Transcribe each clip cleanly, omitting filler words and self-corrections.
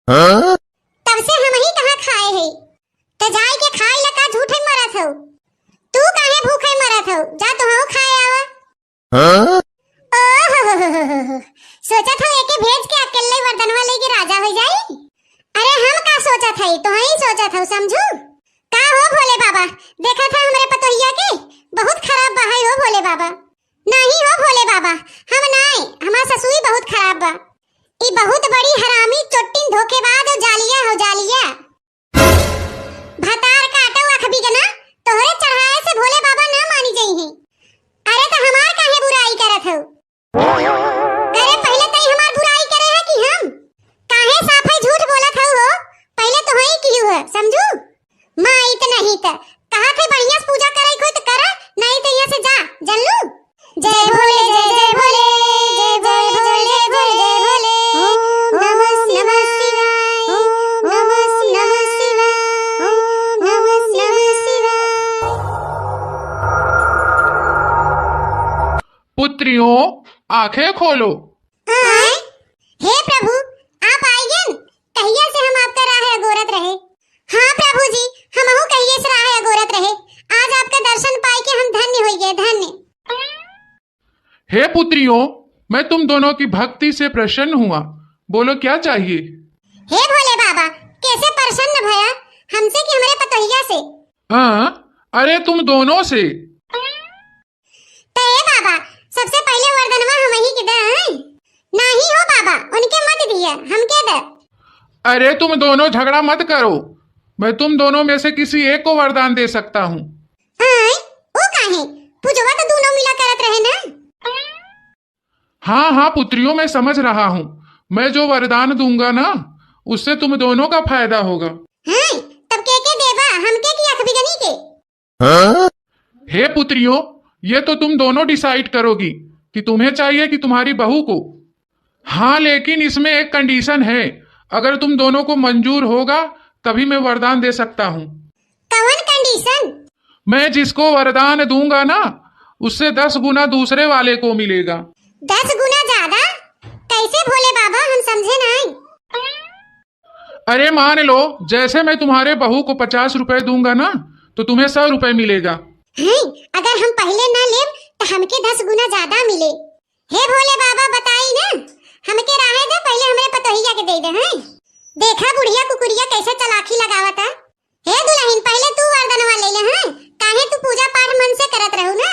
तब से हम ही कहाँ खाए है। तो जाए के खाए लका झूठे मरत हो। तू काहे भूखे मरत हो, जा तो हो खाए आवा। ओह सोचा था एके भेज के अकेले वर्दनवा लेके राजा हो जाई। अरे हम का सोचा था, तो ही सोचा था समझू। का हो भोले बाबा, देखा था हमरे पतोहिया के बहुत खराब बा है हो भोले बाबा। नहीं हो भोले बाबा, हम नहीं, हमार ससुई बहुत खराब बा। ई बहुत बड़ी हरामी चोट्टिन धोखेबाज और जालिया हो जालिया। भतार काटो अखबी के ना तोहरे चढ़ाए से भोले बाबा ना मानी जाई है। अरे तो हमार काहे बुराई करत हो। अरे पहले तई हमार बुराई करे है कि हम काहे साफे झूठ बोलत हो। पहले तो ही कियो है समझू। मां इत नहीं त कहा थे बढ़िया से पूजा करे कोई तो करा, नहीं तो यहां से जा जल्लू। जय भोले जय जय भोले जय भोले जय भोले जय भोले। ओम नमः नमः शिवाय, ओम नमः नमः शिवाय, ओम नमः नमः शिवाय। पुत्रियों आंखें खोलो। हे प्रभु आप आइए। कहिए से हम आपका राह अगोरत रहे। हाँ प्रभु जी, हमहु कहिए से राह अगोरत रहे। आज आपका दर्शन पाई के हम धन्य हो गए, धन्य। हे पुत्रियों, मैं तुम दोनों की भक्ति से प्रसन्न हुआ। बोलो क्या चाहिए। हे भोले बाबा, कैसे प्रसन्न भया हमसे कि हमारे पतोहिया से। अरे तुम दोनों से। तो हे बाबा, सबसे पहले वरदानवा हम ही के दे। नहीं हो बाबा, उनके मत दिया, हम के दे। अरे तुम दोनों झगड़ा मत करो, मैं तुम दोनों में से किसी एक को वरदान दे सकता हूँ। वो काहे पूजवा तो दोनों मिला करत रहे ना। हाँ हाँ पुत्रियों, मैं समझ रहा हूँ। मैं जो वरदान दूंगा ना उससे तुम दोनों का फायदा होगा। तब के देवा हम के की अख बिगनी के। हे पुत्रियों, ये तो तुम दोनों डिसाइड करोगी कि तुम्हें चाहिए कि तुम्हारी बहू को। हाँ लेकिन इसमें एक कंडीशन है, अगर तुम दोनों को मंजूर होगा तभी मैं वरदान दे सकता हूँ। कौन कंडीशन? मैं जिसको वरदान दूंगा ना उससे 10 गुना दूसरे वाले को मिलेगा। 10 गुना ज्यादा? कैसे भोले बाबा, हम समझे नहीं। अरे मान लो जैसे मैं तुम्हारे बहू को 50 रुपए दूंगा ना तो तुम्हें 100 रुपए मिलेगा। अगर हम पहले ना ले तो हमके 10 गुना ज्यादा मिले। हे भोले बाबा बताई ना, हमके राहे दे, पहले हमें पतोहिया के दे दे। देखा बुढ़िया कुकुरिया कैसे चलाकी लगावता। हे दुल्हन, पहले तू वरदानवा ले ले। काहे तू पूजा पाठ मन से करत रहू ना।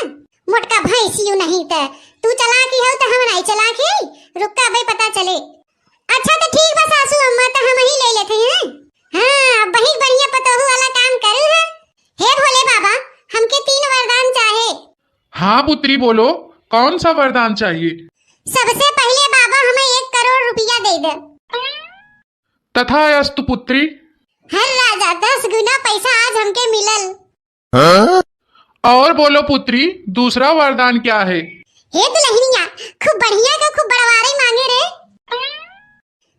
मोटका भैंसियो नहीं त तू चलाकी हो तो हम नहीं चलाकी। रुका बे पता चले। अच्छा तो ठीक बा सासू अम्मा, तो हम ही ले लेते हैं। हाँ बहुत बढ़िया पतोहू वाला काम करू है। हे भोले बाबा, हमके 3 वरदान चाहे। हाँ पुत्री बोलो, कौन सा वरदान चाहिए। सबसे पहले बाबा हमें 1 करोड़ रुपया दे दे। तथास्तु पुत्री। हर राजा 10 गुना पैसा आज हमके मिलल। और बोलो पुत्री, दूसरा वरदान क्या है। हे दुल्हनिया, खूब बढ़िया का खूब बड़वारी मांगे रे।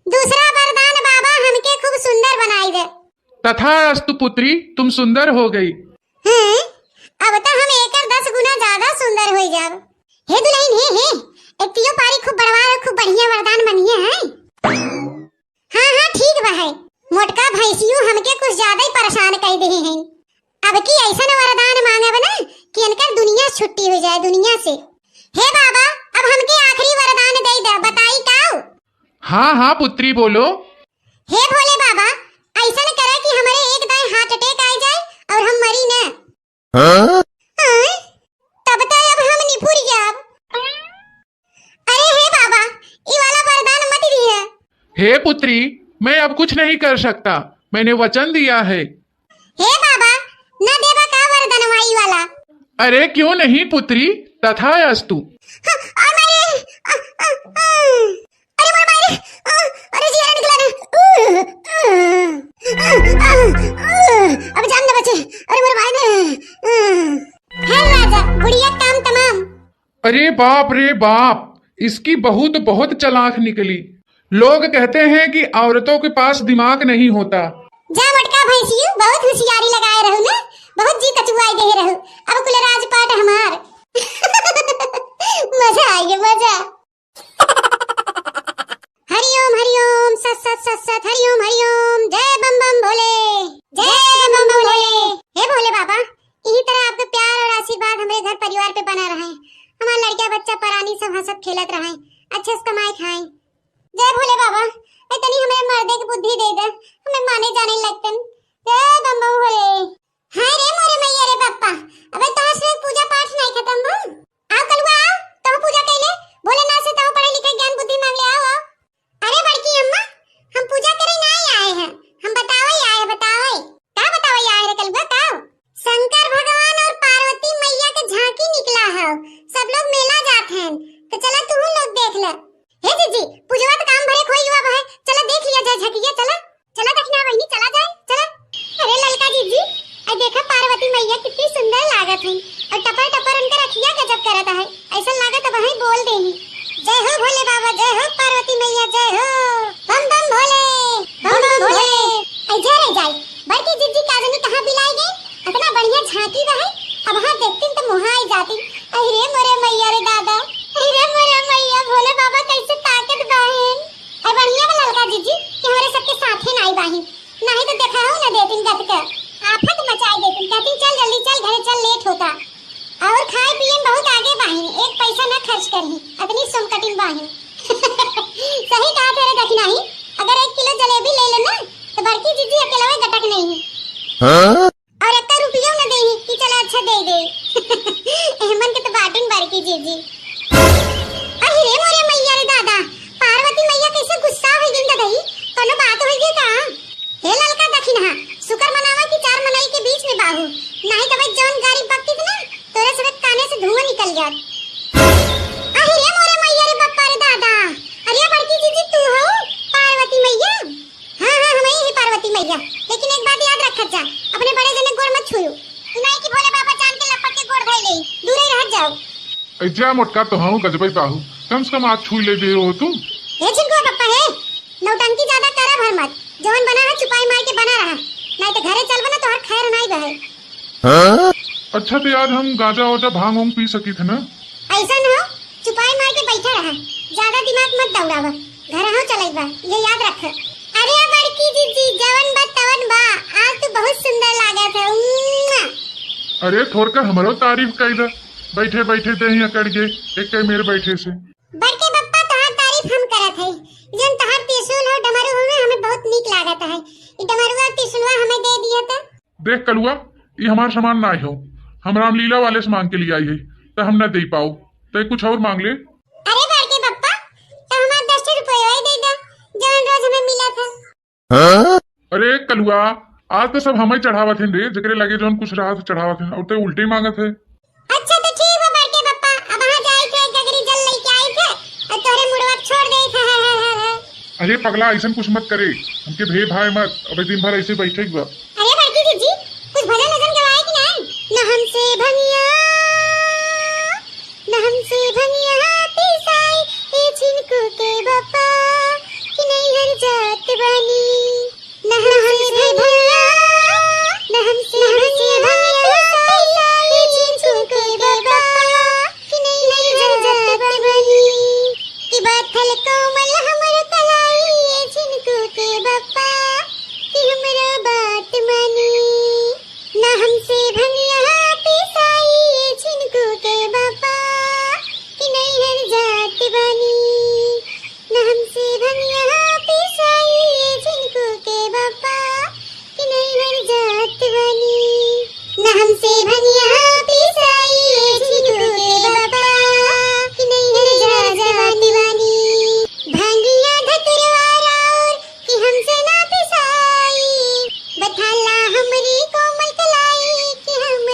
दूसरा वरदान बाबा हमके खूब सुंदर बनाई दे। तथास्तु पुत्री, तुम सुंदर हो गई। अब तो हम 10 गुना ज्यादा सुंदर हो जाब। हे दुल्हन हे एतियो पारी खूब बड़वार और खूब बढ़िया वरदान बनिए है। हाँ ठीक बा है। मोटका भैंसियो हमके कुछ ज्यादा ही परेशान कर दे हैं। अब की ऐसा वरदान मांगे बना कि इनकर दुनिया छुट्टी हो जाए दुनिया से। हे बाबा, अब हमके आखिरी वरदान दे दे, बताई काऊ। हाँ पुत्री बोलो। हे भोले बाबा, ऐसा करे कि हमारे एक दाएं हार्ट अटैक आ जाए और हम मरी ना। तब तो अब हम निपुर जाब। अरे हे बाबा, ये वाला वरदान मत दिया। हे पुत्री, मैं अब कुछ नहीं कर सकता, मैंने वचन दिया है। हे बाबा, न देवा का वरदान वाई वाला। अरे क्यों नहीं पुत्री, तथास्तु। अरे जी अब जान न बचे। अरे मेरे भाई ने। हे राजा, बुढ़िया काम तमाम। अरे बाप रे बाप, इसकी बहू तो बहुत चालाक निकली। लोग कहते हैं कि औरतों के पास दिमाग नहीं होता। जा मटका भैंसियो, बहुत होशियारी लगाए रहो ना, बहुत जी कचुआई दे रहो। अब कुल राजपाट हमार। मजा आ गया मजा। हरिओम सत सत सत सत हरिओम हरि अबे तोहर से पूजा पाठ नहीं खत्म हो। आओ कलुआ आओ, तो पूजा कैले भोलेनाथ से तो पढ़े लिखे ज्ञान बुद्धि मांग ले। आओ आओ। अरे बड़की अम्मा, हम पूजा करे नहीं आए हैं, हम बतावे आए हैं। बतावे का बतावे आए रे कलुआ का? शंकर भगवान और पार्वती मैया के झांकी निकला है, सब लोग मेला जाते हैं, तो चला तू लोग देख ले। हे जीजी पूजवा तो काम भरे खोई हुआ है, चला देख लिया जाए झकिया। चला चला देखना बहनी, चला जाए चला। अरे ललका जीजी आई देखा पार्वती मैया कितनी सुंदर लागत है, और टपर टपर उनका रखिया गजब करता है, ऐसा लागत अब वही बोल देही जय हो भोले बाबा, जय हो पार्वती मैया, जय हो बम बम भोले, बम बम भोले। आई जा रे जाए बड़की जीजी काजनी कहां बिलाई गई, इतना बढ़िया झांकी रहे, अब हां देखती तो मुहाई जाती। अरे मोरे मैया रे दादा, अरे मोरे मैया, भोले बाबा कैसे ताकत बाहेन। आई बढ़िया वाला ललका जीजी कि हमारे सबके साथे नाई बाही, नहीं तो देखा हो ना देती गत के आफत मचाई देती, कहती चल जल्दी चल घरे चल, लेट होता। और खाए पिए बहुत आगे बाहिन, एक पैसा न खर्च करही, इतनी सोमकटिन बाहिन। सही कहा तेरे दखनाही, अगर 1 किलो जलेबी ले ले ना तो बड़की जीजी अकेला में गटक नहीं है, और 1 रुपया न देही कि चला अच्छा दे दे। एहमन के तो बाटन बड़की जीजी। अरे मोरे मैया रे दादा, पार्वती मैया कैसे गुस्सा हो गई दही, कोनो बात हो गई का? हे ललका दखिनहा, शुक्र मनावा कि 4 मनाई के बीच में बाहू, नहीं तो भाई जौन गाड़ी पकती ना तोरे सब काने से धुआं निकल जात। अरे मोरे मैया रे बप्पा रे दादा, अरे बड़की जीजी तू हो पार्वती मैया? हां हां हम ही पार्वती मैया, लेकिन एक बात याद रखत जा, अपने बड़े जने गोड़ मत छुयो, नहीं कि भोले बाबा जान के लपट के गोड़ धइ ले, दूरे रह जाओ। ऐजा मोटका तो हां गजबई बाहू, कम से कम हाथ छू ले दे हो तू। हे चिंकुआ पप्पा है, नौटंकी ज्यादा करा भर मत, जवन बना है चुपाई मार के बना रहा, नहीं तो घरे चल बना तो हर खैर नहीं बहे। अच्छा तो यार हम गांजा वाजा भांग वांग पी सकी थे ना? ऐसा न हो, चुपाई मार के बैठा रहा, ज्यादा दिमाग मत दौड़ावा, घर हो चलेगा, ये याद रख। अरे बड़की जीजी जवन बा तवन बा, आज तू बहुत सुंदर लागत है। अरे थोड़ कर हमरो तारीफ कइदा, बैठे बैठे देही अकड़ गए एक कई मेरे बैठे से। बड़के बप्पा तोहार तारीफ हम करत है, जन तोहार त्रिशूल हो डमरू हो हमें बहुत नीक लागत है, ई डमरुआ त्रिशूलवा हमें दे दिया त। देख कलुआ, ये हमार सामान ना हो, हम रामलीला वाले से मांग के लिए आई है, तो हम ना दे पाओ, तो कुछ और मांग ले। अरे बड़के बप्पा तो हमार 10 रुपया ही दे दे, जवन रोज हमें मिला था। अरे कलुआ, आज तो सब हमें चढ़ावत हैं रे, जकरे लगे जौन कुछ रहा तो चढ़ावत हैं, और तो उल्टे ही मांगत है। अच्छा तो ठीक है बड़के बप्पा, अब वहां जाई थे गगरी जल लेके आई थे, और तोरे मुड़वा छोड़ दे था। अरे पगला ऐसा कुछ मत करे, हमके भे भाई मत, अब दिन भर ऐसे बैठे ही बा। अरे बड़की जीजी कुछ भजन वजन गवाए कि नहीं? न हमसे भंगिया, न हमसे भंगिया पिसाई, ए छिनको के बप्पा कि नहीं हर जात बनी, न हमसे भंगिया, न हमसे भंगिया पिसाई, ए छिनको के बप्पा कि नहीं हर जात बनी, कि बाथल कोमल हमर कलाई, ए छिनको के बप्पा कि हमरा बात मानी, न हमसे भंगिया पिसाई, ए छिनको के बप्पा कि नहीं हर जात बनी, न हमसे भंगिया पिसाई, ए छिनको के बप्पा कि नहीं हर जात बनी, न हमसे भंगिया पिसाई, ए छिनको के बप्पा कि नहीं हर जात बनी, भांगिया धतुरवा राउर कि हमसे ना पिसाई, बथाला हमरी कोमल कलाई कि हम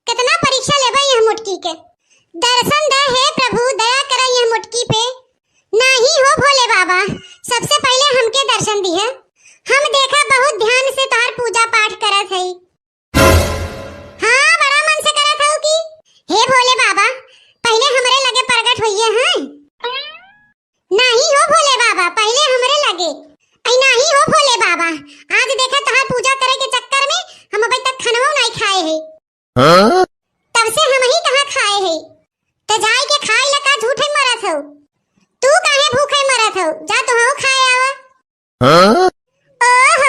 कितना परीक्षा लेबा यह मुटकी के। दर्शन दे हे प्रभु, दया करा यह मुटकी पे। नाही हो भोले बाबा, सबसे पहले हमके दर्शन दिया। हम देखा बहुत ध्यान से तोहार पूजा पाठ करत हई। हाँ, बड़ा मन से करत हऊ की हे भोले बाबा पहले हमरे लगे प्रकट होइए। हैं नहीं हो भोले बाबा, पहले हमरे लगे। आई नहीं हो भोले बाबा, आज देखा तोहार पूजा करे के चक्कर में हम अभी तक खाना नहीं खाए है। तब से हम ही कहाँ खाए है। तो जाए के खाए लगा झूठे मरत हो। तू काहे भूखे मरत हो, जा तो हो खाए आवा। ओह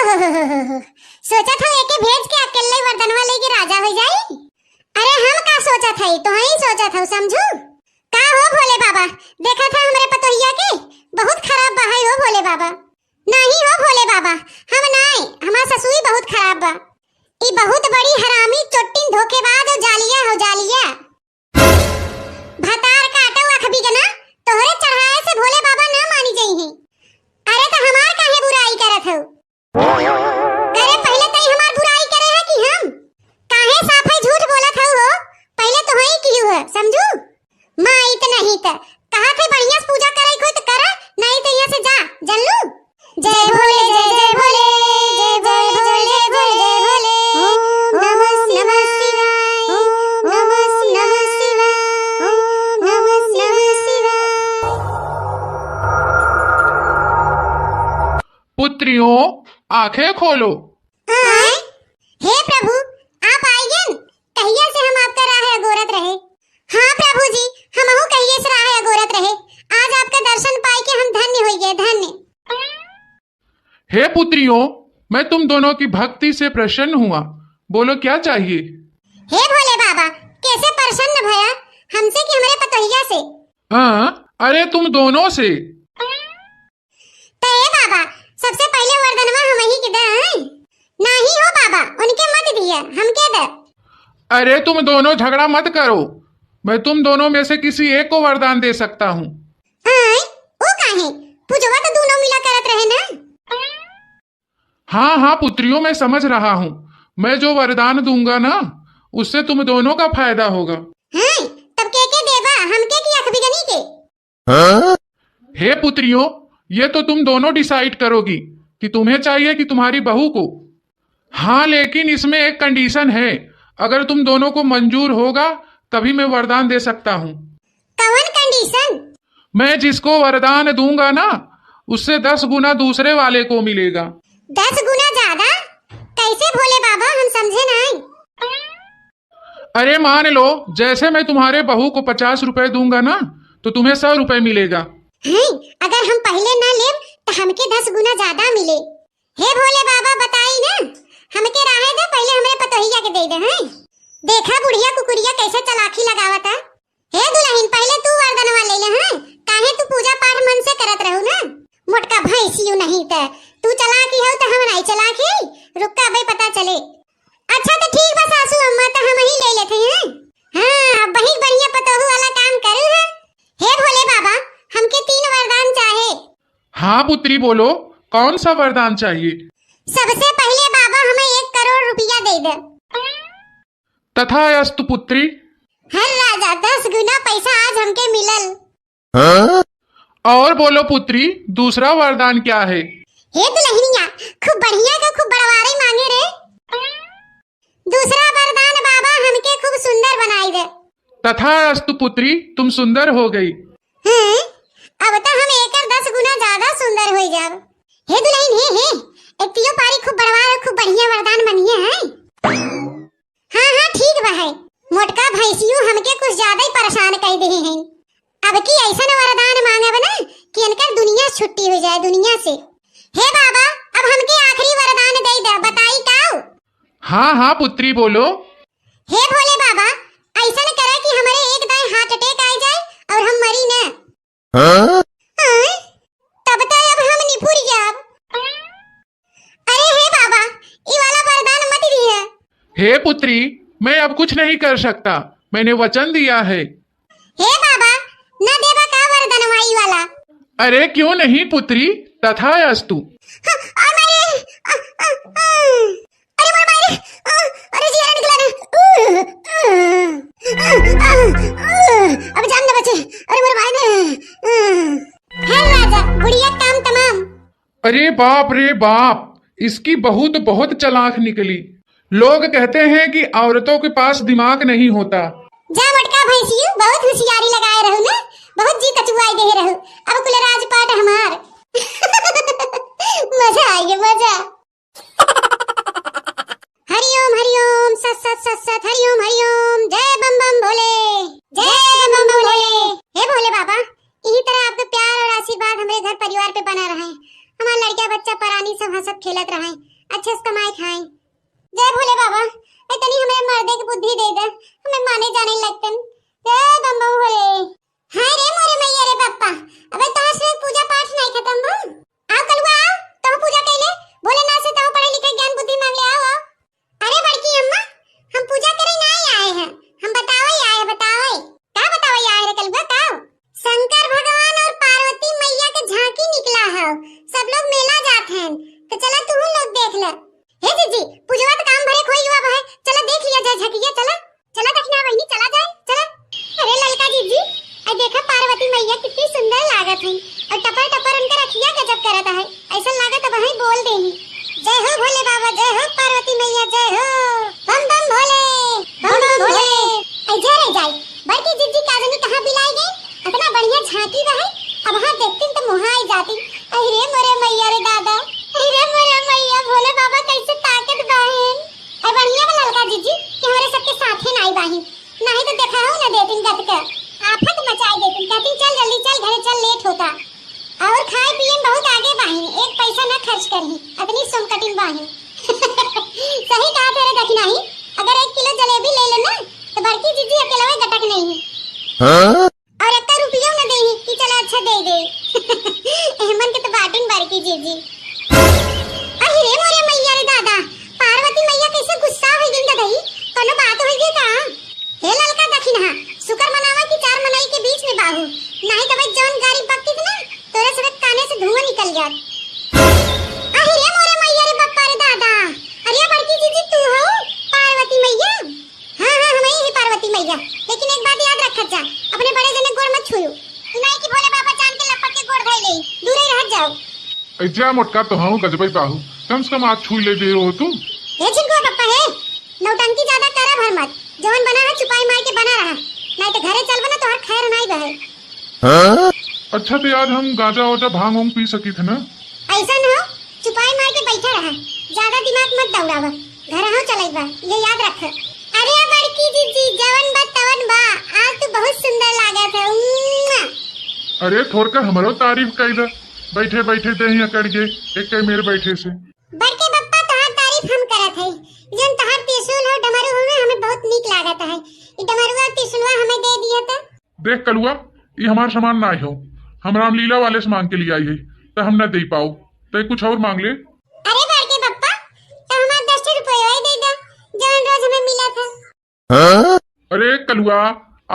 सोचा था एके भेज के अकेले वरदनवा लेके राजा हो जाई। अरे हम का सोचा था, तो ही सोचा था, समझू का हो भोले बाबा। देखा था हमरे पतोहिया के बहुत खराब बा है हो भोले बाबा। नहीं हो भोले बाबा, हम नहीं, हमार ससुई बहुत खराब बा। ई बहुत बड़ी हरामी चोट्टिन धोखेबाज और जालिया हो जालिया। भतार काटो अखबी के ना तोहरे चढ़ाए से भोले बाबा ना मानी जाई है। अरे तो हमार काहे बुराई करत हो। अरे पहले तई हमार बुराई करे है कि हम काहे साफे झूठ बोलत हो। पहले तो ही कियो है, समझू मां इत नहीं त कहा थे बढ़िया से पूजा करे कोई तो करा, नहीं तो यहां से जा जल्लू। जय भोले जय जय भोले, जय जय भोले जय भोले, ओम नमः नमः शिवाय, ओम नमः नमः शिवाय, ओम नमः नमः शिवाय। पुत्रियों आंखें खोलो। हाय हे प्रभु, आप आइए। कहिए से हम आपका राह अगोरत रहे। हाँ प्रभु जी, हमहु कहिए से राह अगोरत रहे। आज आपका दर्शन पाई के हम धन्य हो गए, धन्य। हे पुत्रियों, मैं तुम दोनों की भक्ति से प्रसन्न हुआ। बोलो क्या चाहिए। हे भोले बाबा, कैसे प्रसन्न भया हमसे कि हमारे पतोहिया से। हाँ, अरे तुम दोनों से। तो हे बाबा सबसे पहले वरदानवा हम ही के दे। नहीं हो बाबा, उनके मत दिया, हम के दे। अरे तुम दोनों झगड़ा मत करो, मैं तुम दोनों में से किसी एक को वरदान दे सकता हूँ। वो काहे पूजवा तो दोनों मिला करत रहे ना। हाँ हाँ पुत्रियों, मैं समझ रहा हूँ। मैं जो वरदान दूंगा ना उससे तुम दोनों का फायदा होगा। तब के देवा, हमके की अखबिगनी के। हे पुत्रियों, ये तो तुम दोनों डिसाइड करोगी कि तुम्हें चाहिए कि तुम्हारी बहू को। हाँ, लेकिन इसमें एक कंडीशन है। अगर तुम दोनों को मंजूर होगा तभी मैं वरदान दे सकता हूँ। कौन कंडीशन? मैं जिसको वरदान दूंगा ना उससे 10 गुना दूसरे वाले को मिलेगा। 10 गुना ज्यादा? कैसे भोले बाबा, हम समझे नहीं। अरे मान लो, जैसे मैं तुम्हारे बहू को 50 रुपए दूंगा ना तो तुम्हें 100 रुपए मिलेगा। अगर हम पहले ना ले तो हमके 10 गुना ज्यादा मिले। हे भोले बाबा बताई ना, हमके राहे दे, पहले हमें पतोहिया के दे दे। देखा बुढ़िया कुकुरिया कैसे चलाकी लगावता। हे दुल्हन, पहले तू वरदानवा ले ले। काहे तू पूजा पाठ मन से करत रहू ना। मोटका भैंसियो नहीं त तू चलाकी हो तो हम नहीं चलाकी। रुका भाई पता चले। अच्छा तो ठीक बा सासू अम्मा, तो हम ही ले लेते हैं। हाँ, बहुत बढ़िया पतोहू वाला काम करू है। हे भोले बाबा, हमके 3 वरदान चाहे। हाँ पुत्री बोलो, कौन सा वरदान चाहिए। सबसे पहले बाबा हमें 1 करोड़ रुपया दे दे। तथास्तु पुत्री। हर राजा 10 गुना पैसा आज हमके मिलल। और बोलो पुत्री, दूसरा वरदान क्या है। हे दुल्हनिया, खूब बढ़िया का खूब बड़वारी मांगे रे। दूसरा वरदान बाबा हमके खूब सुंदर बनाई दे। तथास्तु पुत्री, तुम सुंदर हो गई। अब तो हम 10 गुना ज्यादा सुंदर हो जाब। हे दुल्हन, हे एतियो पारी खूब बड़वार खूब बढ़िया वरदान बनिए है। हाँ ठीक बा है। मोटका भैंसियो हमके कुछ ज्यादा ही परेशान कर दे हैं। अब की ऐसा वरदान मांगे बना कि इनका दुनिया छुट्टी हो जाए दुनिया से। हे बाबा, अब हमके आखिरी वरदान दे दे, बताई काऊ। हाँ पुत्री बोलो। हे भोले बाबा, ऐसा करे कि हमारे एकदम हार्ट अटैक आ जाए और हम मरी ना। तब तो अब हम निपुर जाब। अरे हे बाबा, ये वाला वरदान मत दिया। हे पुत्री, मैं अब कुछ नहीं कर सकता, मैंने वचन दिया है। हे बाबा, न देवा का वरदान वाई वाला। अरे क्यों नहीं पुत्री, तथास्तु। अरे जी निकला। बाप रे बाप, इसकी बहू तो बहुत चालाक निकली। लोग कहते हैं कि औरतों के पास दिमाग नहीं होता। जा मटका भैंसियो, बहुत होशियारी लगाए रहो ना, बहुत जी कचुआई दे रहो। अब कुल राजपाट हमार। मजा आ गया मजा। हरिओम सत सत सत सत, हरिओम हरिओम, जय बम बम भोले, जय बम बम भोले। हे भोले बाबा, इसी तरह आपका प्यार और आशीर्वाद हमारे घर परिवार पे बना रहे। हमारा लड़का बच्चा परानी सब हंसत खेलत रहे, अच्छे से कमाए खाएं। जय भोले बाबा, इतनी हमें मर्दे की बुद्धि दे दे, हमें माने जाने लगतन। जय बम बम भोले। हाय रे मोरे मैया रे पप्पा, अबे तोहर से पूजा पाठ नहीं खत्म हो। आओ कलुआ आओ, तुम पूजा कैले भोलेनाथ से तुम पढ़े लिखे ज्ञान बुद्धि मांग ले। आओ आओ। अरे बड़की अम्मा, हम पूजा करे नहीं आए हैं, हम बताओ ही आए, बताओ क्या बताओ ही आए रे कलुआ, बताओ। शंकर भगवान और पार्वती मैया के झांकी निकला है, सब लोग मेला जाते हैं, तो चला तू लोग देख ले। हे जीजी, पूजवा तो काम भरे खोई हुआ है, चला देख लिया जाए झांकिया, चला चला दक्षिणा बहनी, चला जाए चला। अरे ललका जीजी, अरे देखा पार्वती मैया कितनी सुंदर लागत है, और टपर टपर उनका रखिया गजब करता है, ऐसा लागत अब वहीं बोल देनी। जय हो भोले बाबा, जय हो पार्वती मैया, जय हो बम बम भोले, बम बम भोले। ऐजा रह जाए बड़की जीजी, काजनी कहाँ बिलाई गई, इतना बढ़िया झांकी रहे, अब हाँ देखती तो मुहा आई जाती। अरे मोरे मैया रे दादा, अरे मोरे मैया, भोले बाबा कैसे ताकत बाहेन। अरे बढ़िया बा ललका जीजी कि हमारे सबके साथे नहीं बाहिन, नहीं तो देखा हो ना देतिन गत के आफत मचाई देतिन, कहती चल जल्दी चल घरे चल, लेट होता। और खाए पिए में बहुत आगे बाहिन, एक पैसा न खर्च करही, इतनी सोमकटिन बाहिन। सही कहा तेरे दक्षिणा ही, अगर 1 किलो जलेबी ले लेना तो बड़की जीजी अकेला गटक नहीं है। हाँ? और 1 रुपया न देही कि चला अच्छा दे दे। एहमन के तो बाटन बड़की जीजी। अरे रे मोरे मैया रे दादा, पार्वती मैया कैसे गुस्सा हो गई दही, कोनो बात हो गई का? हे ललका दक्षिणा, शुक्र मनावा कि 4 मनाई के बीच में बाहू, नहीं तो भाई जौन गाड़ी पकती थी ना, तोरे सब काने से धुआं निकल जात। अरे रे मोरे मैया रे बप्पा रे दादा, अरे बड़की जीजी तू हो पार्वती मैया? हाँ हाँ हम ही पार्वती मैया, लेकिन एक बात याद रखत जा, अपने बड़े जने गोड़ मत छुयो, नहीं कि भोले बाबा जान के लपट के गोड़ धइ ले, दूर ही रह जाओ। ऐजा मोटका तो हूँ गजबई बाहू, कम से कम हाथ छू ले दे हो तुम। हे छिलको पप्पा है, नौटंकी ज्यादा करा भर मत, जवन बना है छुपाई मार के बना रहा, नहीं तो घरे चल बना तो हर खैर नहीं बहे। हाँ? अच्छा तो याद हम गाजा वाजा भांग वांग पी सकी थे ना? ऐसा न हो, छुपाई मार के बैठा रहा, ज्यादा दिमाग मत दौड़ावा, घर हो चलाई बा, ये याद रख। अरे बड़की जीजी, जवन बा तवन बा, आज तो बहुत सुंदर लागत है। अरे थोड़का हमरो तारीफ कर दे, बैठे बैठे दही अकड़ के एक कई मेरे बैठे से। बड़के बप्पा तोहार तारीफ हम करत है, जन तोहार त्रिशूल हो डमरू हो ना, हमें बहुत नीक लागत है, ई डमरुआ त्रिशूलवा हमें दे दिया था। देख कलुआ, ये हमार सामान ना हो, हम रामलीला वाले से मांग के लिए आई है, तो हम न दे पाओ, तो कुछ और मांग ले। अरे बड़के बप्पा, तो हमार 10 रुपया ही दे दे, जवन रोज हमें मिला था। हाँ? अरे कलुआ,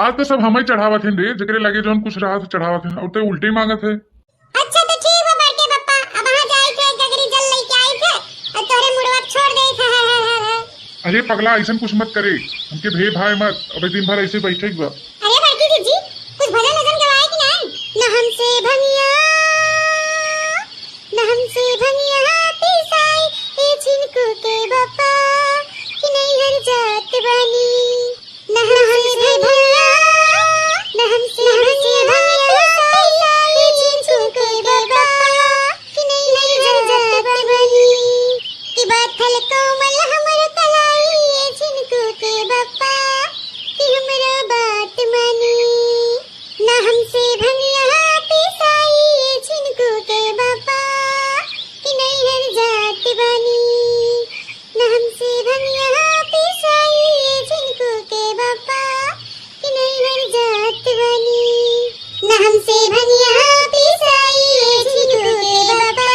आज तो सब हमें चढ़ावत हैं रे, जकरे लगे जौन कुछ रहा तो चढ़ावत हैं, और तो उल्टे ही मांगत है। अच्छा तो ठीक है बड़के बप्पा, अब वहां जाए थे गगरी जल लेके आए थे, और तोरे मुड़वा छोड़ दे था। अरे पगला ऐसा कुछ मत करे, हमके भेद भाई मत, अब दिन भर ऐसे बैठे ही बा। अरे बड़की जीजी, कुछ भजन वजन गवाए कि नहीं? न हमसे भंगिया, न हमसे भंगिया पिसाई, ए छिनको के बप्पा, कि नहीं हर जात बनी। न हमसे भंगिया, न हमसे भंगिया पिसाई, ए छिनको के बप्पा, कि नहीं हर जात बनी। कि बाथल कोमल हमर कलाई, ए छिनको के बप्पा, कि हमरा बात मानी। न हमसे भंगिया पिसाई, ए छिनको के बप्पा, कि नहीं हर जात बनी। न हमसे भंगिया पिसाई, ए छिनको के बप्पा, कि नहीं हर जात बनी। न हमसे भंगिया पिसाई, ए छिनको के बप्पा,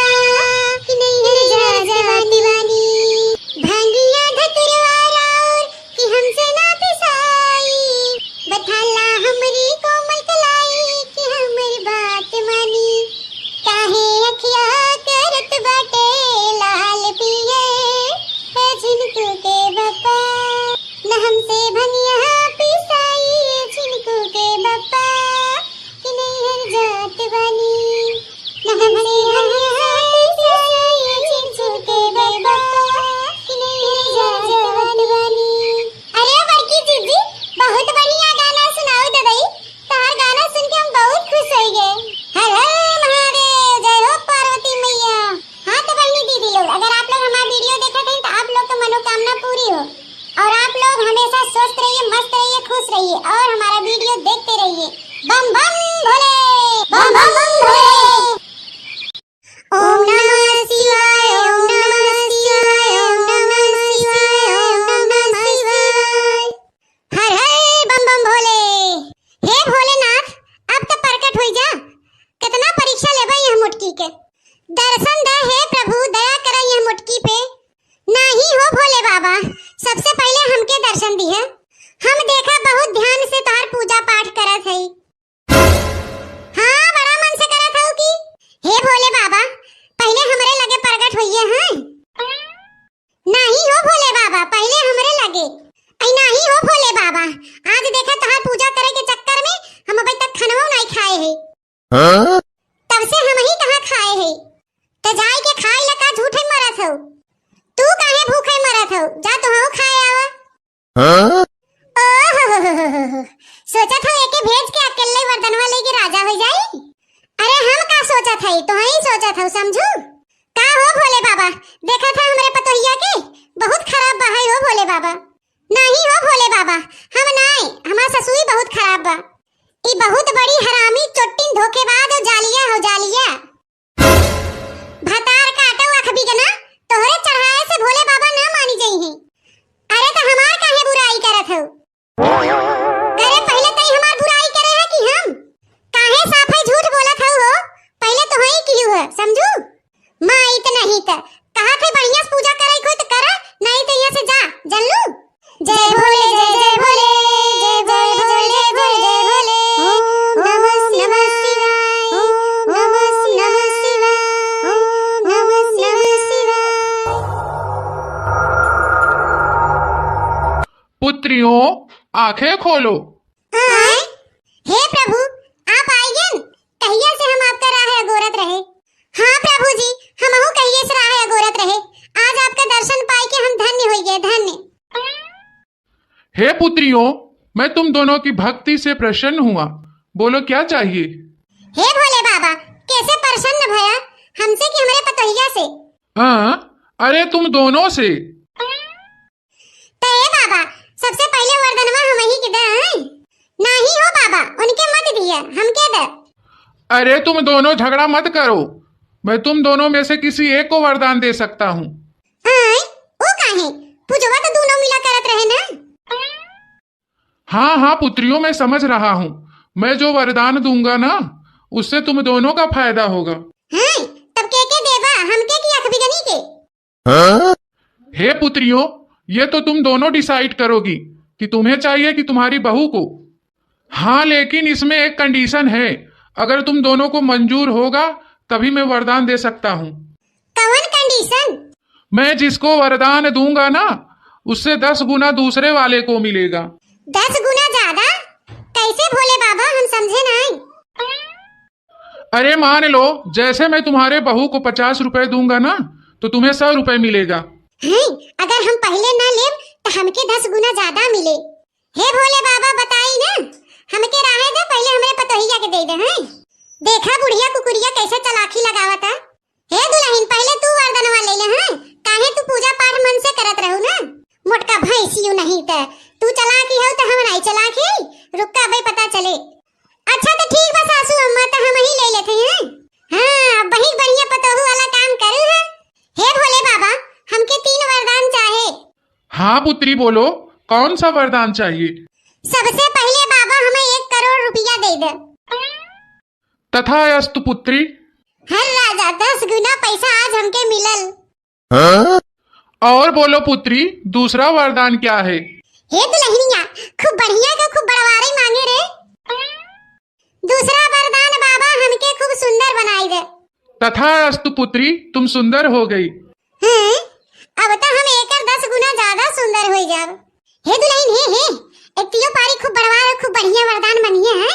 कि नहीं हर जात बनी। भंगिया धतुरवारा और कि हमसे ना पिसाई, बथाला हमरी कोमल कलाई, कि हमर बात मानी। काहे अखिया करत बाटे लाल पिए, ए छिनको के बप्पा। न हमसे भंगिया पिसाई, ए छिनको के बप्पा, कि नहीं हर जात बनी। न हमसे भंगिया पिसाई, खुश रहिए और हमारा वीडियो देखते रहिए। बम बम भोले, बम बम भोले। ओम नमः शिवाय, ओम नमः शिवाय, ओम नमः शिवाय, ओम नमः शिवाय। हर हर बम बम भोले। हे भोलेनाथ, अब तो प्रकट होई जा। कितना परीक्षा लेबा यह मुटकी के। दर्शन दे हे प्रभु, दया कर यह मुटकी पे। नहीं हो भोले बाबा, सबसे पहले हमके दर्शन दिए। हम देखा बहुत ध्यान से तार पूजा पाठ करत हई। हाँ, बड़ा मन से करत हूँ कि हे भोले बाबा, पहले हमरे लगे प्रकट होइए हैं। नहीं हो भोले बाबा, पहले हमरे लगे। ऐ नहीं हो भोले बाबा, आज देखा तार पूजा करे के चक्कर में हम अभी तक खाना नहीं खाए हैं। तब से हम ही कहाँ खाए हैं। तो जाए के खाए लगा झूठे मरत हो। तू काहे भूखे मरत हो, जा तो हो खाए आवा। ओह, सोचा था एके भेज के अकेले वर्दनवा लेके राजा हो जाई। अरे हम का सोचा था, तो ही सोचा था, समझू का हो भोले बाबा। देखा था हमरे पतोहिया के बहुत खराब बहाई हो भोले बाबा। नहीं हो भोले बाबा, हम नहीं, हमार ससुई बहुत खराब बा। ई बहुत बड़ी हरामी चोट्टिन धोखेबाज हो जालिया हो जालिया। भतार काटो अखबी के ना, तोहरे चढ़ाए से भोले बाबा ना मानी जाई हैं। अरे तो हमार काहे बुराई करत हो। अरे पहले तई हमार बुराई करे है कि हम काहे साफे झूठ बोलत हो। पहले तो हई कियो है, समझू मां इतना ही त कहा थे बढ़िया से पूजा करे कोई तो करा, नहीं तो यहां से जा, जल्लू। जय भोले, जय जय भोले, जय जय भोले, जय भोले। ओम नमः शिवाय, ओम नमः शिवाय, ओम नमः शिवाय। पुत्रियों, आंखें खोलो। आए? हे प्रभु, आप आइए। कहिए से हम आपका राह अगोरत रहे। हाँ प्रभु जी, हमहु कहिए से राह अगोरत रहे। आज आपका दर्शन पाए के हम धन्य हो गए, धन्य। हे पुत्रियों, मैं तुम दोनों की भक्ति से प्रसन्न हुआ। बोलो क्या चाहिए। हे भोले बाबा, कैसे प्रसन्न भया हमसे कि हमारे पतोहिया से। हाँ, अरे तुम दोनों से। तो हे बाबा, सबसे पहले वरदानवा हम ही के दे। नहीं हो बाबा, उनके मत दिया, हम के दे। अरे तुम दोनों झगड़ा मत करो, मैं तुम दोनों में से किसी एक को वरदान दे सकता हूँ। आए? वो काहे? पूजवा तो दोनों मिला करत रहे ना। हाँ हाँ पुत्रियों, मैं समझ रहा हूँ। मैं जो वरदान दूंगा ना, उससे तुम दोनों का फायदा होगा। हैं? तब के देवा, हमके की अखबिगनी के। हे पुत्रियों, ये तो तुम दोनों डिसाइड करोगी कि तुम्हें चाहिए कि तुम्हारी बहू को। हाँ, लेकिन इसमें एक कंडीशन है। अगर तुम दोनों को मंजूर होगा तभी मैं वरदान दे सकता हूँ। कौन कंडीशन? मैं जिसको वरदान दूंगा ना, उससे 10 गुना दूसरे वाले को मिलेगा। 10 गुना ज्यादा? कैसे भोले बाबा, हम समझे नहीं। अरे मान लो, जैसे मैं तुम्हारे बहू को 50 रुपए दूंगा ना, तो तुम्हें 100 रुपए मिलेगा। हैं? अगर हम पहले ना लेम तो हमके 10 गुना ज्यादा मिले। हे भोले बाबा, बताई ना, हमके राहे दे, पहले हमरे पतोहिया के दे दे। हैं? देखा बुढ़िया कुकुरिया कैसे चलाकी लगावता। हे दुल्हन, पहले तू वरदानवा ले ले। हैं? काहे तू पूजा पाठ मन से करत रहू ना। मोटका भैंसियो नहीं त तू चलाकी हो तो हम नहीं चलाकी। रुका भाई, पता चले। अच्छा तो ठीक बा सासू अम्मा, तो हम ही ले लेते हैं। हाँ, बहुत बढ़िया पतोहू वाला काम करू है। हे भोले बाबा, हमके 3 वरदान चाहे। हाँ पुत्री, बोलो कौन सा वरदान चाहिए। सबसे पहले बाबा हमें 1 करोड़ रुपया दे दे। तथास्तु पुत्री। हर राजा, 10 गुना पैसा आज हमके मिलल। और बोलो पुत्री, दूसरा वरदान क्या है। हे दुल्हनिया, खूब बढ़िया का खूब बड़वारी मांगे रे। दूसरा वरदान बाबा, हमके खूब सुंदर बनाई दे। तथास्तु पुत्री, तुम सुंदर हो गई। हैं? अब तो हम 10 गुना ज्यादा सुंदर हो जाब। हे दुल्हन, हे एक तियो पारी खूब बड़वा, खूब बढ़िया वरदान बनिए है।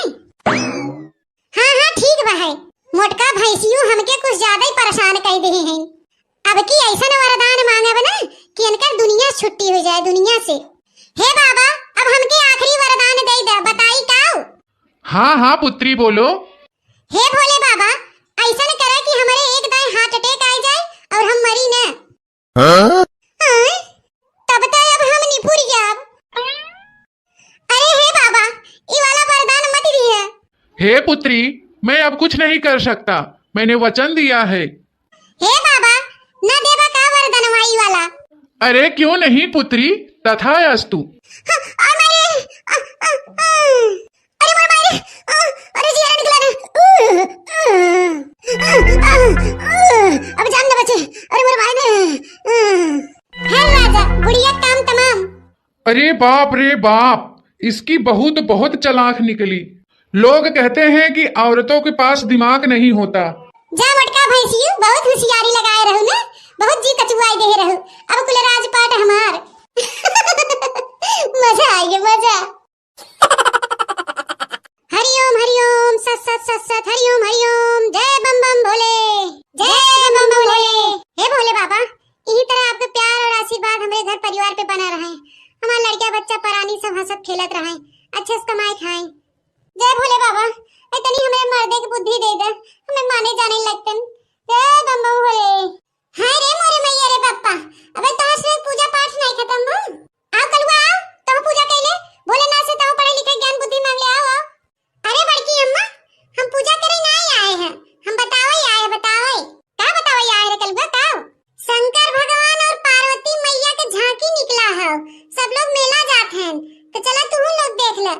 हाँ हाँ ठीक बा है। मोटका भैंसियो हमके कुछ ज्यादा ही परेशान कर दे हैं। अब की ऐसा वरदान मांगे ना कि इनकर दुनिया छुट्टी हो जाए, दुनिया से। हे बाबा, अब हमके आखिरी वरदान दे दे, बताई काऊ। हाँ हाँ पुत्री, बोलो। हे भोले बाबा, ऐसा करे कि हमारे एक दाएं हार्ट अटैक आ जाए और हम मरी ना। तब तो अब हम निपुर जाब। अरे हे बाबा, हे पुत्री, मैं अब कुछ नहीं कर सकता, मैंने वचन दिया है। हे बाबा, न देबा का वरदान वाई वाला। अरे क्यों नहीं पुत्री, तथास्तु। और मेरे अरे मोर मारे अरे जी निकला ना। अब जान न बचे। अरे मोर भाई ने है राजा, बुढ़िया काम तमाम। अरे बाप रे बाप, इसकी बहू तो बहुत चालाक निकली। लोग कहते हैं कि औरतों के पास दिमाग नहीं होता। जा मटका भैंसियो, बहुत होशियारी लगाए रहू ना, बहुत जी कचुआई दे रहू। अब कुल राजपाट हमार। मजा आएगा मजा। हरिओम सत सत सत सत हरिओम हरिओम। जय बम बम भोले, जय बम बम भोले। हे भोले बाबा, इसी तरह आपका प्यार और आशीर्वाद हमारे घर परिवार पे बना रहे। हमारा लड़का बच्चा परानी सब हंसत खेलत रहे, अच्छे से कमाई खाएं। जय भोले बाबा, इतनी हमें मर्दे की बुद्धि दे दे, हमें माने जाने लगते। जय बम बम भोले। हाय रे मोरे मैया रे बाप्पा, अबे तहां से पूजा पाठ नहीं खत्म हो। आओ कलुआ आओ, तुम पूजा कैले भोलेनाथ से तुम पढ़े लिखे ज्ञान बुद्धि मांग ले। आओ अरे बड़की अम्मा, हम पूजा करे नहीं आए हैं, हम बताओ ही आए। बताओ क्या बताओ ही आए रे कलुआ, बताओ। शंकर भगवान और पार्वती मैया के झांकी निकला है, सब लोग मेला जाते हैं, तो चला तू लोग देख ले।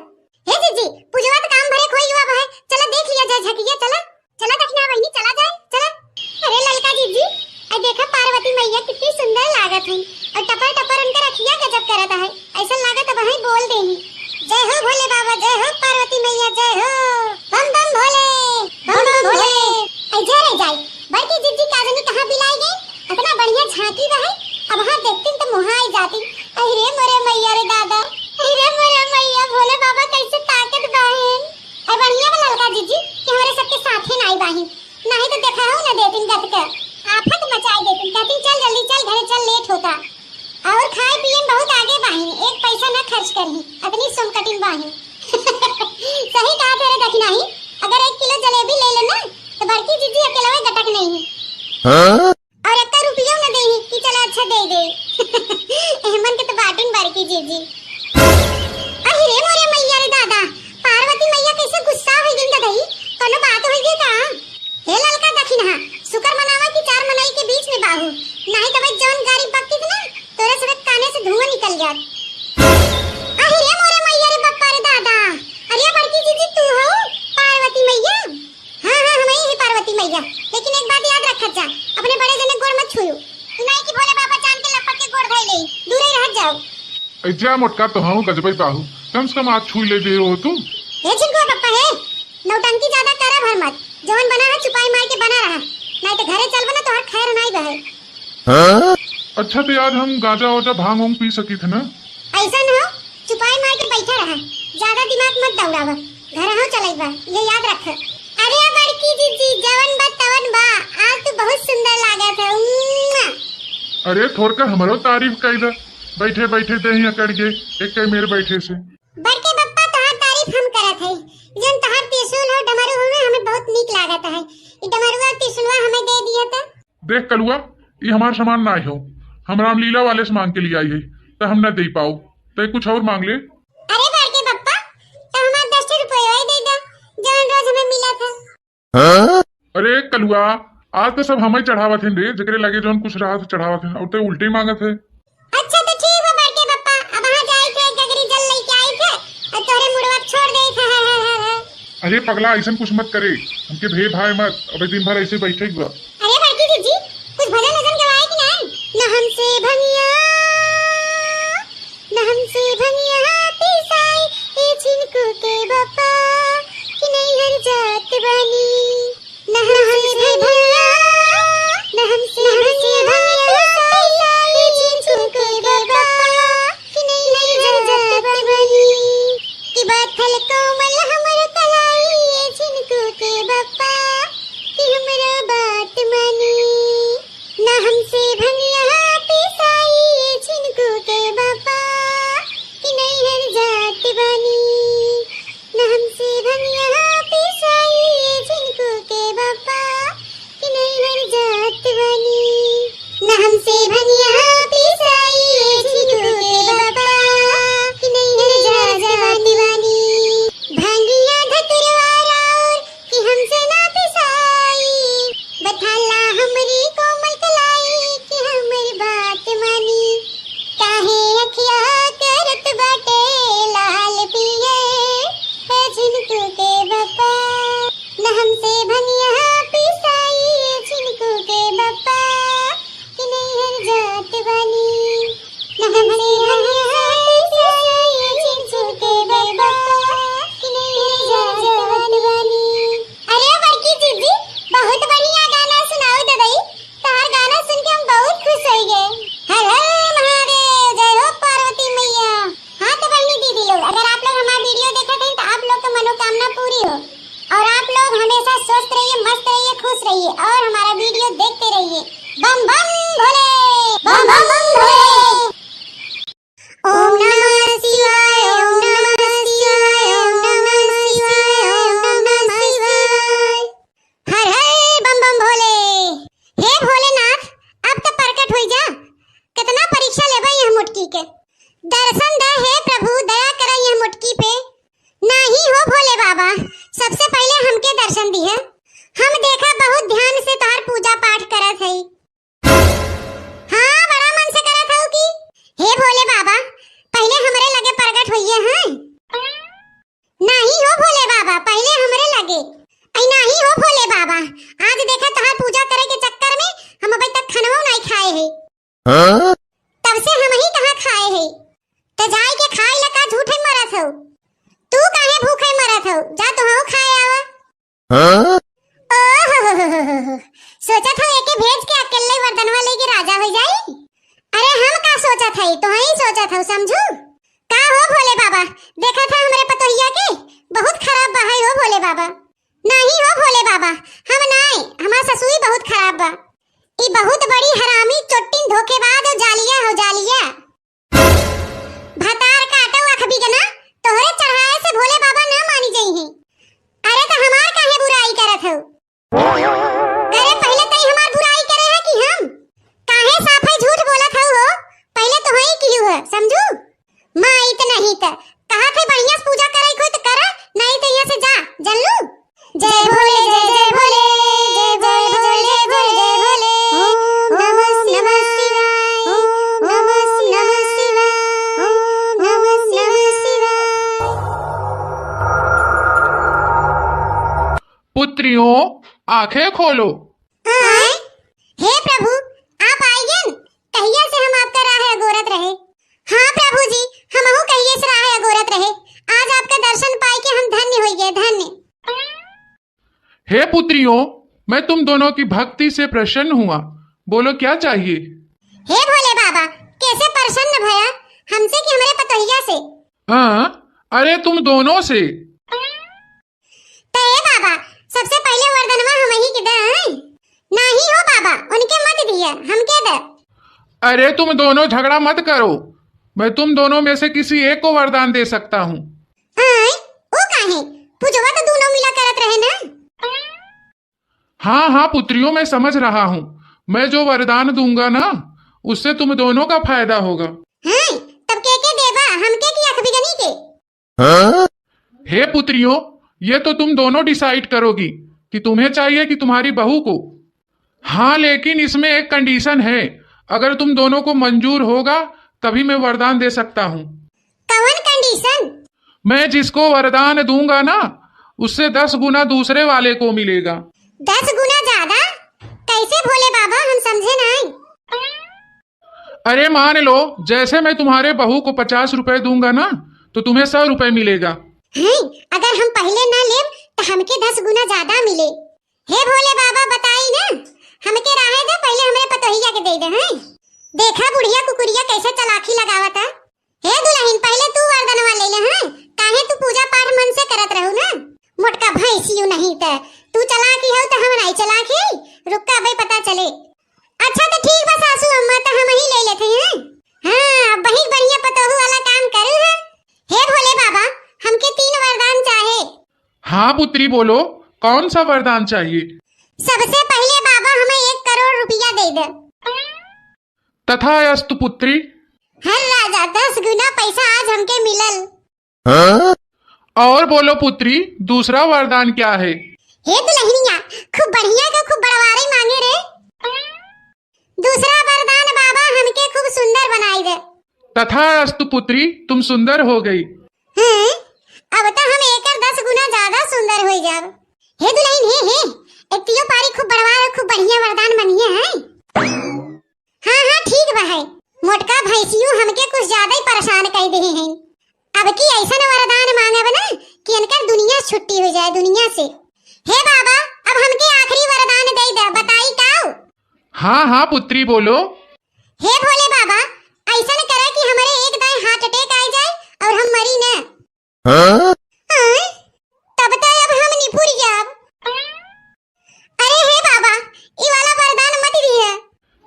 हे जीजी, पूजवा तो काम भरे खोई हुआ है, चला देख लिया जाए झांकिया। चला चला दक्षिणा बहनी, चला जाए चला। अरे ललका जीजी, आई देखा पार्वती मैया कितनी सुंदर लागत है, और टपर टपर उनका रखिया गजब करता है, ऐसा लागत अब वहीं बोल देही। जय हो भोले बाबा, जय हो पार्वती मैया, जय हो। बम बम भोले, बम बम भोले। आई जा रे जाए, बड़की जीजी काजनी कहां बिलाई गई, इतना बढ़िया झांकी रहे, अब हां देखती तो मुहा आई जाती। अरे मोरे मैया रे दादा, अरे मोरे मैया, भोले बाबा कैसे ताकत बाहेन। आई बढ़िया में ललका जीजी कि हमारे सबके साथे नाई बाहिन, नहीं तो देखा हो ना देतिन गत का आफत मचाई देतिन। कहती चल जल्दी चल घरे चल, लेट होता। और खाए पिए में बहुत आगे बाहिन, एक पैसा न खर्च करही, अपनी सोमकटिन बाहिन। सही कहा तेरे दक्षिणाही, अगर 1 किलो जलेबी ले लो ना तो बड़की जीजी अकेले गटक नहीं है। और 1 रुपया न देही कि चला अच्छा दे दे। एहमन के तो बाटन बड़की जीजी। अरे रे मोरे मैया रे दादा, पार्वती मैया कैसे गुस्सा हो गई दही, कोनो बात हो गई का। हे ललका दक्षिणा, शुक्र मनावा की 4 मनाई के बीच में बाहू, नहीं तो भाई जौन गाड़ी पकती थी ना तोरे सब काने से धुआं निकल जात। अरे रे मोरे मैया रे बप्पा रे दादा, अरे बड़की जीजी तू हो पार्वती मैया। हां हां हम ही पार्वती मैया, लेकिन एक बात याद रखत जा, अपने बड़े जने गोड़ मत छुयो, नहीं कि भोले बाबा जान के लपट के गोड़ धइ ले, दूर ही रह जाओ। ऐजा मोटका तो हाँ गजबई बाहू, कम से कम आज छू ले दे हो तुम। हे चिंकुआ पप्पा है, नौटंकी ज्यादा करा भर मत, जवन बना है छुपाई मार के बना रहा, नहीं तो घरे चल बना तो हर खैर नहीं बहे। अच्छा तो यार हम गाजा वाजा भांग वांग पी सकी थे ना। ऐसा न हो, छुपाई मार के बैठा रहा, ज्यादा दिमाग मत दौड़ावा, घर हो चलेगा, ये याद रख। अरे बड़की जीजी जवन बा तवन बा, आज तो बहुत सुंदर लागत है। अरे थोड़का हमारो तारीफ कर दे, बैठे बैठे दे ही अकड़ गए एक कई मेरे बैठे से। बड़के बप्पा तोहार तारीफ हम करत है, जन तोहार त्रिशूल हो डमरू हो ना हमें बहुत नीक लागत है, ई डमरुआ त्रिशूलवा हमें दे दिया था। देख कलुआ, ये हमारा सामान ना हो, हम रामलीला वाले से मांग के लिए आई है, तो हम न दे पाओ, तो कुछ और मांग ले। अरे बड़के बप्पा, तो हमारा 10 रुपया ही दे दे, जौन रोज हमें मिला था। अरे कलुआ, आज तो सब हमें चढ़ावा थे रे, जकरे लगे जौन कुछ रहा तो चढ़ावा थे, और तो उल्टे मांगत है। अच्छा तो ठीक है बड़के बप्पा, अब वहां जाई थे गगरी जल लेके आई थे, और तोरे मुड़वा छोड़ दे था। अरे पगला ऐसा कुछ मत करे, हमके भे भाई मत, अबे दिन भर ऐसे बैठे हुआ। अरे बड़की जीजी, कुछ भजन वजन गवाए कि नहीं? न हमसे भंगिया, न हमसे भंगिया पिसाई, ए छिनको के बप्पा, कि नहीं हर जात बनी। न हमसे भंगिया, न हमसे भंगिया पिसाई, ए छिनको के बप्पा, कि नहीं हर जात बनी। कि बथल कोमल हमर कलाई, ए छिनको के बप्पा, कि हमरा बात मानी। न हमसे भंगिया पिसाई, ए छिनको के बप्पा, कि नहीं हर जात बनी। न हमसे भंगिया पिसाई, ए छिनको के बप्पा, कि नहीं हर जात बनी। न हमसे भंगिया पिसाई, ए छिनको के बप्पा, कि नहीं हर जात बनी। भांग रहिए और हमारा वीडियो देखते रहिए। बम बम भोले, बम बम बम भोले। ओम नमः शिवाय, ओम नमः शिवाय, ओम नमः शिवाय, ओम नमः शिवाय। हर हर बम बम भोले। हे भोलेनाथ, अब तो प्रकट होई जा। कितना परीक्षा लेबा यह मुटकी के। दर्शन दे हे प्रभु, दया करा यह मुटकी पे। नहीं हो भोले बाबा, सबसे पहले हमके दर्शन दिए। हम देखा बहुत ध्यान से तार पूजा पाठ करत हई। हाँ, बड़ा मन से करत हूँ कि हे भोले बाबा, पहले हमरे लगे प्रकट होइए हैं। नहीं हो भोले बाबा, पहले हमरे लगे। ऐ नहीं हो भोले बाबा, आज देखा तार पूजा करे के चक्कर में हम अभी तक खानवा नहीं खाए हैं। तब से हम ही कहाँ खाए हैं। तो जाए के खाए लगा झूठे मरत हो। तू काहे भूखे मरत हो, जा तो हो खाए आवा। ओह, सोचा था एके भेज के अकेले वरदनवा लेके राजा हो जाई। अरे हम का सोचा था, तो ही सोचा था, समझू का हो भोले बाबा। देखा था हमरे पतोहिया के बहुत खराब बहाई हो भोले बाबा। नहीं हो भोले बाबा, हम नहीं, हमार ससुई बहुत खराब बा। ई बहुत बड़ी हरामी चोट्टिन धोखेबाज हो जालिया हो जालिया। भतार काटो अखबी के ना, तोहरे चढ़ाए से भोले बाबा ना मानी जाई हैं। अरे तो हमार काहे बुराई करत हो। अरे पहले तई हमार बुराई करे है कि हम काहे साफे झूठ बोलत हो। पहले तो ही कियो है, समझू। मां इत नहीं त कहा थे बढ़िया से पूजा करे कोई तो करा, नहीं तो यहां से जा, जल्लू। जय भोले, जय जय भोले, जय जय भोले, जय भोले। ओम नमः शिवाय, ओम नमः शिवाय, ओम नमः शिवाय। पुत्रियों, आंखें खोलो। हे प्रभु, आप आइए। कहिए से हम आपका राह अगोरत रहे। हाँ प्रभु जी, हमहु कहिए से राह अगोरत रहे। आज आपका दर्शन पाए के हम धन्य हो गए, धन्य। हे पुत्रियों, मैं तुम दोनों की भक्ति से प्रसन्न हुआ। बोलो क्या चाहिए। हे भोले बाबा, कैसे प्रसन्न भया हमसे कि हमारे पतोहिया से। हाँ, अरे तुम दोनों से। तो हे बाबा, सबसे पहले वरदानवा हम ही के दे। नहीं हो बाबा, उनके मत दिया, हमके दे। अरे तुम दोनों झगड़ा मत करो, मैं तुम दोनों में से किसी एक को वरदान दे सकता हूँ। वो काहे, पूजवा तो दोनों मिला करत रहे ना। हाँ हाँ पुत्रियों, मैं समझ रहा हूँ। मैं जो वरदान दूंगा ना, उससे तुम दोनों का फायदा होगा। तब के देवा, हमके की अखबिगनी के। हे पुत्रियों, ये तो तुम दोनों डिसाइड करोगी कि तुम्हें चाहिए कि तुम्हारी बहू को। हाँ, लेकिन इसमें एक कंडीशन है। अगर तुम दोनों को मंजूर होगा तभी मैं वरदान दे सकता हूँ। कौन कंडीशन? मैं जिसको वरदान दूंगा ना, उससे 10 गुना दूसरे वाले को मिलेगा। 10 गुना ज्यादा? कैसे भोले बाबा, हम समझे नहीं। अरे मान लो, जैसे मैं तुम्हारे बहू को 50 रुपए दूंगा ना, तो तुम्हें 100 रुपए मिलेगा। अगर हम पहले ना ले तो हमके 10 गुना ज्यादा मिले। हे भोले बाबा, बताई ना, हमके राहे दे, पहले हमें पतोहिया के दे दे। देखा बुढ़िया कुकुरिया कैसे चलाकी लगावता। हे दुल्हन, पहले तू वरदानवा ले ले। काहे तू पूजा पाठ मन से करत रहू ना। मोटका भैंसियो नहीं त तू चलाकी हो तो हम नहीं चलाकी। रुका भाई, पता चले। अच्छा तो ठीक बा सासू अम्मा, तो हम ही ले लेते हैं। हाँ, बही बढ़िया पतोहू वाला काम करू है। हे भोले बाबा, हमके 3 वरदान चाहे। हाँ पुत्री, बोलो कौन सा वरदान चाहिए। सबसे पहले बाबा हमें 1 करोड़ रुपया दे दे। तथास्तु पुत्री। हर राजा, 10 गुना पैसा आज हमके मिलल। और बोलो पुत्री, दूसरा वरदान क्या है। हे दुल्हनिया, खूब बढ़िया का खूब बड़वारी मांगे रे। दूसरा वरदान बाबा, हमके खूब सुंदर बनाई दे। तथास्तु पुत्री, तुम सुंदर हो गई। अब तो हम 10 गुना ज्यादा सुंदर हो जाब। हे दुल्हन, हे एतियो पारी खूब बड़वा, खूब बढ़िया वरदान बनिए है। हाँ ठीक बा है। मोटका भैंसियो हमके कुछ ज्यादा ही परेशान कर दे हैं। अब की ऐसा वरदान मांगे ना कि इनकर दुनिया छुट्टी हो जाए दुनिया से। हे बाबा, अब हमके आखिरी वरदान दे दे, बताई काऊ। हाँ हाँ पुत्री, बोलो। हे भोले बाबा, ऐसा करे कि हमारे एक दाएं हार्ट अटैक आ जाए और हम मरी ना। तब तो अब हम निपुर जाब। अरे हे बाबा,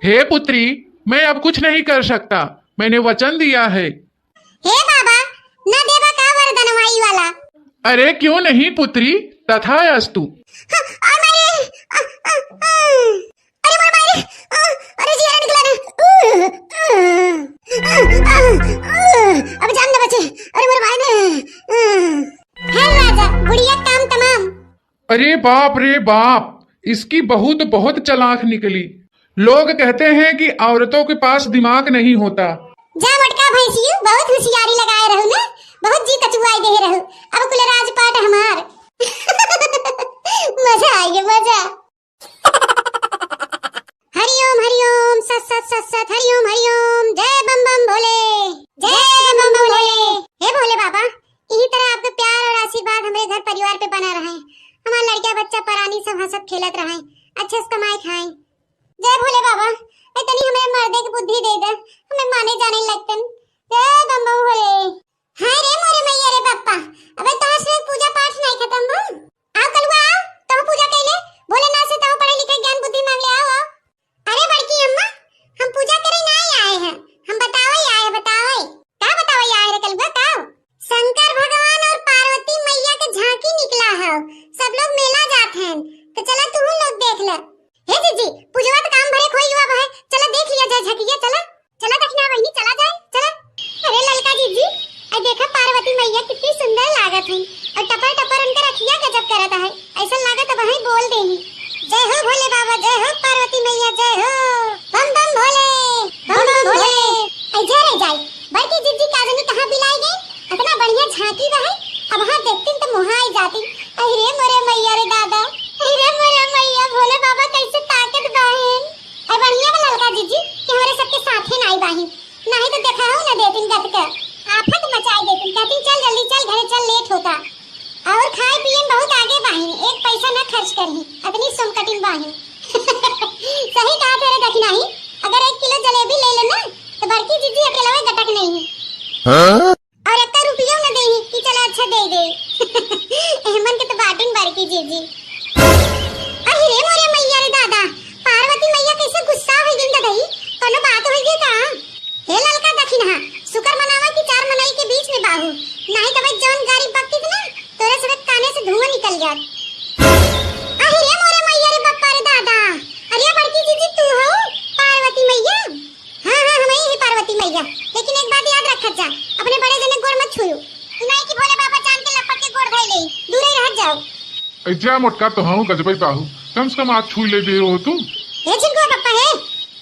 हे पुत्री, मैं अब कुछ नहीं कर सकता, मैंने वचन दिया है। हे बाबा, न देवा का वरदान वाई वाला। अरे क्यों नहीं पुत्री, तथास्तु। और मेरे अरे मेरे अरे जी निकला रे। अब जान न बचे। अरे मेरे भाई ने है राजा, बुढ़िया काम तमाम। अरे बाप रे बाप, इसकी बहू तो बहुत चालाक निकली। लोग कहते हैं कि औरतों के पास दिमाग नहीं होता। जा मटका भैंसियो, बहुत होशियारी लगाए रहू ना, बहुत जी कचुआई दे रहू। अब कुल राजपाट हमार। मजा आ गया मजा। हरिओम सत सत सत सत हरिओम जय बम बम भोले, जय बम बम भोले। हे भोले बाबा, इसी तरह आपका प्यार और आशीर्वाद हमारे घर परिवार पे बना रहे। हमारा लड़का बच्चा परानी सब हंसत खेलत रहे, अच्छे से कमाए खाए। जय भोले बाबा, इतनी हमें मर्दे की बुद्धि दे दे, हमें माने जाने लगतन। जय बम बम भोले। हाय रे मोरे मैया रे बाप्पा, अबे तोहर से पूजा पाठ नहीं खत्म हो। आओ कलुआ आओ, तुम पूजा कैले भोलेनाथ से, तुम पढ़े लिखे ज्ञान बुद्धि मांग ले। आओ अरे बड़की अम्मा, हम पूजा करे नहीं आए हैं, हम बताओ आए हैं। बताओ क्या बताओ आए रे कलुआ, बताओ। शंकर भगवान और पार्वती मैया के झांकी निकला है, सब लोग मेला जाते हैं, तो चला तू लोग देख ले। हे जीजी, पूजवा तो काम भरे खोई हुआ है, चला देख लिया जाए झकिया। चला चला दक्षिणा बहनी, चला जाए चला। अरे ललका जीजी, आई देखा पार्वती मैया कितनी सुंदर लागत है, और टपर टपर उनका रखिया गजब करता है, ऐसा लागत अब वहीं बोल देही। जय हो भोले बाबा, जय हो पार्वती मैया, जय हो बम बम भोले, बम बम भोले। आई जा रे जाए बड़की जीजी काजनी कहां बिलाई गई, इतना बढ़िया झांकी रहे, अब वहां देखती तो मुहाई जाती। अरे मोरे मैया रे दादा, अरे मोरे मैया, भोले बाबा कैसे ताकत बाहेन। आई बढ़िया वाला ललका जीजी कि हमारे सबके साथे नाई बाही, नहीं तो देखा हो ना देतिन गत के आफत मचाई देतिन, कहती चल जल्दी चल घरे चल, लेट होता। और खाए पिए में बहुत आगे बाही, एक पैसा न खर्च करही, इतनी सोमकटिन बाही। सही कहा तेरे दक्षिणाही, अगर 1 किलो जलेबी ले ले ना, तो बड़की जीजी अकेला में गटक नहीं है। और 1 रुपया न देही कि चला अच्छा दे दे। एहमन के तो बाटन बड़की जीजी। अरे मोरे मैया रे दादा, पार्वती मैया कैसे गुस्सा हो गई दही, कोनो बात हो गई का? हे ललका दक्षिणा, शुक्र मनावा कि 4 मनाई के बीच में बाहू, नहीं तो भाई जौन गाड़ी बकती ना, तोरे सब काने से धुआं निकल जात। अरे मोरे मैया रे बप्पा रे दादा, अरे बड़की जीजी तू हो पार्वती मैया? हां हम ही पार्वती मैया, लेकिन एक बात याद रखत जा, अपने बड़े जने गोड़ मत छुयो, नहीं कि भोले बाबा जान के लपट के गोड़ धइ ले, दूर ही रह जाओ। ऐजा मोटका तो हाँ गजबई बाहू, कम से कम आज छू ले दे हो तुम। हे चिंकुआ पप्पा है,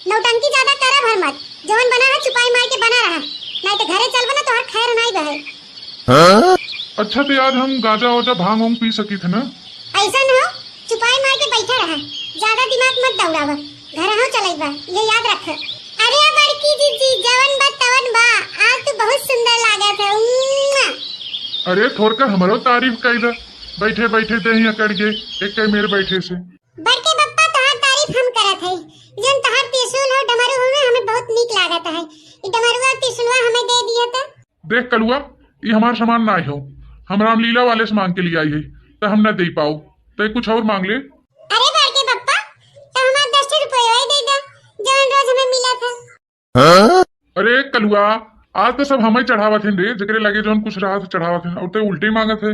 नौटंकी ज्यादा करा भर मत, जवन बना है छुपाई मार के बना रहा, नहीं तो घरे चल बना तो हर खैर नहीं बहे। अच्छा तो यार हम गाजा वाजा भांग वांग पी सकी थे ना? ऐसा न हो, छुपाई मार के बैठा रहा, ज्यादा दिमाग मत दौड़ावा, घर हो चले बा, ये याद रख। अरे बड़की जीजी, जवन बा तवन बा, आज तू बहुत सुंदर लागत है। अरे थोड़कर हमारो तारीफ कर दे, बैठे बैठे दे ही अकड़ गए एक कई मेरे बैठे से। बड़के बप्पा तोहार तारीफ हम करत है, जन तोहार त्रिशूल हो डमरू हो हमें बहुत नीक लागत है, ई डमरुआ त्रिशूलवा हमें दे दिया था। देख कलुआ, ये हमारा सामान ना हो, हम रामलीला वाले से मांग के लिए आई है, तो हम न दे पाओ, तो कुछ और मांग ले। अरे बड़के बप्पा, तो हमार 10 रुपया दे दे, जवन रोज हमें मिला था। अरे कलुआ, आज तो सब हमें चढ़ावा थे रे, जकरे लगे जौन कुछ रहा था चढ़ावा थे, और तो उल्टे मांगत है।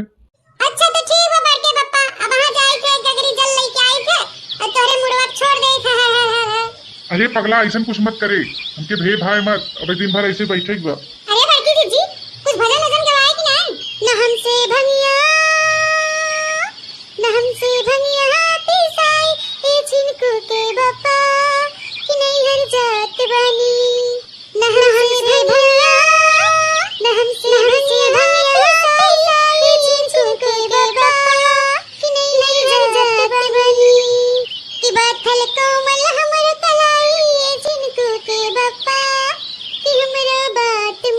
अच्छा तो ठीक है बड़के बप्पा, अब वहां जाए थे गगरी जल लेके आए थे, और तोरे मुड़वा छोड़ दे था। अरे पगला, ऐसा कुछ मत करे, हमके भे भाई मत, अब दिन भर ऐसे बैठे ही बा। अरे बड़की जीजी, कुछ भजन वजन गवाए कि नहीं? न हमसे भंगिया, न हमसे भंगिया पिसाई, ए छिनको के बप्पा, कि नहीं हर जात बनी। न हमसे भंगिया, न हमसे भंगिया पिसाई, ए छिनको के बप्पा, कि नहीं हर जात बनी। कि बाथल कोमल हमर कलाई, ए छिनको के बप्पा, कि हमरो बात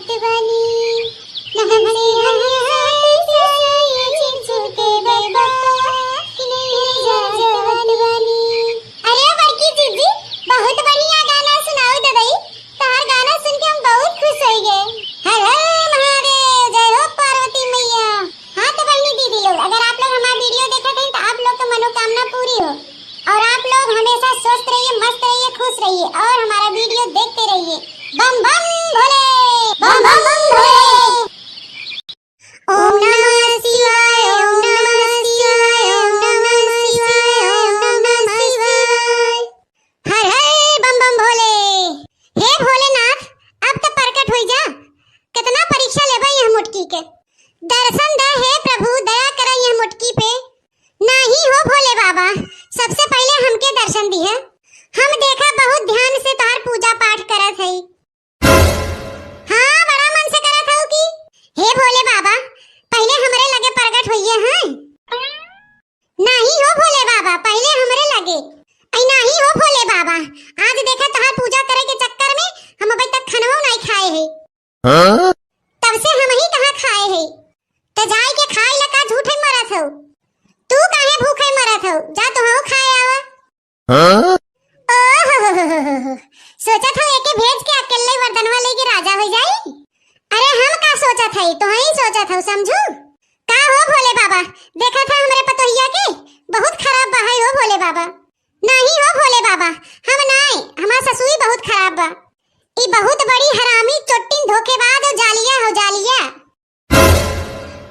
जात वाली न हमसे ये छुछुके बाबा कि नहीं जात वाली। अरे बड़की जीजी बहुत बढ़िया गाना सुनाओ ददाई, तार गाना सुन के हम बहुत खुश हो गए। हर हर महादेव, जय हो पार्वती मैया। हाँ तो बहनी दीदी लोग, अगर आप लोग हमारा वीडियो देखते हैं तो आप लोग की मनोकामना पूरी हो और आप लोग हमेशा स्वस्थ रहिए, मस्त रहिए, खुश रहिए और हमारा वीडियो देखते रहिए। बम बम भोले, बम बम बम भोले। ओम नमः शिवाय, ओम नमः शिवाय, ओम नमः शिवाय, ओम नमः शिवाय। हर हर बम बम भोले। हे भोलेनाथ, अब तो प्रकट हो जा, कितना परीक्षा लेबा यह मुटकी के। दर्शन दे हे प्रभु, दया कर यह मुटकी पे। नहीं हो भोले बाबा, सबसे पहले हमके दर्शन दिए। हम देखा बहुत ध्यान से तार पूजा पाठ करत हई। हाँ बड़ा मन से करत हूँ कि हे भोले बाबा पहले हमरे लगे प्रकट होइए हैं। नहीं हो भोले बाबा, पहले हमरे लगे। ऐ नहीं हो भोले बाबा, आज देखा तार पूजा करे के चक्कर में हम अभी तक खाना नहीं खाए हैं। तब से हम ही कहाँ खाए हैं, तो जाए के खाए लगा झूठे मरत हो। तू काहे भूखे मरत हो, जा तो हो खाए आवा। ओह सोचत हो एके भेज के अकेले वरदनवा लेके राजा हो जाई। अरे हम का सोचत हई, तो ही सोचत हो, समझू का हो भोले बाबा। देखा था हमरे पतोहिया के बहुत खराब बहाई हो भोले बाबा। नहीं हो भोले बाबा, हम नहीं, हमार ससुई बहुत खराब बा। ई बहुत बड़ी हरामी चोट्टिन धोखेबाज हो जालिया हो जालिया।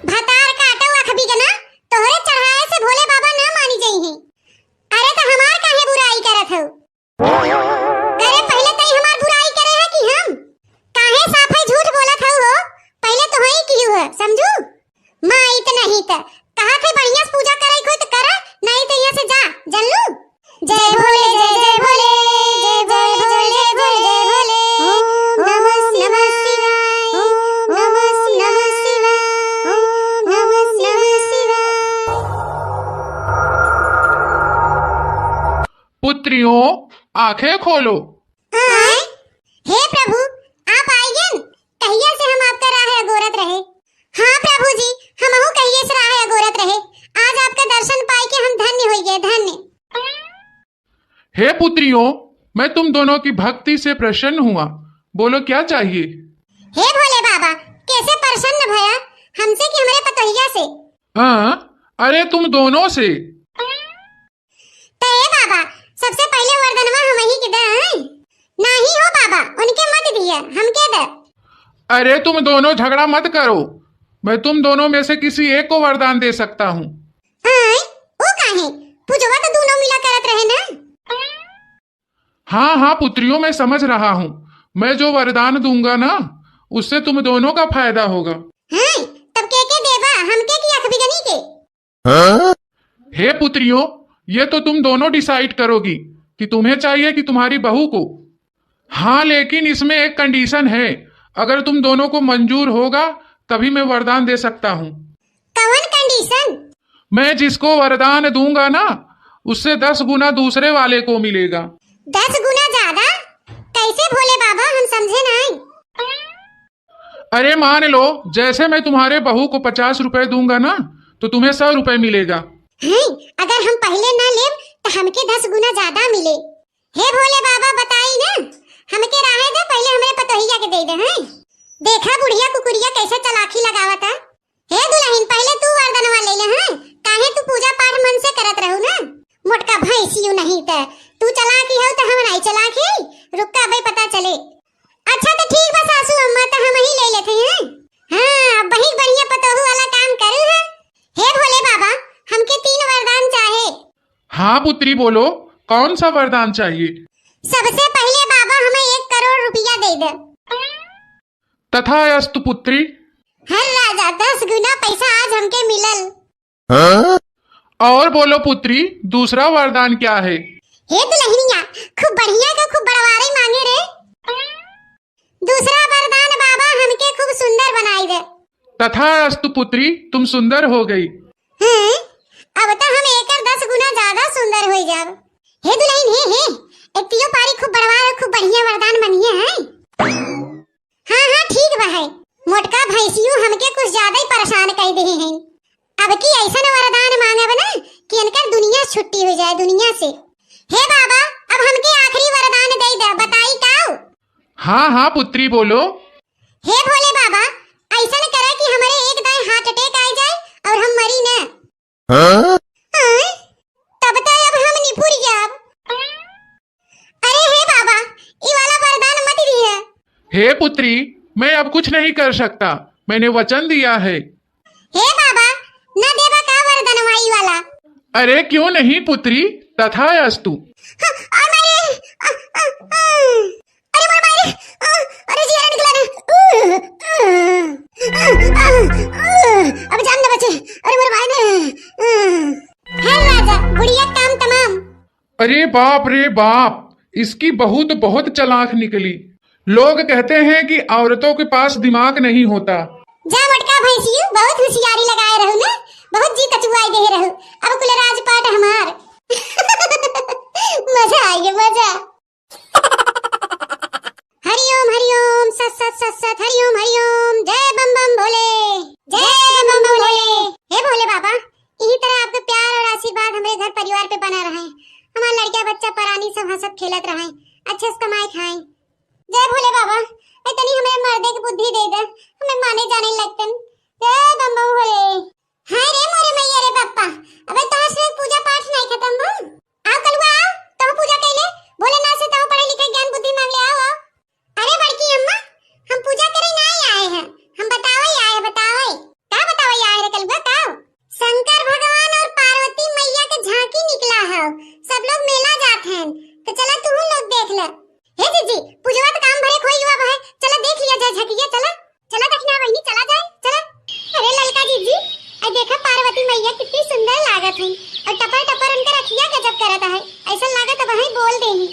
भतार काटो अखबी के ना, तोहरे चढ़ाए से भोले बाबा ना मानी जाई हैं। अरे तो हमार काहे बुराई करत हो। अरे पहले तई हमार बुराई करे है कि हम काहे साफे झूठ बोलत हो। पहले तो हई कियो है, समझू मां इत नहीं त कहा थे बढ़िया से पूजा करे कोई तो करा, नहीं तो यहां से जा जल्लू। जय भोले जय जय भोले, जय भोले जय भोले, जय भोले। ओम नमः शिवाय, ओम नमः शिवाय, ओम नमः शिवाय। पुत्रियों आंखें खोलो। हे प्रभु आप आइए, कहिए से हम आपका राह अगोरत रहे। हाँ प्रभु जी, हमहु कहिए से राह अगोरत रहे। आज आपका दर्शन पाई के हम धन्य हो गए, धन्य। हे पुत्रियों, मैं तुम दोनों की भक्ति से प्रसन्न हुआ, बोलो क्या चाहिए। हे भोले बाबा कैसे प्रसन्न भया, हमसे कि हमारे पतोहिया से। हाँ अरे तुम दोनों से। तो हे बाबा सबसे पहले वरदानवा हम ही के दे। नहीं हो बाबा, उनके मत दिया, हमके दे। अरे तुम दोनों झगड़ा मत करो, मैं तुम दोनों में से किसी एक को वरदान दे सकता हूँ। वो काहे, पूजवा तो दोनों मिला करत रहे ना। हाँ हाँ पुत्रियों, मैं समझ रहा हूँ, मैं जो वरदान दूंगा ना उससे तुम दोनों का फायदा होगा। तब के देवा, हमके की अखबिगनी के। हे पुत्रियों, ये तो तुम दोनों डिसाइड करोगी कि तुम्हें चाहिए कि तुम्हारी बहू को। हाँ लेकिन इसमें एक कंडीशन है, अगर तुम दोनों को मंजूर होगा तभी मैं वरदान दे सकता हूँ। कौन कंडीशन? मैं जिसको वरदान दूंगा ना उससे 10 गुना दूसरे वाले को मिलेगा। 10 गुना ज्यादा? कैसे भोले बाबा, हम समझे नहीं। अरे मान लो जैसे मैं तुम्हारे बहू को 50 रुपए दूंगा ना तो तुम्हें 100 रुपए मिलेगा। अगर हम पहले ना ले तो हमके 10 गुना ज्यादा मिले। हे भोले बाबा बताई ना, हमके राहे दे, पहले हमरे पतोहिया के दे दे। देखा बुढ़िया कुकुरिया कैसे चलाकी लगावता। हे दुल्हन पहले तू वरदानवा ले ले। काहे तू पूजा पाठ मन से करत रहू ना, मोटका भैंसियो नहीं त तू चलाकी हो तो हम नहीं चलाकी। रुका भाई पता चले। अच्छा तो ठीक बा सासू अम्मा, तो हम ही ले लेते हैं। हाँ बही बढ़िया पतोहू वाला काम करू है। हे भोले बाबा हमके 3 वरदान चाहे। हाँ पुत्री बोलो, कौन सा वरदान चाहिए। सबसे पहले बाबा हमें 1 करोड़ रुपया दे दे। तथास्तु पुत्री। हर राजा 10 गुना पैसा आज हमके मिलल। और बोलो पुत्री, दूसरा वरदान क्या है। हे दुल्हनिया खूब बढ़िया का खूब बड़वारी मांगे रे। दूसरा वरदान बाबा हमके खूब सुंदर बनाई दे। तथास्तु पुत्री, तुम सुंदर हो गई। अब तो हम 1 और 10 गुना ज्यादा सुंदर हो जाब। हे दुल्हन हे एतियो पारी खूब बड़वार खूब बढ़िया वरदान बनिए है। हाँ हाँ ठीक बा है। मोटका भैंसियों हमके कुछ ज्यादा ही परेशान कर दे हैं। अब की ऐसा वरदान मांगे ना कि इनकर दुनिया छुट्टी हो जाए दुनिया से। हे बाबा अब हमके आखिरी वरदान दे दे, बताई काऊ। हाँ हाँ पुत्री बोलो। हे भोले बाबा ऐसा न करे कि हमारे एक दाएं हार्ट अटैक आ जाए और हम मरी न। हाँ? तब तो अब हम निपुर जाब। अरे हे बाबा ये वाला वरदान मत दिया। हे पुत्री मैं अब कुछ नहीं कर सकता, मैंने वचन दिया है। हे बाबा न देवा का वरदान वाई वाला। अरे क्यों नहीं पुत्री, तथास्तु। अरे जी निकला अब जान न बचे। अरे मेरे भाई ने है राजा बुढ़िया काम तमाम। अरे बाप रे बाप, इसकी बहू तो बहुत चालाक निकली। लोग कहते हैं कि औरतों के पास दिमाग नहीं होता। जा मटका भैंसियों बहुत होशियारी लगाए रहो ना, बहुत जी कचुआई दे रहो। अब कुल राजपाट हमार मजा आएगा मजा। हरिओम सत सत सत सत हरिओम जय बम बम भोले, जय बम बम भोले। हे भोले बाबा इसी तरह आपका प्यार और आशीर्वाद हमारे घर परिवार पे बना रहे। हमारा लड़का बच्चा परानी सब हंसत खेलत रहे, अच्छे से कमाए खाएं। जय भोले बाबा इतनी हमें मर्दे की बुद्धि दे दे, हमें माने जाने लगतन। जय बम बम भोले। हाय रे मोरे मैया रे पप्पा अबे तोहर से पूजा पाठ नहीं खत्म हो। आओ कलवा आओ तो पूजा कैले भोलेनाथ से तो पढ़े लिखे ज्ञान बुद्धि मांग ले। आओ अरे बड़की अम्मा हम पूजा करे नहीं आए हैं, हम बताओ ही आए। बताओ क्या बताओ ही आए रे कलवा बताओ। शंकर भगवान और पार्वती मैया के झांकी निकला है, सब लोग मेला जाते हैं तो चला तू लोग देख ले। हे जीजी पूजवा तो काम भरे खोई हुआ है, चला देख लिया जाए झकिया। चला चला देखना बहनी चला जाए चला। अरे ललका जीजी आई देखा पार्वती मैया कितनी सुंदर लागत है और टपर टपर उनका रखिया गजब करता है। ऐसा लागत वही बोल देही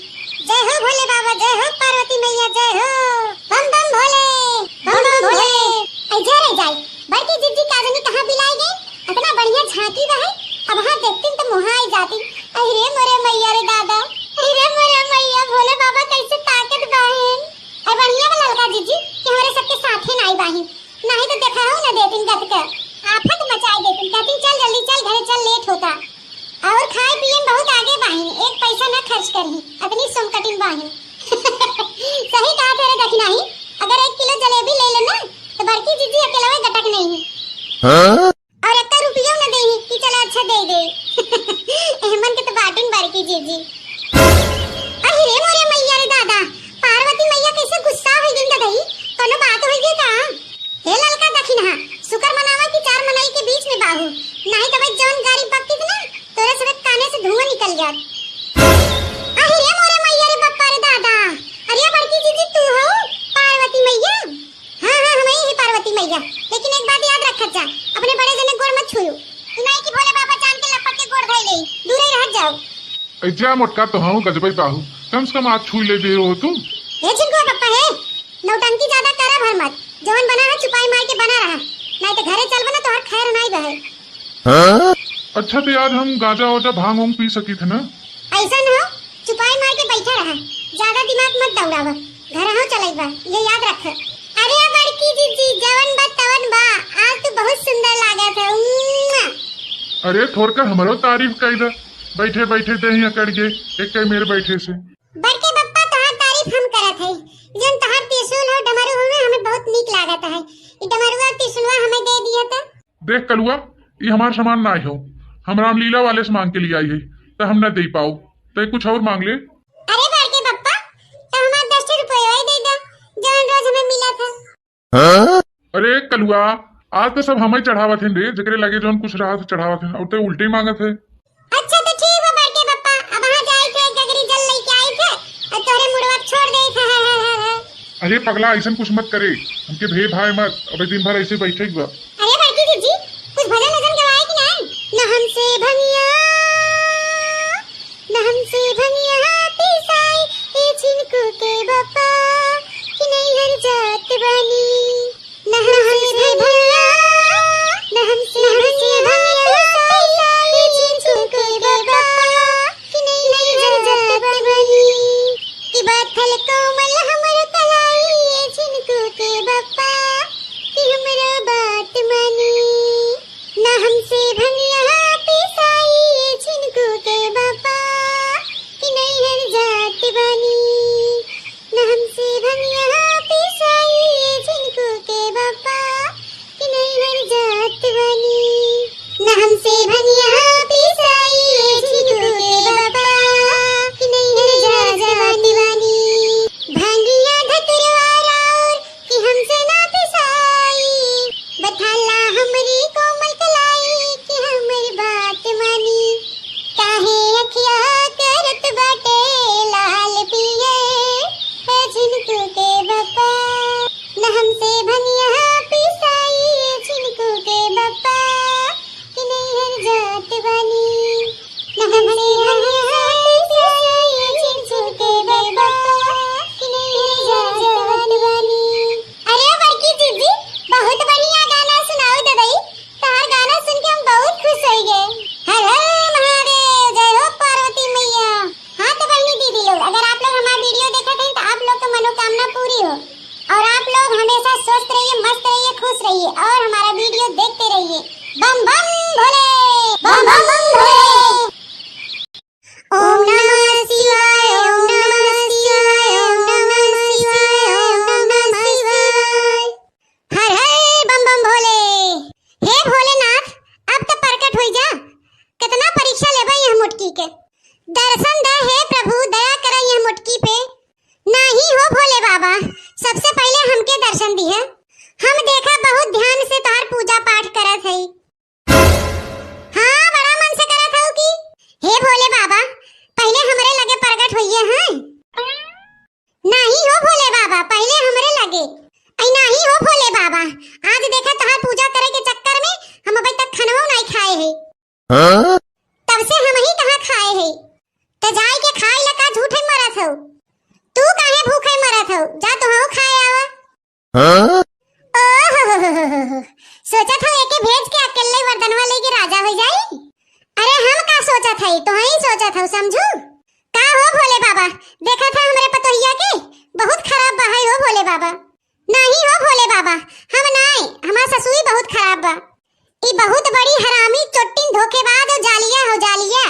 जय हो भोले बाबा, जय हो पार्वती मैया, जय हो बम बम भोले, बम बम भोले। आई जा रे जाए बड़की जीजी काजनी कहां बिलाई गई, इतना बढ़िया झांकी रहे। अब हां देखती तो मुहाई जाती। अरे मोरे मैया रे दादा, अरे मोरे मैया भोले बाबा कैसे ताकत बाहेन। और बढ़िया वाला ललका जीजी कि हमारे सबके साथे नाई बाही, नहीं तो देखा हो ना देतिन गत का आफत मचाई देतिन। कहती चल जल्दी चल घरे चल लेट होता। और खाए पिए बहुत आगे बाही, एक पैसा न खर्च करही अपनी सुमकटिन बाही। सही कहा तेरे दखना ही, अगर 1 किलो जलेबी ले लेना तो बड़की जीजी अकेला में गटक नहीं है। और 1 रुपया न देही कि चला अच्छा दे दे। एहमन के तो बाटन बड़की जीजी। अरे रे मोरे मैया रे दादा पार्वती मैया कैसे गुस्सा हो गई दही, कोनो बात हो गई का। हे ललका दखिना शुक्र मनावा कि 4 मनाई के बीच में बाहू, नहीं तो भाई जौन गाड़ी पकती ना तोरे सब काने से धुआं निकल जात। अरे रे मोरे मैया रे बप्पा रे दादा, अरे बड़की जीजी तू हो पार्वती मैया। हां हां हम ही पार्वती मैया, लेकिन एक बात याद रखत जा अपने बड़े जने गोड़ मत छुयो, नहीं कि भोले बाबा जान के लपट के गोड़ धइ ले, दूर ही रह जाओ। जा मोटका तो हाँ गजबई बाहू, कम से कम हाथ छू ले दे हो तुम। ये चिंकू पप्पा है नौटंकी ज्यादा करा भर मत, जवन बना है चुपाई मार के बना रहा, नहीं तो घरे चल बना तो हर खैर नहीं बहे। हाँ? अच्छा तो यार हम गांजा वाजा भांग वांग पी सकी थे ना। ऐसा न हो चुपाई मार के बैठा रहा, ज्यादा दिमाग मत दौड़ावा, घर हो चले बा ये याद रख। अरे बड़की जीजी जवन बा तवन बा, आज तो बहुत सुंदर लागत है। अरे थोड़ का हमारो तारीफ कर दे, बैठे बैठे दे ही अकड़ गए एक कई मेरे बैठे से। बड़के बप्पा तोहार तारीफ हम करत है, जन तोहार त्रिशूल और डमरू में हमें बहुत नीक लागत है। ई डमरुआ त्रिशूलवा हमें दे दिया था। देख कलुआ ये हमार सामान ना हो, हम रामलीला वाले से मांग के लिए आई है तो हम न दे पाओ, तो कुछ और मांग ले। अरे बड़के बप्पा तो हमार 10 रुपया ही दे दे जवन रोज हमें मिला था। अरे कलुआ आज तो सब हमें चढ़ावत हैं रे, जकरे लगे जौन कुछ रहा चढ़ावत हैं और तो उल्टे ही मांगत है। अच्छा तो ठीक है बड़के बप्पा, अब वहां जाए थे गगरी जल लेके आए थे और तोरे मुड़वा छोड़ दे था। अरे पगला ऐसा कुछ मत करे, हमके भेद भाई मत, अब दिन भर ऐसे बैठे हुआ। अरे बड़की जीजी कुछ भजन वजन गवाए कि नहीं। न हमसे भंगिया पिसाई ए छिनको के बप्पा कि नहीं हर जात बनी। न हमसे भंगिया पिसाई ए छिनको के बप्पा कि नहीं हर जात बनी। कि बाथल कोमल हमर कलाई ए छिनको के भनिया पिसाई छिनको के बप्पा कि नहीं हर जात वाली हमसे भनिया पिसाई छिनको के बप्पा कि नहीं हर जात वाली। अरे बड़की जीजी बहुत बढ़िया गाना सुनाओ ददाई, तार गाना सुन के हम बहुत खुश हो गए। हर हर महादेव, जय हो पार्वती मैया। हाँ तो बहनी दीदी लोग, अगर आप लोग हमारा वीडियो देखे थे तो आप लोग की मनोकामना पूरी हो और आप लोग हमेशा स्वस्थ रहिए, मस्त रहिए, खुश रहिए और हमारा वीडियो देखते रहिए। बम बम भोले, बम बम बम भोले। ओम नमः शिवाय, ओम नमः शिवाय, ओम नमः शिवाय, ओम नमः शिवाय। हर हर बम बम भोले। हे भोलेनाथ, अब तो प्रकट हो जा, कितना परीक्षा लेबा यह मुटकी के। दर्शन दे हे प्रभु, दया करा यह मुटकी पे। नहीं हो भोले बाबा, सबसे पहले हमके दर्शन दिए। हम देखा बहुत ध्यान से तार पूजा पाठ करत हई। हाँ बड़ा मन से करत हूँ कि हे भोले बाबा पहले हमरे लगे प्रकट होइए हैं। नहीं हो भोले बाबा, पहले हमरे लगे। ऐ नहीं हो भोले बाबा, आज देखा तार पूजा करे के चक्कर में हम अभी तक खाना नहीं खाए हैं। तब से हम ही कहाँ खाए हैं, तो जाए के खाए लगा झूठे मरत हो। तू काहे भूखे मरत हो, जा तो हो खाए आवा। ओह सोचा था एके भेज के अकेले वर्दनवा लेके राजा हो जाई। अरे हम का सोचा था, तो ही सोचा था, समझू का हो भोले बाबा। देखा था हमरे पतोहिया के बहुत खराब बहाई हो भोले बाबा। नहीं हो भोले बाबा, हम नहीं, हमार ससुई बहुत खराब बा। ई बहुत बड़ी हरामी चोट्टिन धोखेबाज हो जालिया हो जालिया।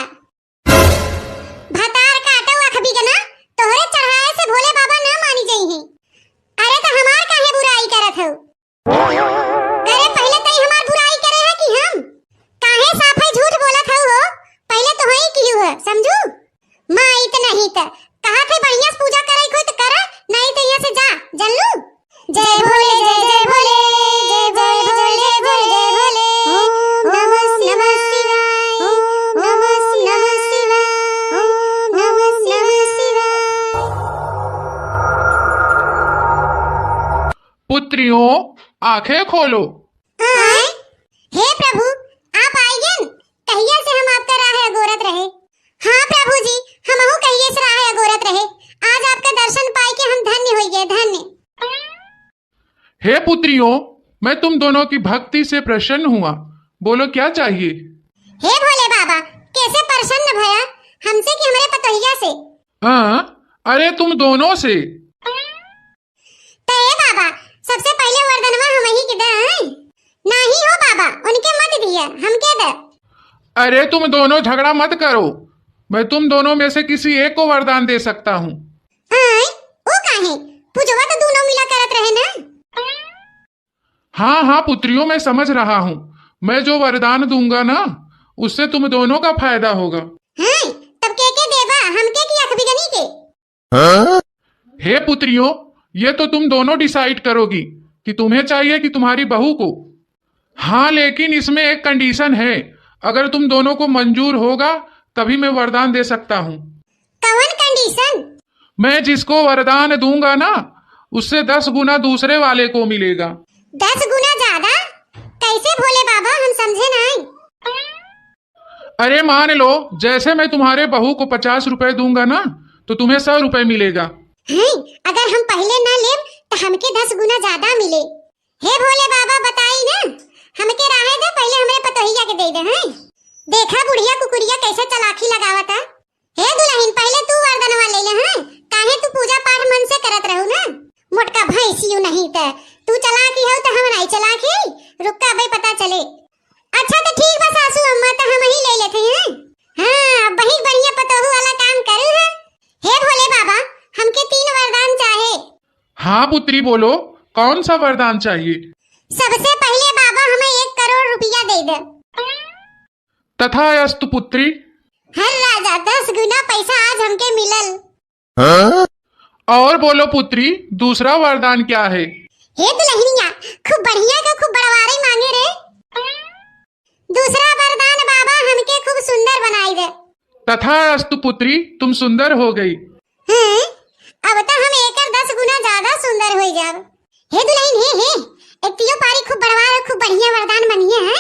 भतार काटो अखबी गना, तोहरे चढ़ाए से भोले बाबा ना मानी जाई हैं। अरे तो हमार काहे बुराई करत हो। अरे पहले तई हमार बुराई करे है कि हम काहे साफे झूठ बोलत हो। पहले तो ही कियो है, समझू मां इत नहीं त कहा थे बढ़िया से पूजा करे कोई तो करा, नहीं तो यहां से जा जल्लू। जय भोले जय जय भोले, जय जय भोले जय भोले। ओम नमः नमः शिवाय, ओम नमः नमः शिवाय, ओम नमः नमः शिवाय। पुत्रियों आंखें खोलो। हे प्रभु आप आइए, कहिए से हम आपका राह अगोरत रहे। हाँ प्रभु जी, हमहु कहिए से राह अगोरत रहे। आज आपका दर्शन पाए के हम धन्य हो गए, धन्य। हे पुत्रियों, मैं तुम दोनों की भक्ति से प्रसन्न हुआ, बोलो क्या चाहिए। हे भोले बाबा कैसे प्रसन्न भया हमसे कि हमारे पतोहिया से। अरे तुम दोनों से। तो हे बाबा सबसे पहले वरदानवा हम ही के दे। नहीं हो बाबा, उनके मत दिया, हमके दे। अरे तुम दोनों झगड़ा मत करो, मैं तुम दोनों में से किसी एक को वरदान दे सकता हूँ। वो काहे, पूजवा तो दोनों मिला करत रहे ना। हाँ हाँ पुत्रियों, मैं समझ रहा हूँ, मैं जो वरदान दूंगा ना उससे तुम दोनों का फायदा होगा। तब के देवा, हमके की अखबिगनी के। हे पुत्रियों, ये तो तुम दोनों डिसाइड करोगी कि तुम्हें चाहिए कि तुम्हारी बहू को। हाँ लेकिन इसमें एक कंडीशन है, अगर तुम दोनों को मंजूर होगा तभी मैं वरदान दे सकता हूँ। कौन कंडीशन? मैं जिसको वरदान दूंगा ना उससे 10 गुना दूसरे वाले को मिलेगा। 10 गुना ज्यादा? कैसे भोले बाबा, हम समझे नहीं। अरे मान लो जैसे मैं तुम्हारे बहू को 50 रुपए दूंगा ना तो तुम्हें 100 रुपए मिलेगा। अगर हम पहले ना ले तो हमके 10 गुना ज्यादा मिले। हे भोले बाबा बताई ना, हमके राहे दे, पहले हमें पतोहिया के दे दे। देखा बुढ़िया कुकुरिया कैसे चलाकी लगावता। हे दुल्हन पहले तू वरदानवा ले ले। काहे तू पूजा पाठ मन से करत रहू ना, मोटका भैंसियो नहीं त तू चलाकी हो तो हम नहीं चलाकी। रुका भाई पता चले। अच्छा तो ठीक बस सासू अम्मा तो हम ही ले लेते हैं। हाँ बहुत बढ़िया पतोहू वाला काम करू है। हे भोले बाबा हमके 3 वरदान चाहे। हाँ पुत्री बोलो, कौन सा वरदान चाहिए। सबसे पहले बाबा हमें 1 करोड़ रुपया दे दे। तथास्तु पुत्री। हर राजा 10 गुना पैसा आज हमके मिलल। और बोलो पुत्री, दूसरा वरदान क्या है। हे दुल्हनिया खूब बढ़िया का खूब बड़वारी मांगे रे। दूसरा वरदान बाबा हमके खूब सुंदर बनाई दे। तथास्तु पुत्री, तुम सुंदर हो गई। अब तो हम 10 गुना ज्यादा सुंदर हो जाब। हे दुल्हन हे एक तियो पारी खूब बड़वा और खूब बढ़िया वरदान बनिए है।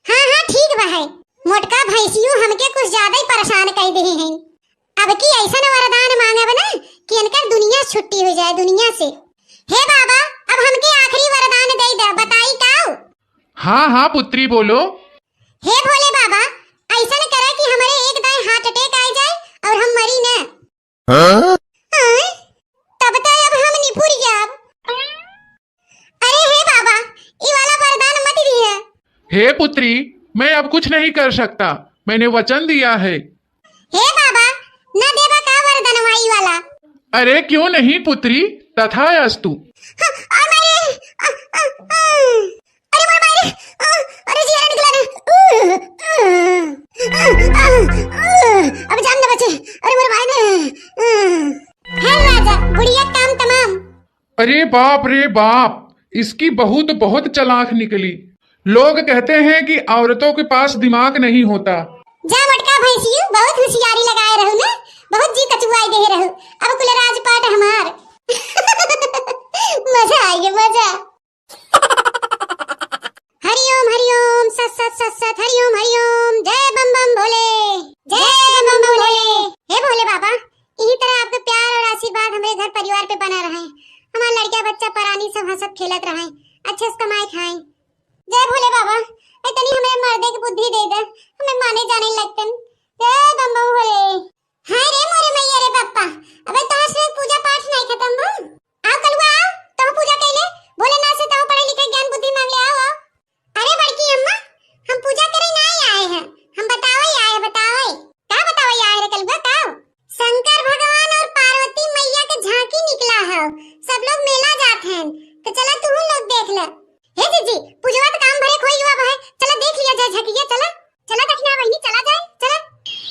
हाँ हाँ ठीक बा है। मोटका भैंसियों हमके कुछ ज्यादा ही परेशान कर दे हैं। अब की ऐसा वरदान मांगे ना कि इनकर दुनिया छुट्टी हो जाए दुनिया से। हे बाबा अब हमके आखिरी वरदान दे दे, बताई काऊ। हाँ हाँ पुत्री बोलो। हे भोले बाबा ऐसा न करे कि हमारे एक दाएं हार्ट अटैक आ जाए और हम मरी न। हाँ? तब तो अब हम निपुर जाब। अरे हे बाबा ये वाला वरदान मत दिए। हे पुत्री मैं अब कुछ नहीं कर सकता, मैंने वचन दिया है। हे बाबा न देबा का वरदान वाई वाला। अरे क्यों नहीं पुत्री, तथास्तु। अरे जी निकला अब जान न बचे। अरे मेरे भाई ने है राजा बुढ़िया काम तमाम। अरे बाप रे बाप, इसकी बहू तो बहुत चालाक निकली। लोग कहते हैं कि औरतों के पास दिमाग नहीं होता। जा मटका भैंसियों बहुत होशियारी लगाए रहो ना, बहुत जी कचुआई दे रहो। अब कुल राजपाट हमार मजा आएगा मजा। हरिओम सत सत सत सत हरिओम जय बम बम भोले, जय बम बम भोले। हे भोले बाबा इसी तरह आपका प्यार और आशीर्वाद हमारे घर परिवार पे बना रहे। हमारा लड़का बच्चा परानी सब हंसत खेलत रहे, अच्छे से कमाए खाएं। जय भोले बाबा इतनी हमें मर्दे की बुद्धि दे दे, हमें माने जाने लगतन। जय बम बम भोले। हाय रे मोरे मैया रे पप्पा अबे तो से पूजा पाठ नहीं खत्म हो। आओ कलवा आओ तो पूजा कैले भोलेनाथ से तो पढ़े लिखे ज्ञान बुद्धि मांग ले। आओ अरे बड़की अम्मा हम पूजा करे नहीं आए हैं, हम बतावे आए हैं। बतावे क्या बतावे आए रे कलवा काओ। शंकर भगवान और पार्वती मैया के झांकी निकला है, सब लोग मेला जाते हैं तो चला तू लोग देख ले। हे जीजी पूजवा तो काम भरे खोई हुआ है, चला देख लिया जाए झकिया। चला चला देखना वही चला जाए चला।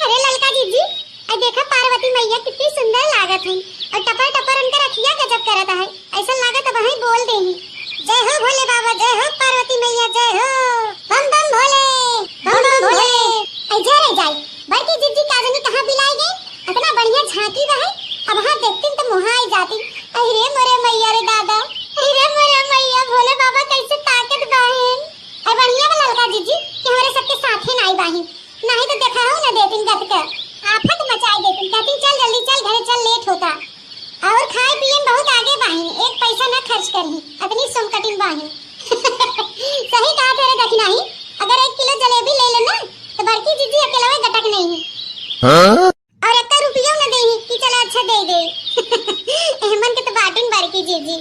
अरे ललका जीजी आई देखा पार्वती मैया कितनी सुंदर लागत है और टपर टपर उनका रखिया गजब करता है। ऐसा लागत वही बोल देही जय हो भोले बाबा, जय हो पार्वती मैया, जय हो बम बम भोले, बम बम भोले। आई जा रे जाए बड़की जीजी काजनी कहां बिलाई गई, इतना बढ़िया झांकी रहे। अब हां देखती तो मुहा आई जाती। अरे मोरे मैया रे दादा, अरे मोरे मैया भोले बाबा कैसे ताकत बाहेन। और बढ़िया वाला लड़का जीजी कि हमारे सबके साथ ही नहीं बाही, नहीं तो देखा हो ना देतिन गत का आफत मचाई देतिन। कहती चल जल्दी चल घरे चल लेट होता। और खाए पिए बहुत आगे बाही, एक पैसा न खर्च करही अपनी सुमकटिन बाही। सही कहा तेरे दखना ही, अगर 1 किलो जलेबी ले लेना तो बड़की जीजी अकेला में गटक नहीं है। और 1 रुपया न देही कि चला अच्छा दे दे। एहमन के तो बाटन बड़की जीजी।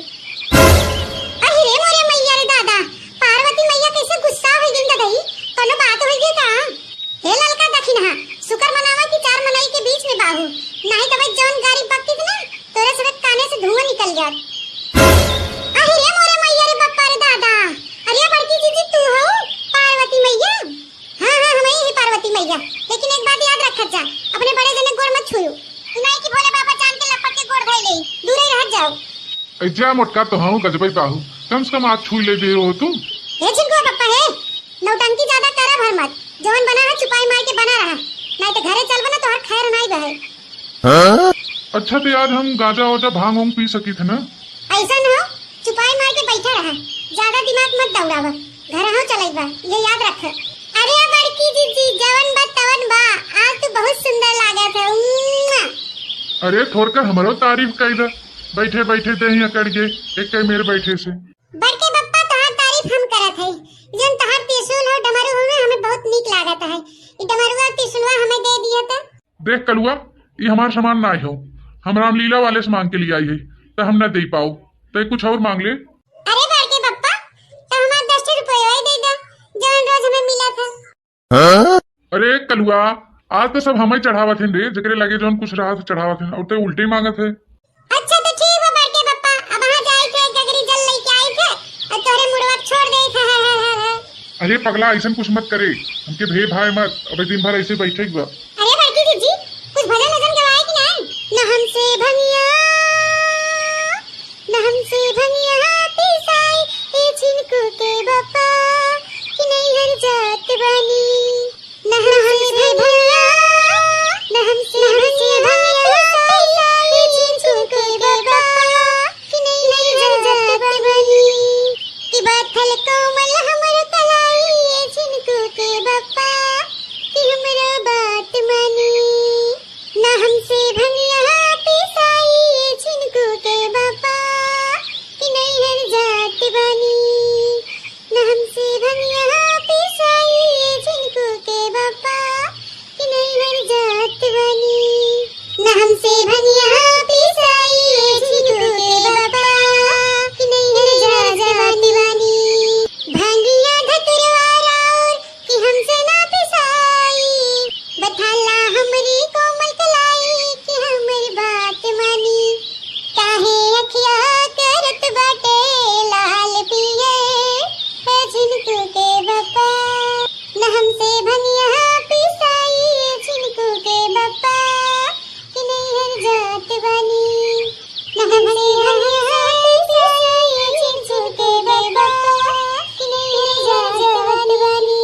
अरे रे मोरे मैया रे दादा पार्वती मैया कैसे गुस्सा हो गई दही, कोनो बात हो गई का। हे ललका दखिना शुक्र मनावा कि 4 मनाई के बीच में बाहू, नहीं तो भाई जौन गाड़ी पकती थी ना तोरे सब काने से धुआं निकल जात। अरे रे मोरे मैया रे बप्पा रे दादा, अरे बड़की जीजी तू हो पार्वती मैया। हां हां हम ही पार्वती मैया, लेकिन एक बात याद रखत जा अपने बड़े जने गोड़ मत छुयो, नहीं कि भोले बाबा जान के लपट के गोड़ खाई ले, दूर ही रह जाओ। जा मोटका तो हूँ गजबई बाहू, कम से कम हाथ छू ले दे हो तुम। हे चिंकू पप्पा है नौटंकी ज्यादा करा भर मत, जवन बना है छुपाई मार के बना रहा, नहीं तो घरे चल बना तो हर खैर नहीं बहे। हां अच्छा तो यार हम गांजा वाजा भांग वांग पी सकी थे ना। ऐसा न हो छुपाई मार के बैठा रहा, ज्यादा दिमाग मत दौड़ावा, घर हो चलेगा ये याद रख। अरे बड़की जीजी जवन बा तवन बा, आज तो बहुत सुंदर लागत है। अरे थोड़ कर हमारो तारीफ कर दे, बैठे बैठे दही अकड़ गए एक कई मेरे बैठे से। बड़के बप्पा तोहार तारीफ हम करत है, जन तोहार त्रिशूल और डमरू में हमें बहुत नीक लागत है। ई डमरुआ त्रिशूलवा हमें दे दिया था। देख कलुआ ये हमार सामान ना हो, हम रामलीला वाले से मांग के लिए आई है तो हम न दे पाओ, तो कुछ और मांग ले। अरे बड़के बप्पा तो हमार 10 रुपया ही दे दे जवन रोज हमें मिला था। अरे कलुआ आज तो सब हमें चढ़ावत हैं रे, जकरे लगे जौन कुछ रहा चढ़ावत हैं और तो उल्टे मांगत है। अच्छा तो ठीक है बड़के बप्पा, अब वहां जाए थे गगरी जल लेके आए थे और तोरे मुड़वा छोड़ दे था। अरे पगला ऐसा कुछ मत करे, हमके भे भाई मत, अब दिन भर ऐसे बैठे हुआ। अरे बड़की जीजी कुछ भजन वजन गवाए कि नहीं। न हमसे भंगिया न हमसे भंगिया पिसाई ए छिनको के बप्पा कि नहीं हर जात बनी। न हमसे भंगिया न हमसे भंगिया पिसाई ए छिनको के बप्पा कि नहीं हर हल कोमल हमर कलाई छिनको के बप्पा कि हमरा बात मानी ना हमसे भंगिया पिसाई छिनको के बप्पा कि नहीं हर जात बानी ना हमसे भंगिया पिसाई छिनको के बप्पा कि नहीं हर जात बानी ना हमसे भंगिया पिसाई छिनको के बप्पा कि नहीं हर जात बानी भांगिया धतरवारा कि हमसे ना पिसाई बथाला हमरी कोमल कलाई कि हमर बात मानी काहे अखिया करत बाटे लाल पिए है छिनको के बप्पा न हमसे भनिया पिसाई छिनको के बप्पा कि नहीं हर जात बानी न हमसे भनिया पिसाई छिनको के बप्पा कि नहीं हर जात बानी।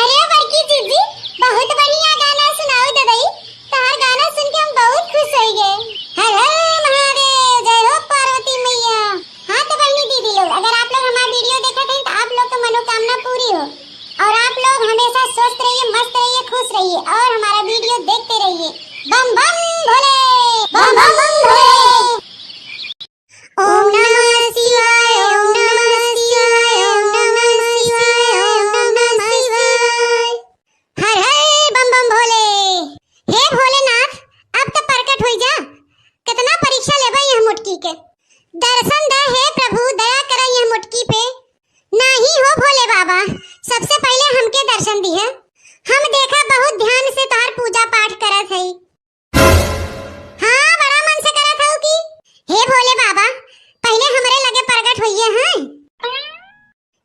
अरे बड़की जीजी बहुत बढ़िया गाना सुनाओ ददाई, तार गाना सुन के हम बहुत खुश हो गए। हर हर महादेव, जय हो पार्वती मैया। हाँ तो बहनी दीदी लोग, अगर आप लोग हमारा वीडियो देखते हैं तो आप लोग की मनोकामना पूरी हो और आप लोग हमेशा स्वस्थ रहिए, मस्त रहिए, खुश रहिए और हमारा वीडियो देखते रहिए। बम बम भोले, बम बम भोले। ओम नमः शिवाय, ओम नमः शिवाय, ओम नमः शिवाय, ओम नमः शिवाय। हर हर बम बम भोले। हे भोलेनाथ, अब तो प्रकट हो जा, कितना परीक्षा लेबे यह मुटकी के। दर्शन दे हे प्रभु, दया कर यह मुटकी पे। नहीं हो भोले बाबा, सबसे पहले हमके दर्शन दिए। हम देखा बहुत ध्यान से तोहर पूजा पाठ करत हई। हाँ, बड़ा मन से करत हऊ की हे भोले बाबा पहले हमरे लगे प्रकट होइए हैं।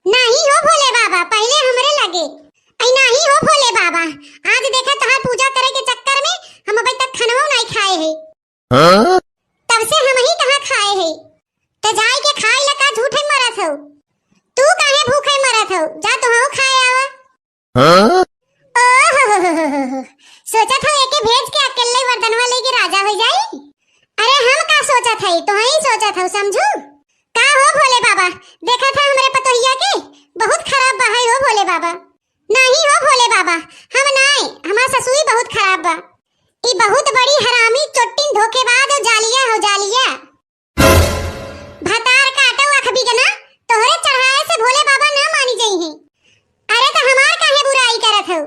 नहीं हो भोले बाबा, पहले हमरे लगे। ऐ नहीं हो भोले बाबा, आज देखा तोहार पूजा करे के चक्कर में हम अभी तक खाना नहीं खाए हैं। तब से हम ही कहाँ खाए हैं। तो जाई के खाए लगा झूठे मरत हो। तू काहे भूखे मरत हो, जा तो हो खाए आवा। ओह सोचत हो एके भेज के अकेले वर्दनवा लेके राजा हो जाई। अरे हम का सोचत हई, तो ही सोचत हो, समझू का हो भोले बाबा। देखा था हमरे पतोहिया के बहुत खराब बहाई हो भोले बाबा। नहीं हो भोले बाबा, हम नहीं, हमार ससुरी बहुत खराब बा। ई बहुत बड़ी हरामी चोट्टिन धोखेबाज हो जालिया हो जालिया। भतार काटो अखबी के ना तोहरे चढ़ाए से भोले बाबा ना मानी जाई हैं। अरे तो हमार काहे बुराई करत हो।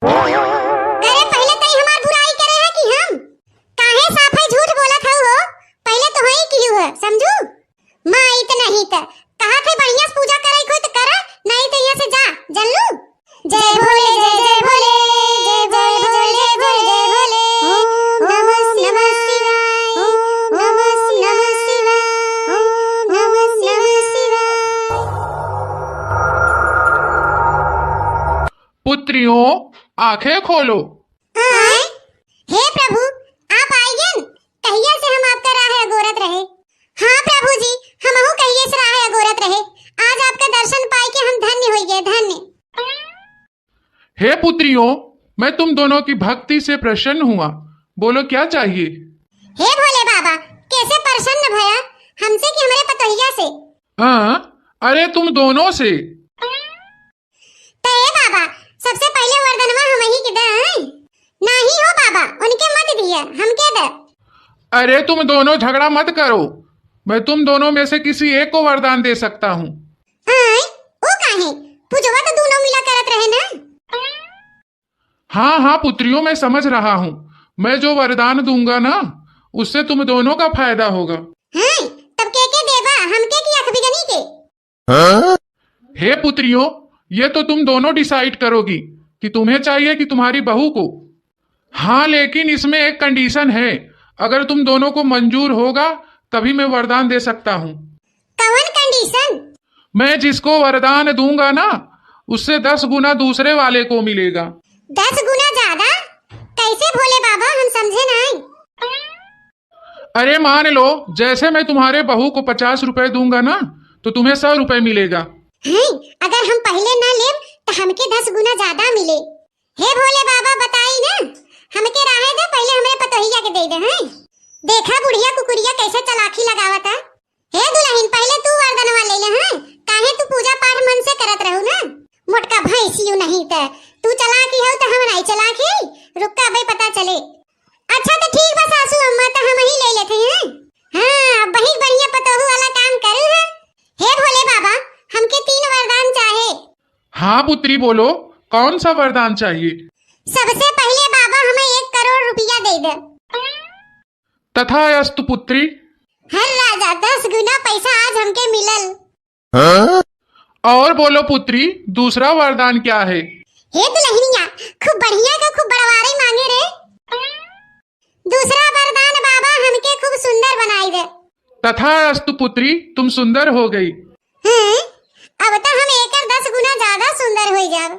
अरे पहले तई हमार बुराई करे है कि हम काहे साफे झूठ बोलत हो। पहले तो ही कियो है, समझू मां इतना ही त कहा थे बढ़िया से पूजा करे कोई तो करा, नहीं तो यहां से जा, जल्लू। जय भोले, जय जय भोले, जय जय भोले, जय भोले। ओम नमः शिवाय, ओम नमः शिवाय, ओम नमः शिवाय। पुत्रियों आंखें खोलो। आए? हे प्रभु आप आइए, कहिए से हम आपका राह अगोरत रहे। हाँ प्रभु जी, हमहु कहिए से राह अगोरत रहे। आज आपका दर्शन पाए के हम धन्य हो गए, धन्य। हे पुत्रियों, मैं तुम दोनों की भक्ति से प्रसन्न हुआ, बोलो क्या चाहिए। हे भोले बाबा, कैसे प्रसन्न भया हमसे कि हमारे पतोहिया से। अरे तुम दोनों से। तो हे बाबा सबसे पहले वरदानवा हम ही के दे। नहीं हो बाबा, उनके मत दिया, हम के दे। अरे तुम दोनों झगड़ा मत करो, मैं तुम दोनों में से किसी एक को वरदान दे सकता हूँ। वो काहे पूजवा तो दोनों मिला करत रहे ना। हाँ हाँ पुत्रियों, मैं समझ रहा हूँ। मैं जो वरदान दूंगा ना उससे तुम दोनों का फायदा होगा। तब के देवा, हमके की अखबिगनी के। हे पुत्रियों, ये तो तुम दोनों डिसाइड करोगी कि तुम्हें चाहिए कि तुम्हारी बहू को। हाँ, लेकिन इसमें एक कंडीशन है, अगर तुम दोनों को मंजूर होगा तभी मैं वरदान दे सकता हूँ। कौन कंडीशन? मैं जिसको वरदान दूंगा ना उससे 10 गुना दूसरे वाले को मिलेगा। 10 गुना ज्यादा? कैसे भोले बाबा, हम समझे नहीं। अरे मान लो, जैसे मैं तुम्हारे बहू को 50 रुपए दूंगा ना तो तुम्हें 100 रुपए मिलेगा। अगर हम पहले ना ले तो हमके 10 गुना ज्यादा मिले। हे भोले बाबा बताई ना, हमके राहे दे, पहले हमें पतोहिया के दे दे। देखा बुढ़िया कुकुरिया कैसे चालाकी लगावता। हे दुल्हन, पहले तू वरदानवा ले ले। काहे तू पूजा पाठ हाँ पुत्री बोलो, कौन सा वरदान चाहिए? सबसे पहले बाबा हमें 1 करोड़ रुपया दे दे। तथास्तु पुत्री। हर राजा 10 गुना पैसा आज हमके मिलल। और बोलो पुत्री, दूसरा वरदान क्या है? हे दुल्हनिया, खूब बढ़िया का खूब बड़वारी मांगे रे। दूसरा वरदान बाबा हमके खूब सुंदर बनाई दे। तथास्तु पुत्री, तुम सुंदर हो गई। हैं? अब तो हम 10 गुना ज्यादा सुंदर हो जाब।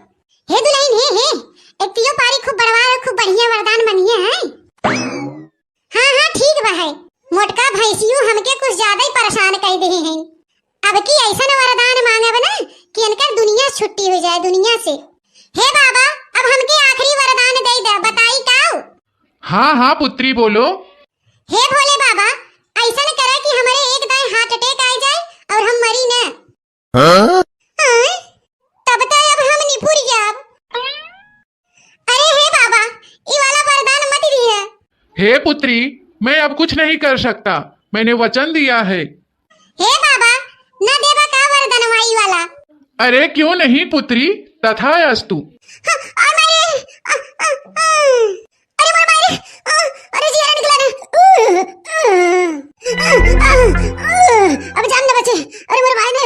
हे दुल्हन हे एतियो पारी खूब बड़वा खूब बढ़िया वरदान मनिए है। हाँ ठीक बा है। मोटका भैंसियों हमके कुछ ज्यादा ही परेशान कर दे हैं। अब की ऐसा वरदान मांगे बना कि इनका दुनिया छुट्टी हो जाए दुनिया से। हे बाबा, अब हमके आखिरी वरदान दे दे, बताई काऊ? हाँ पुत्री बोलो। हे भोले बाबा, ऐसा करे कि हमारे एकदम हार्ट अटैक आ जाए और हम मरी ना। हाँ? तब तो अब हम निपुर जाब। अरे हे बाबा, ये वाला वरदान मत दिए। हे पुत्री, मैं अब कुछ नहीं कर सकता, मैंने वचन दिया है। हे बाबा, न देवा का वरदान वाई वाला। अरे क्यों नहीं पुत्री, तथास्तु। अरे जी निकला अब जान न बचे। अरे मेरे भाई ने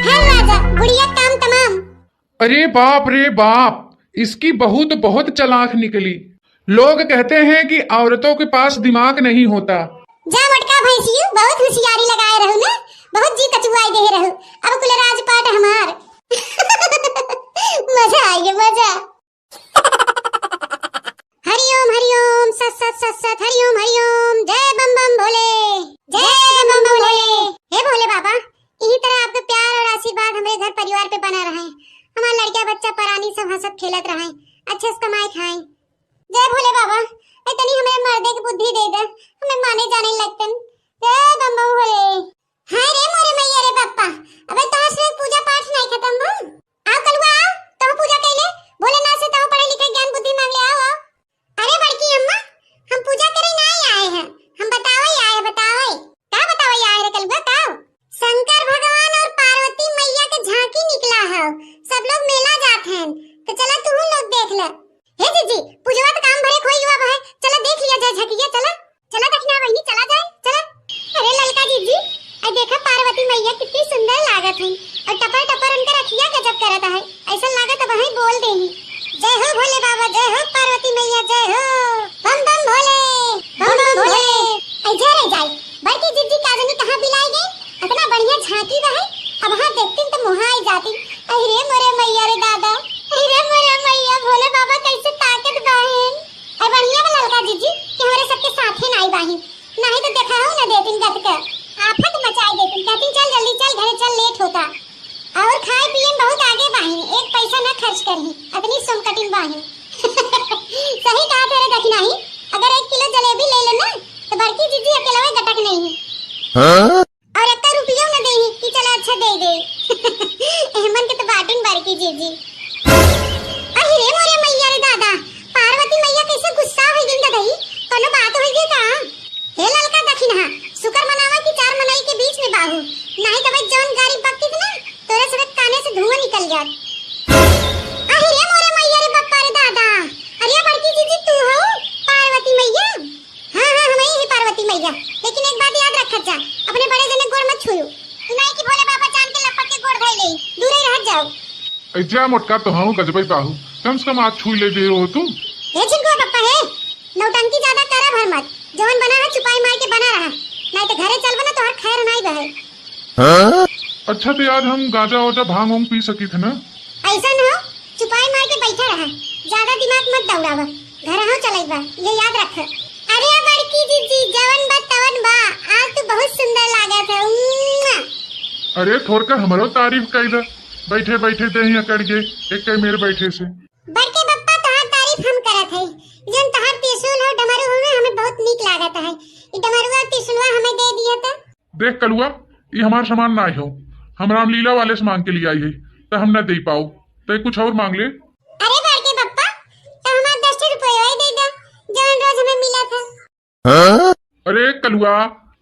है राजा, बुढ़िया काम तमाम। अरे बाप रे बाप, इसकी बहू तो बहुत चालाक निकली। लोग कहते हैं कि औरतों के पास दिमाग नहीं होता। जा मटका भैंसियों, बहुत होशियारी लगाए रहो ना, बहुत जी कचुआई दे रहो। अब कुल राजपाट हमार। मजा आ गया मजा। हरिओम सत सत सत सत हरिओम जय बम बम भोले, जय बम बम भोले। हे भोले बाबा, इसी तरह आपका प्यार और आशीर्वाद हमारे घर परिवार पे बना रहे। हमारा लड़का बच्चा परानी सब हंसत खेलत रहे, अच्छे से कमाए खाएं। जय भोले बाबा, इतनी हमें मर्दे की बुद्धि दे दे, हमें माने जाने लगतन। जय बम बम भोले। हाय रे मोरे मैया रे पप्पा, अबे तोहर से पूजा पाठ नहीं खत्म हो। आओ कलुआ आओ, तुम पूजा कैले भोलेनाथ से तुम पढ़े लिखे ज्ञान बुद्धि मांग ले। आओ। अरे बड़की अम्मा, हम पूजा करे नहीं आए हैं, हम बताओ आए बताओ। क्या बताओ आए रे कलुआ काओ? शंकर भगवान और पार्वती मैया के झांकी निकला है, सब लोग मेला जाते हैं, तो चला तू लोग देख ले। हे जीजी, पूजवा तो काम भरे खोई हुआ है, चला देख लिया जाए झांकिया। चला चला दक्षिणा बहनी, चला जाए चला। अरे ललका जीजी, आई देखा पार्वती मैया कितनी सुंदर लागत है, और टपर टपर उनका रखिया गजब करता है, ऐसा लागत अब वहीं बोल देही। जय हो भोले बाबा, जय हो पार्वती मैया, जय हो बम बम भोले, बम बम भोले। ऐसे रह जाए बड़की जीजी काजनी कहां बिलाई गई, इतना बढ़िया झांकी रहे, अब हां देखती तो मुहा आई जाती। अरे मोरे मैया रे दादा, अरे मोरे मैया, भोले बाबा कैसे ताकत बाहेन। अरे बढ़िया बा ललका जीजी कि हमारे सबके साथे नहीं बाहेन, नहीं तो देखा हो ना देतिन गत का आफत मचाई देतिन। कहती चल जल्दी चल घरे चल, लेट होता। और खाए पिए बहुत आगे बाहिन, एक पैसा न खर्च करही, अतनी सोमकटिन बाहिन। सही कहा तेरे दक्षिणाही, अगर 1 किलो जलेबी ले लो ना तो बड़की जीजी अकेला गटक नहीं है। और 1 रुपया न देही कि चला अच्छा दे दे। एहमन के तो बाटन बड़की जीजी। अरे रे मोरे मैया रे दादा, पार्वती मैया कैसे गुस्सा हो गई दही, कोनो बात हो गई का? हे ललका दक्षिणा, शुक्र मनावा कि 4 मनाई के बीच में बाहू, नहीं तो भाई जौन गाड़ी पकती थी ना तोरे सब काने से धुआं निकल जात। अरे रे मोरे मैया रे बप्पा रे दादा, अरे बड़की जीजी तू हो पार्वती मैया? हां हम ही पार्वती मैया, लेकिन एक बात याद रख जा, अपने बड़े जने गोड़ मत छुयो, नहीं कि भोले बाबा जान के लपट के गोड़ धइ ले, दूर ही रह जाओ। ऐजा मोटका तो हाँ गजबई बाहू, कम से कम आज छू ले दे हो तुम। हे चिंकुआ पप्पा है, नौटंकी ज्यादा करा भर मत, जवन बना है छुपाई मार के बना रहा, नहीं तो घरे चल बना तो हर खैर नहीं बहे। अच्छा तो यार हम गाजा वाजा भांग वांग पी सकी थे ना? ऐसा न हो, छुपाई मार के बैठा रहा, ज्यादा दिमाग मत दौड़ावा, घर हो चलेगा, ये याद रख। अरे बड़की जीजी, जवन बा तवन बा, आज तो बहुत सुंदर लागत है। अरे थोड़कर हमारो तारीफ कर दे, बैठे बैठे दे ही अकड़ के एक कई मेरे बैठे से। बड़के बप्पा तोहार तारीफ हम करत है, जन तोहार त्रिशूल हो डमरू हो ना, हमें बहुत नीक लागत है। ई डमरुआ त्रिशूलवा हमें दे दिया था। देख कलुआ, ये हमारा सामान ना हो, हम रामलीला वाले से मांग के लिए आई है, तो हम न दे पाओ, तो कुछ और मांग ले। अरे बड़के बप्पा, तो हमारा 10 रुपया ही दे दो, जौन रोज हमें मिला था। अरे कलुआ,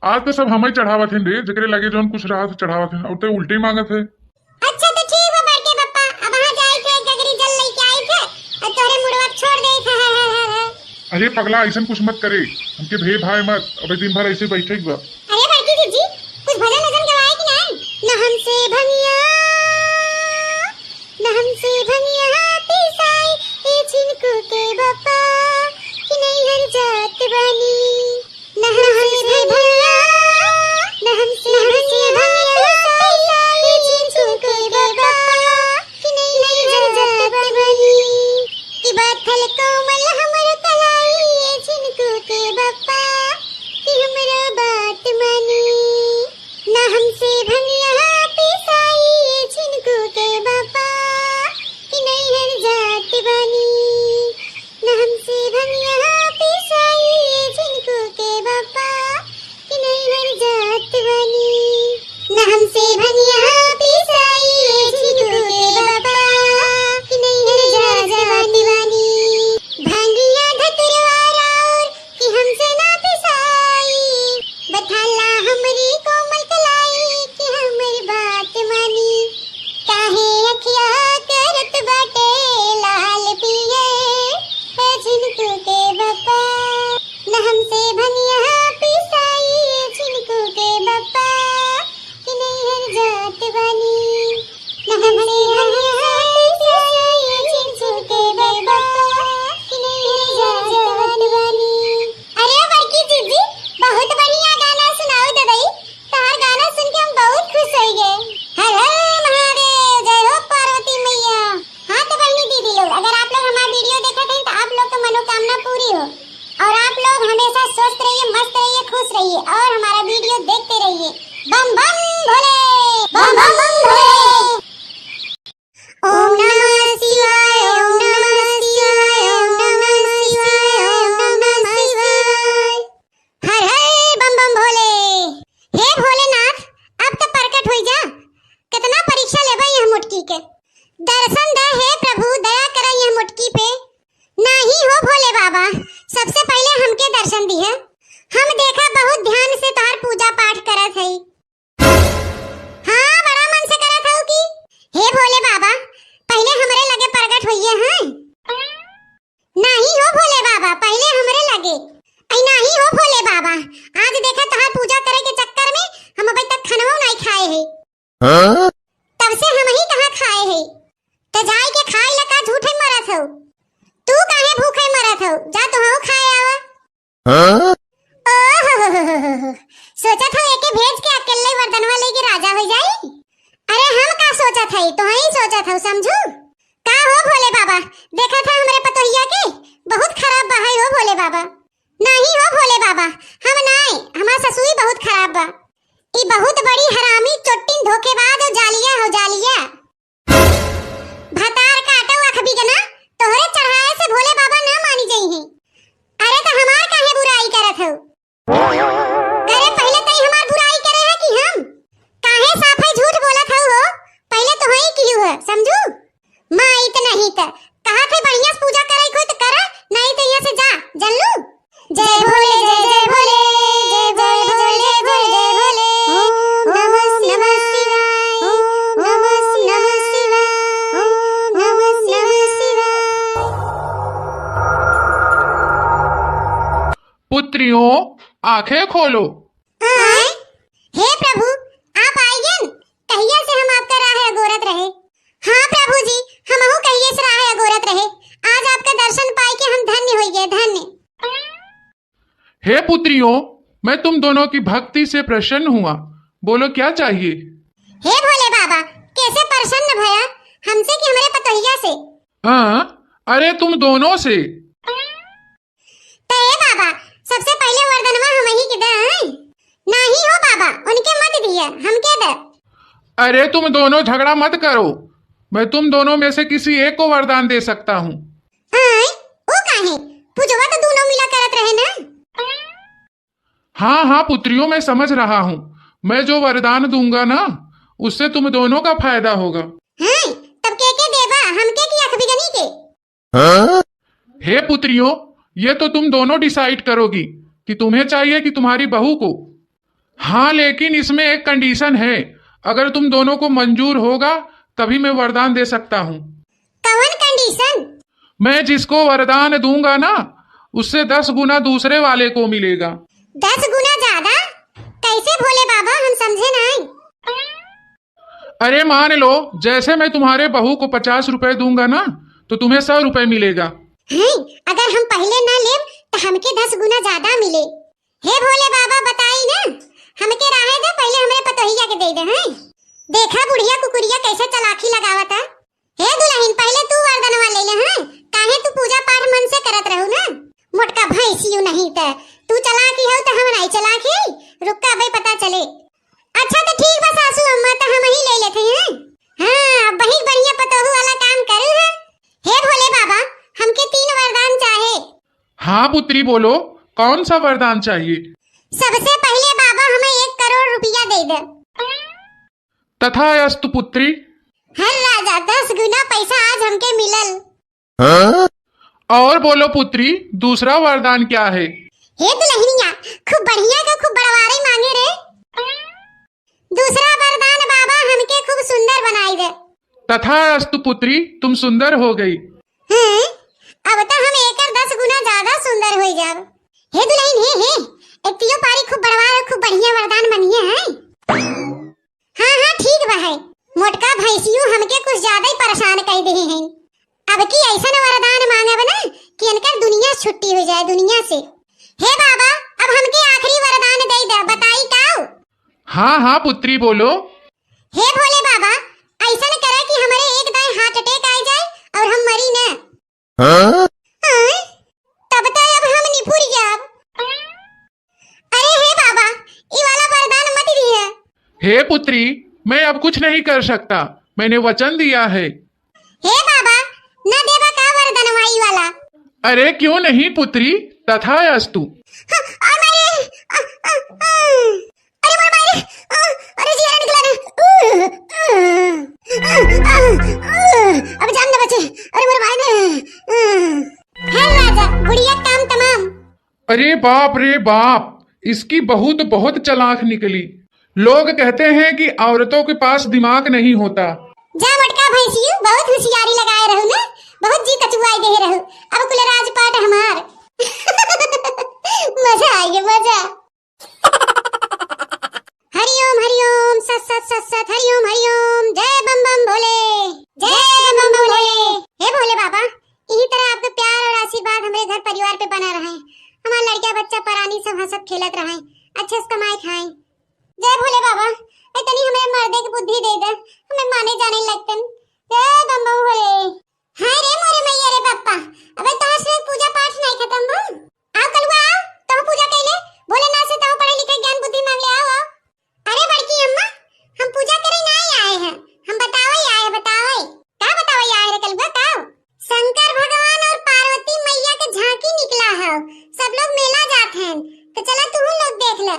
आज तो सब हमें चढ़ावा थे रे, जकरे लगे जौन कुछ रहा था चढ़ावा थे, और तो उल्टे मांगत है। अच्छा तो ठीक है बड़के अरे पगला ऐसा कुछ मत करे, हमके भे भाई मत। अबे दिन भर ऐसे बैठे ही बा। अरे बड़की जीजी कुछ भजन वजन गवाए कि नहीं? न हमसे भंगिया पिसाई ए छिनको के बापा कि नहीं हर जात बनी। न हमसे भंगिया पिसाई ए छिनको के बापा कि नहीं हर जात बनी। कि बाथल कोमल हमर कलाई ए छिनको के बापा कि हमरा बात मानी। न हमसे भंगिया पिसाई ए छिनको के बापा कि नहीं हर जात बनी। न हमसे भंगिया पिसाई ए छिनको के बापा कि नहीं हर जात बनी। न हमसे भंगिया पिसाई ए छिनको के बापा कि नहीं हर जात बनी। भांगिया धतुरवारा और कि हमसे ना पिसाई बथाला हमरी कोमल कलाई कि हमर बात मानी। काहे अखिया करत बाटे लाल पिए है झिनको के बापा। न हमसे भंगिया पिसाई है झिनको के बापा कि नहीं हर जात बनी। न हमसे भंगिया पिसाई है झिनको के बापा कि नहीं हर जात बनी। अरे बड़की जीजी बहुत बढ़िया गाना सुनाओ ददाई। तार गाना सुन के हम बहुत खुश हो गए। हर हर महादेव, जय हो पार्वती मैया। हाँ तो बहनी दीदी लोग, अगर आप लोग हमारा वीडियो देखते हैं तो आप लोग की मनोकामना पूरी हो और आप लोग हमेशा स्वस्थ रहिए, मस्त रहिए, खुश रहिए और हमारा वीडियो देखते रहिए। बम बम भोले, बम बम भोले। ओम नमः शिवाय, ओम नमः शिवाय, ओम नमः शिवाय, ओम नमः शिवाय। हर हर बम बम भोले। हे भोलेनाथ अब तो प्रकट हो जा। कितना परीक्षा लेबा यह मुटकी के। दर्शन दे हे प्रभु, दया कर यह मुटकी पे। नहीं हो भोले बाबा, सबसे पहले हमके दर्शन दिए। हम देखा बहुत ध्यान से तोहर पूजा पाठ करत हई। हाँ बड़ा मन से करत हूँ कि हे भोले बाबा पहले हमरे लगे प्रकट होइए हैं। नहीं हो भोले बाबा, पहले हमरे लगे। ऐ नहीं हो भोले बाबा, आज देखा तोहार पूजा करे के चक्कर में हम अभी तक खाना नहीं खाए हैं। तब से हम ही कहाँ खाए हैं। तो जाई के खाए लगा झूठे मरत हो। तू काहे भूखे मरत हो, जा तू हो खाए आवा। ओह सोचत हो एके भेज के अकेले वर्दनवा लेके राजा हो जाई। अरे हम का सोचत हई, तो ही सोचत हो समझू। का हो भोले बाबा, देखा था हमरे पतोहिया के बहुत खराब बहाई हो भोले बाबा। नहीं हो भोले बाबा, हम नहीं, हमार ससुरी बहुत खराब बा। ई बहुत बड़ी हरामी चोट्टिन धोखेबाज हो जालिया हो जालिया। भतार काटो अखबी के ना तोहरे चढ़ाए से भोले बाबा ना मानी जाई हैं। अरे तो हमार काहे बुराई करत हो? अरे पहले तई हमार बुराई करे है कि हम काहे साफे झूठ बोलत हो? पहले तो ही कियो है समझू। मां इतना ही त कहा थे बढ़िया से पूजा करे कोई तो करा, नहीं तो यहां से जा जल्लू। जय भोले जय जय भोले, जय भोले जय भोले, जय भोले। ओम नमः शिवाय, ओम नमः शिवाय, ओम नमः शिवाय। पुत्रियों आंखें खोलो। आए? हे प्रभु आप आइए। कहिए से हम आपका राह अगोरत रहे। हाँ प्रभु जी, हमहु कहिए से राह अगोरत रहे। आज आपका दर्शन पाई के हम धन्य हो गए, धन्य। हे पुत्रियों, मैं तुम दोनों की भक्ति से प्रसन्न हुआ। बोलो क्या चाहिए? हे भोले बाबा कैसे प्रसन्न भया हमसे कि हमारे पतोहिया से? हाँ अरे तुम दोनों से। तो हे बाबा सबसे पहले वरदानवा हम ही के दे। नहीं हो बाबा, उनके मत दिया, हम के दे। अरे तुम दोनों झगड़ा मत करो, मैं तुम दोनों में से किसी एक को वरदान दे सकता हूँ। हां ओ काहे पूजवा तो दोनों मिला करत रहे ना। हाँ हाँ पुत्रियों, मैं समझ रहा हूँ। मैं जो वरदान दूंगा ना उससे तुम दोनों का फायदा होगा। हां तब के देवा, हमके की अख बिगनी के। हे पुत्रियों, ये तो तुम दोनों डिसाइड करोगी कि तुम्हें चाहिए कि तुम्हारी बहू को। हाँ लेकिन इसमें एक कंडीशन है, अगर तुम दोनों को मंजूर होगा तभी मैं वरदान दे सकता हूँ। कौन कंडीशन? मैं जिसको वरदान दूंगा ना उससे 10 गुना दूसरे वाले को मिलेगा। 10 गुना ज्यादा? कैसे भोले बाबा, हम समझे नहीं। अरे मान लो जैसे मैं तुम्हारे बहू को 50 रुपए दूंगा ना, तो तुम्हें 100 रुपए मिलेगा। हैं, अगर हम पहले ना ले तो हमके 10 गुना ज्यादा मिले। हे भोले बाबा बताई ना, हमके राहे दे, पहले हमरे पतोहिया के दे दे। हैं, देखा बुढ़िया कुकुरिया कैसे चालाकी लगावता। हे दुल्हन, पहले तू वरदानवा ले ले। हैं, काहे तू पूजा पाठ मन से करत रहू ना, मोटका भैंसियो नहीं त तू चालाकी हो तो हम नहीं चालाकी। रुक्का भाई पता चले। अच्छा तो ठीक बा सासू अम्मा, तो हम ही ले लेते हैं। हाँ, बहुत बढ़िया पतोहू वाला काम करे है। हे भोले बाबा, हमके 3 वरदान चाहे। हाँ पुत्री बोलो, कौन सा वरदान चाहिए? सबसे पहले बाबा हमें 1 करोड़ रुपया दे दे। तथास्तु पुत्री। हर राजा 10 गुना पैसा आज हमके मिलल। और बोलो पुत्री, दूसरा वरदान क्या है? हे दुल्हनिया, खूब बढ़िया का खूब बड़वारी मांगे रे। दूसरा वरदान बाबा हमके खूब सुंदर बनाई दे। तथास्तु पुत्री, तुम सुंदर हो गई। हैं, अब तो हम 10 गुना ज्यादा सुंदर हो जाब। हे दुल्हन, हे एतियो पारी खूब बड़वार खूब बढ़िया वरदान बनिए हैं। हाँ हाँ ठीक बा है। मोटका भैंसियो हमके कुछ ज्यादा ही परेशान कर दे हैं। अब की ऐसा वरदान मांगे बना कि इनका दुनिया छुट्टी हो जाए दुनिया से। हे बाबा, अब हमके आखिरी वरदान दे दे, बताई काऊ? हाँ हाँ पुत्री बोलो। हे भोले बाबा, ऐसा करे कि हमारे एकदम हार्ट अटैक आ जाए और हम मरी ना। हाँ? तब तो अब हम निपुर जाब। अरे हे बाबा, ये वाला वरदान मत दिए। हे पुत्री, मैं अब कुछ नहीं कर सकता, मैंने वचन दिया है। हे बाबा, ना देवा का वरदान वाई वाला? अरे क्यों नहीं पुत्री, तथास्तु। अरे जी निकला अब जान न बचे। अरे मेरे भाई ने। हे राजा, बुढ़िया काम तमाम। अरे बाप रे बाप, इसकी बहू तो बहुत चालाक निकली। लोग कहते हैं कि औरतों के पास दिमाग नहीं होता। जा मटका भैंसियो, बहुत होशियारी लगाए रहो ना, बहुत जी कचुआई दे रहो। अब कुल राजपाट हमार। मजा आ गया, मजा। हरिओम सत सत सत सत, हरिओम हरिओम, जय बम बम भोले, जय बम बम भोले। हे भोले बाबा, इसी तरह आपका प्यार और आशीर्वाद हमारे घर परिवार पे बना रहे। हमारा लड़का बच्चा परानी सब हंसत खेलत रहे, अच्छे से कमाए खाएं। जय भोले बाबा, इतनी हमें मर्दे की बुद्धि दे दे, हमें माने जाने लगतन। जय बम बम भोले। हाय रे मोरे मैया रे पप्पा, अबे तोहर से पूजा पाठ नहीं खत्म हो? आओ कलुआ आओ, तुम पूजा कैले भोलेनाथ से तुम पढ़े लिखे ज्ञान बुद्धि मांग ले। आओ। अरे बड़की अम्मा, हम पूजा करे नहीं आए हैं, हम बतावे आए हैं। बतावे का बतावे आए रे कलुआ काओ? शंकर भगवान और पार्वती मैया के झांकी निकला है, सब लोग मेला जाते हैं, तो चला तू लोग देख ले।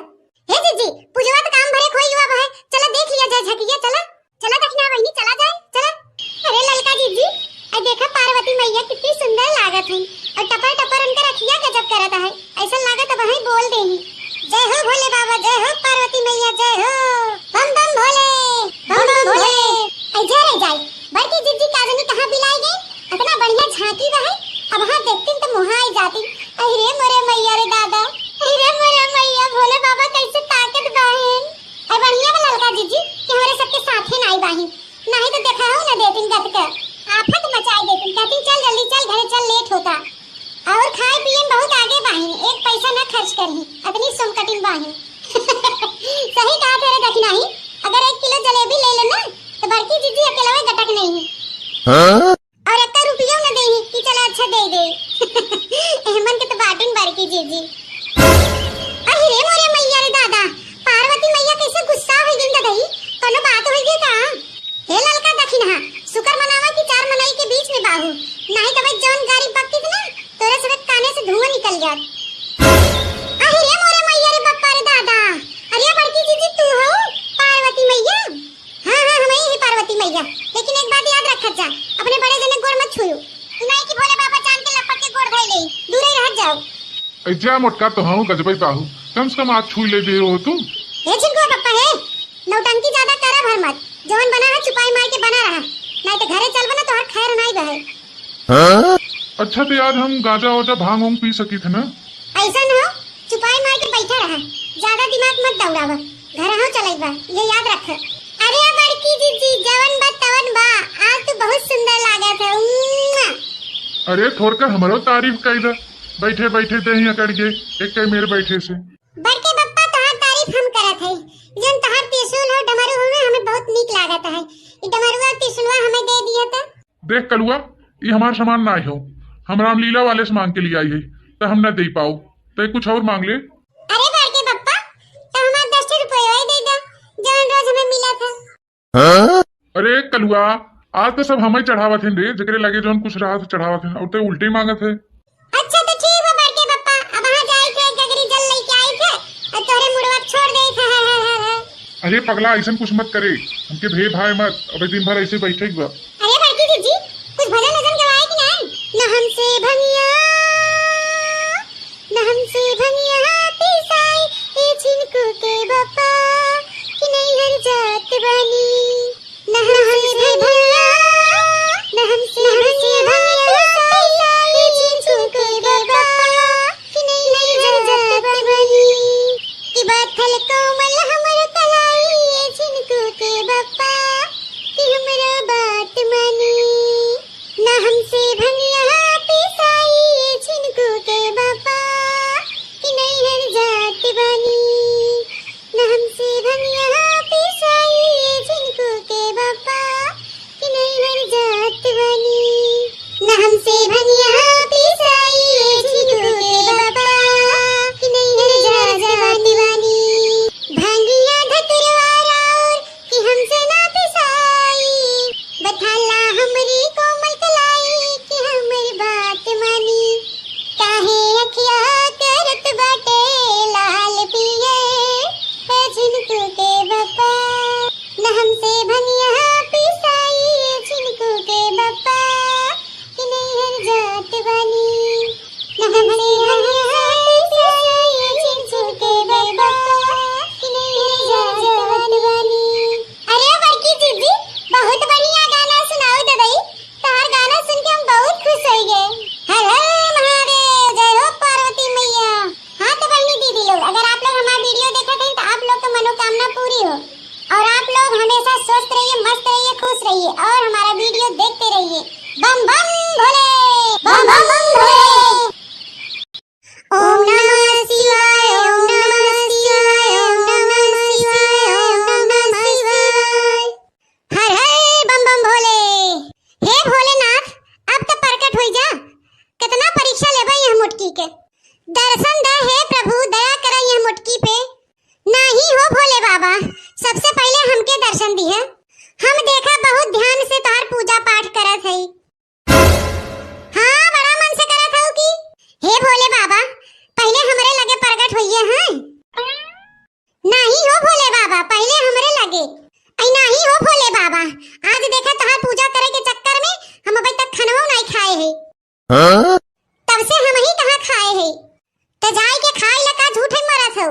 हे जीजी, पूजवा तो काम भरे खोई हुआ है, चला देख लिया जाए झांकिया। चला चला दक्षिणा बहनी, चला जाए चला। अरे ललका जीजी, अरे देखा पार्वती मैया कितनी सुंदर लागत है, और टपर टपर उनका रखिया गजब करता है, ऐसा लागत वही बोल देनी। जय हो भोले बाबा, जय हो पार्वती मैया, जय हो बम बम भोले, बम बम भोले। ऐसे रह जाए बड़की जीजी काजनी कहाँ बिलाई गई, इतना बढ़िया झांकी रहे, अब हाँ देखती तो मुहा आई जाती। अरे मोरे मैया रे दादा, अरे मोरे मैया, भोले बाबा कैसे ताकत बाहेन। अरे बढ़िया बा ललका जीजी कि हमारे सबके साथे नहीं बाहेन, नहीं तो देखा हो ना देतिन गत का आफत मचाई देतिन। कहती चल जल्दी चल घरे चल, लेट होता। और खाए पिए में बहुत आगे बाहिन, एक पैसा न खर्च करही, अपनी सोमकटिंग बाहिन। सही कहा तेरे दक्षिणा ही, अगर 1 किलो जलेबी ले लेना तो बड़की जीजी अकेला गटक नहीं है। और 1 रुपया न देही कि चला अच्छा दे दे। एहमन के तो बाटन बड़की जीजी। अरे रे मोरे मैया रे दादा, पार्वती मैया कैसे गुस्सा हो गई दही, कोनो बात हो गई का? हे ललका दक्षिणा, शुक्र मनावा कि 4 मनाई के बीच में बाहू, नहीं तो भाई जौन गाड़ी पकती थी ना, तोरे सब काने से धुआं निकल जात। अरे रे मोरे मैया रे बप्पा रे दादा, अरे बड़की जीजी तू हो पार्वती मैया? हाँ हाँ हम ही पार्वती मैया, लेकिन एक बात याद रखत जा, अपने बड़े जने गोड़ मत छुयो, नहीं कि भोले बाबा जान के लपट के गोड़ धइ ले, दूर ही रह जाओ। ऐजा मोटका तो हूँ गजबई बाहू, कम से कम हाथ छू ले दे हो तुम। हे छिलकुआ पप्पा है, नौटंकी ज्यादा करा भर मत, जौन बना है छुपाई मार के बना रहा, नहीं तो घरे चल बना तो हर खैर नहीं बहे। अच्छा तो यार हम गाजा वाजा भांग वांग पी सकी थे ना। ऐसा न हो चुपाई मार के बैठा रहा, ज्यादा दिमाग मत दौड़ावा, घर हो चलाई बा ये याद रख। अरे बड़की जीजी जवन बा तवन बा, आज तू बहुत सुंदर लागत है। अरे थोड़ कर हमारो तारीफ कर दे, बैठे बैठे दे ही अकड़ के एक कई मेरे बैठे से। बड़के बप्पा तोहार तारीफ हम करत है, जन तोहार त्रिशूल हो डमरू हो ना हमें बहुत नीक लागत है। ई डमरुआ त्रिशूलवा हमें दे दिया था। देख कलुआ ये हमार सामान ना हो, हम रामलीला वाले से मांग के लिए आई है तो हम न दे पाओ, तो कुछ और मांग ले। अरे बड़के बप्पा तो हमार 10 रुपये वही दे दो जवन रोज हमें मिला था। अरे कलुआ आज तो सब हमें चढ़ावा थे रे, जकरे लगे जो कुछ रहा था चढ़ावा थे और तो उल्टे मांगे थे। अच्छा तो ठीक है बड़के बप्पा, अब वहां जाई थे गगरी जल लेके आई थे और तोरे मुड़वा छोड़ दे था। अरे पगला ऐसा कुछ मत करे, हमके भे भाई मत, अबे दिन भर ऐसे बैठे ही बा। अरे बड़की जीजी कुछ भजन वजन गवाए कि नहीं? न हमसे भंगिया न हमसे भंगिया पिसाई ए छिनको के बप्पा कि नहीं हर जात बनी। न हमसे भंगिया न हमसे भंगिया पिसाई ए छिनको के बप्पा कि नहीं हर जात बनी। कि बथल कोमल हमर कलाई ए छिनको के बप्पा कि हमरा बात मानी। न हमसे भंगिया पिसाई ए छिनको के बप्पा कि नहीं हर जात बनी। न हमसे भंगिया पिसाई ए छिनको के बप्पा कि नहीं हर जात बनी। न हमसे भंगिया पिसाई ए छिनको के बप्पा कि नहीं हर जात बनी। भंगिया धतुरवा राउर कि हमसे ना पिसाई, बथाला हमरी कोमल कलाई कि हमर बात मानी। काहे अखिया करत बाटे लाल पिए ए छिनको के बप्पा। न हमसे भंगिया पिसाई ए छिनको के बप्पा कि नहीं हर जात बनी। न हमसे भंगिया पिसाई ए छिनको के बप्पा कि नहीं हर जात बनी। अरे बड़की जीजी बहुत बढ़िया गाना सुनाओ दबाई, तोहार गाना सुन के हम बहुत खुश हो गए। हर हर महादेव, जय हो पार्वती मैया। हाँ तो बहनी दीदी लोग अगर आप लोग हमारा वीडियो देखते हैं तो आप लोग की मनोकामना पूरी हो और आप लोग हमेशा स्वस्थ रहिए, मस्त रहिए, खुश रहिए और हमारा वीडियो देखते रहिए। बम बम भोले, बम बम भोले। ओम नमः शिवाय, ओम नमः शिवाय, ओम नमः शिवाय, ओम नमः शिवाय। हर हर बम बम भोले। हे भोलेनाथ अब तो प्रकट होई जा, कितना परीक्षा लेबे यह मुटकी के। दर्शन दे हे प्रभु, दया कर यह मुटकी पे। नहीं हो भोले बाबा, सबसे पहले हमके दर्शन दिए, हम देखा बहुत ध्यान से तोहार पूजा पाठ करत हई। हाँ बड़ा मन से करत हूँ कि हे भोले बाबा पहले हमरे लगे प्रकट होइए हैं। नहीं हो भोले बाबा पहले हमरे लगे, ऐ नहीं हो भोले बाबा, आज देखा तोहार पूजा करे के चक्कर में हम अभी तक खानवा नहीं खाए हैं। तब से हम ही कहाँ खाए हैं, तो जाई के खाए लका झूठे मरत हो।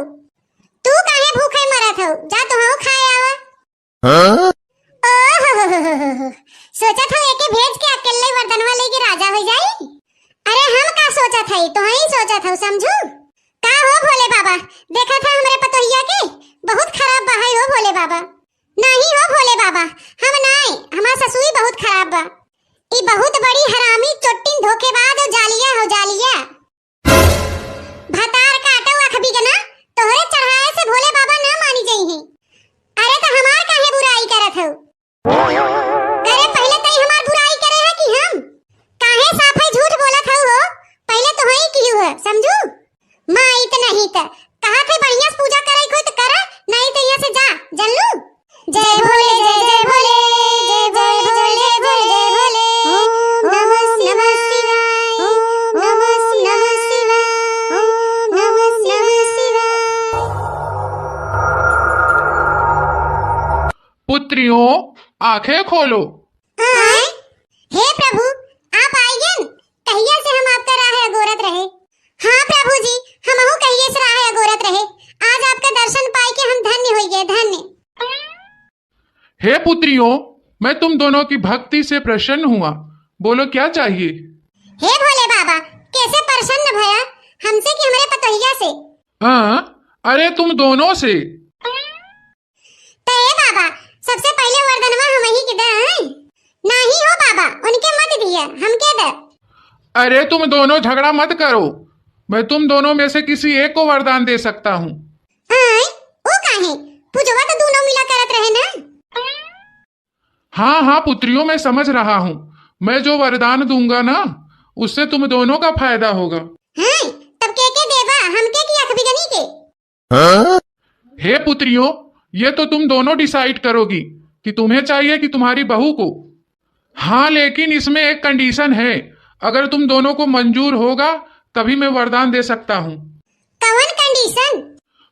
तू काहे भूखे मरत हो, जा तो हो खाए आवा। ओह सोचा था एके भेज के अकेले वर्दनवा लेके राजा हो जाई। अरे हम का सोचा था, तो ही सोचा था समझू। का हो भोले बाबा, देखा था हमरे पतोहिया के बहुत खराब बहाई हो भोले बाबा। नहीं हो भोले बाबा, हम नहीं, हमार ससुरी बहुत खराब बा। ई बहुत बड़ी हरामी चोट्टिन धोखेबाज हो जालिया हो जालिया। भतार काटो अखबी के ना तोहरे चढ़ाए से भोले बाबा ना मानी जाई है। अरे तो हमार काहे बुराई करत हो? अरे पहले तई हमार बुराई करे है कि हम काहे साफे झूठ बोलत हो? पहले तो ही कियो है समझू। मां इतना ही त कहा थे बढ़िया से पूजा करे कोई तो करा, नहीं तो यहां से जा जल्लू। जय भोले जय जय भोले, जय जय भोले जय जय भोले। ओम नमः शिवाय, ओम नमः शिवाय, ओम नमः शिवाय। पुत्रियों आंखें खोलो। आए? हे प्रभु आप आइए, कहिए से हम आपका राह अगोरत रहे। हाँ प्रभु जी हमहु कहिए से राह अगोरत रहे, आज आपका दर्शन पाए के हम धन्य हो गए, धन्य। हे पुत्रियों मैं तुम दोनों की भक्ति से प्रसन्न हुआ, बोलो क्या चाहिए। हे भोले बाबा, कैसे प्रसन्न भया हमसे कि हमारे पतोहिया से? हाँ, अरे तुम दोनों से। तो हे बाबा, सबसे पहले वरदानवा हम ही के दे। नहीं हो बाबा, उनके मत दिया, हम के दे। अरे तुम दोनों झगड़ा मत करो, मैं तुम दोनों में से किसी एक को वरदान दे सकता हूँ। वो काहे? पूजवा तो दोनों मिला करत रहे ना। हाँ हाँ पुत्रियों, मैं समझ रहा हूँ। मैं जो वरदान दूंगा ना, उससे तुम दोनों का फायदा होगा। तब के देवा, हम के अख बिगनी के? हे पुत्रियों, ये तो तुम दोनों डिसाइड करोगी कि तुम्हें चाहिए कि तुम्हारी बहू को। हाँ, लेकिन इसमें एक कंडीशन है। अगर तुम दोनों को मंजूर होगा तभी मैं वरदान दे सकता हूँ। कौन कंडीशन?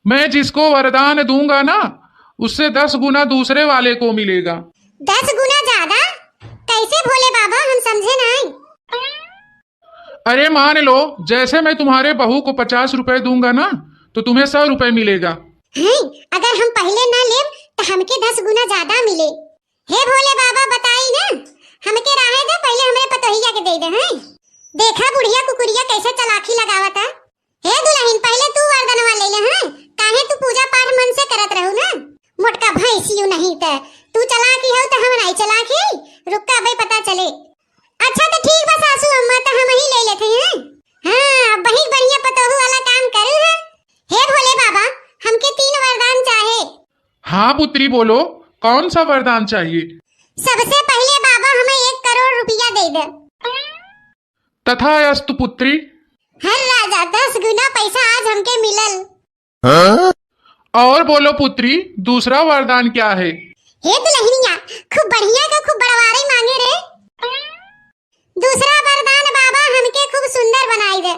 मैं जिसको वरदान दूंगा ना, उससे 10 गुना दूसरे वाले को मिलेगा। 10 गुना ज्यादा? कैसे भोले बाबा, हम समझे नहीं। अरे मान लो, जैसे मैं तुम्हारे बहू को 50 रुपए दूंगा ना, तो तुम्हें 100 रुपए मिलेगा। अगर हम पहले ना ले तो हमके 10 गुना ज्यादा मिले। हे भोले बाबा, बताई ना, हमके राहे दे, पहले हमारे पतोहिया के दे दे। देखा बुढ़िया कुकुरिया कैसे चलाकी लगावता। हे दुल्हन, पहले तू वरदानवा ले ले। काहे तू पूजा पाठ मन से करत रहू ना। मोटका भैंसियो नहीं त तू चलाकी हो तो हम नहीं चलाकी। रुका भाई, पता चले। अच्छा तो ठीक बा सासू अम्मा, तो हम ही ले लेते हैं। हाँ, बहुत बढ़िया पतोहू वाला काम करू है। हे भोले बाबा, हमके 3 वरदान चाहे। हाँ पुत्री, बोलो कौन सा वरदान चाहिए? सबसे पहले बाबा हमें 1 करोड़ रुपया दे दे। तथास्तु पुत्री। हर राजा, 10 गुना पैसा आज हमके मिलल। और बोलो पुत्री, दूसरा वरदान क्या है? हे दुल्हनिया, खूब बढ़िया का खूब बड़वारी मांगे रे। दूसरा वरदान बाबा, हमके खूब सुंदर बनाई दे।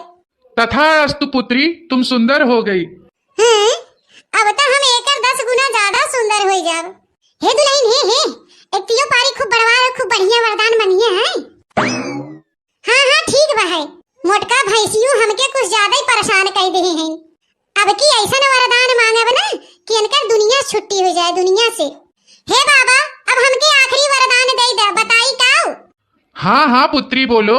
तथास्तु पुत्री, तुम सुंदर हो गई। अब तो हम 10 गुना ज्यादा सुंदर हो जाब। हे दुल्हन, हे एतियो पारी खूब बड़वा, खूब बढ़िया वरदान बनिए है। हाँ ठीक बा है। मोटका भैंसियो हमके कुछ ज्यादा ही परेशान कर दे हैं। अब की ऐसा वरदान मांगे ना कि इनका दुनिया छुट्टी हो जाए दुनिया से। हे बाबा, अब हमके आखिरी वरदान दे दे, बताई काऊ? हाँ पुत्री, बोलो।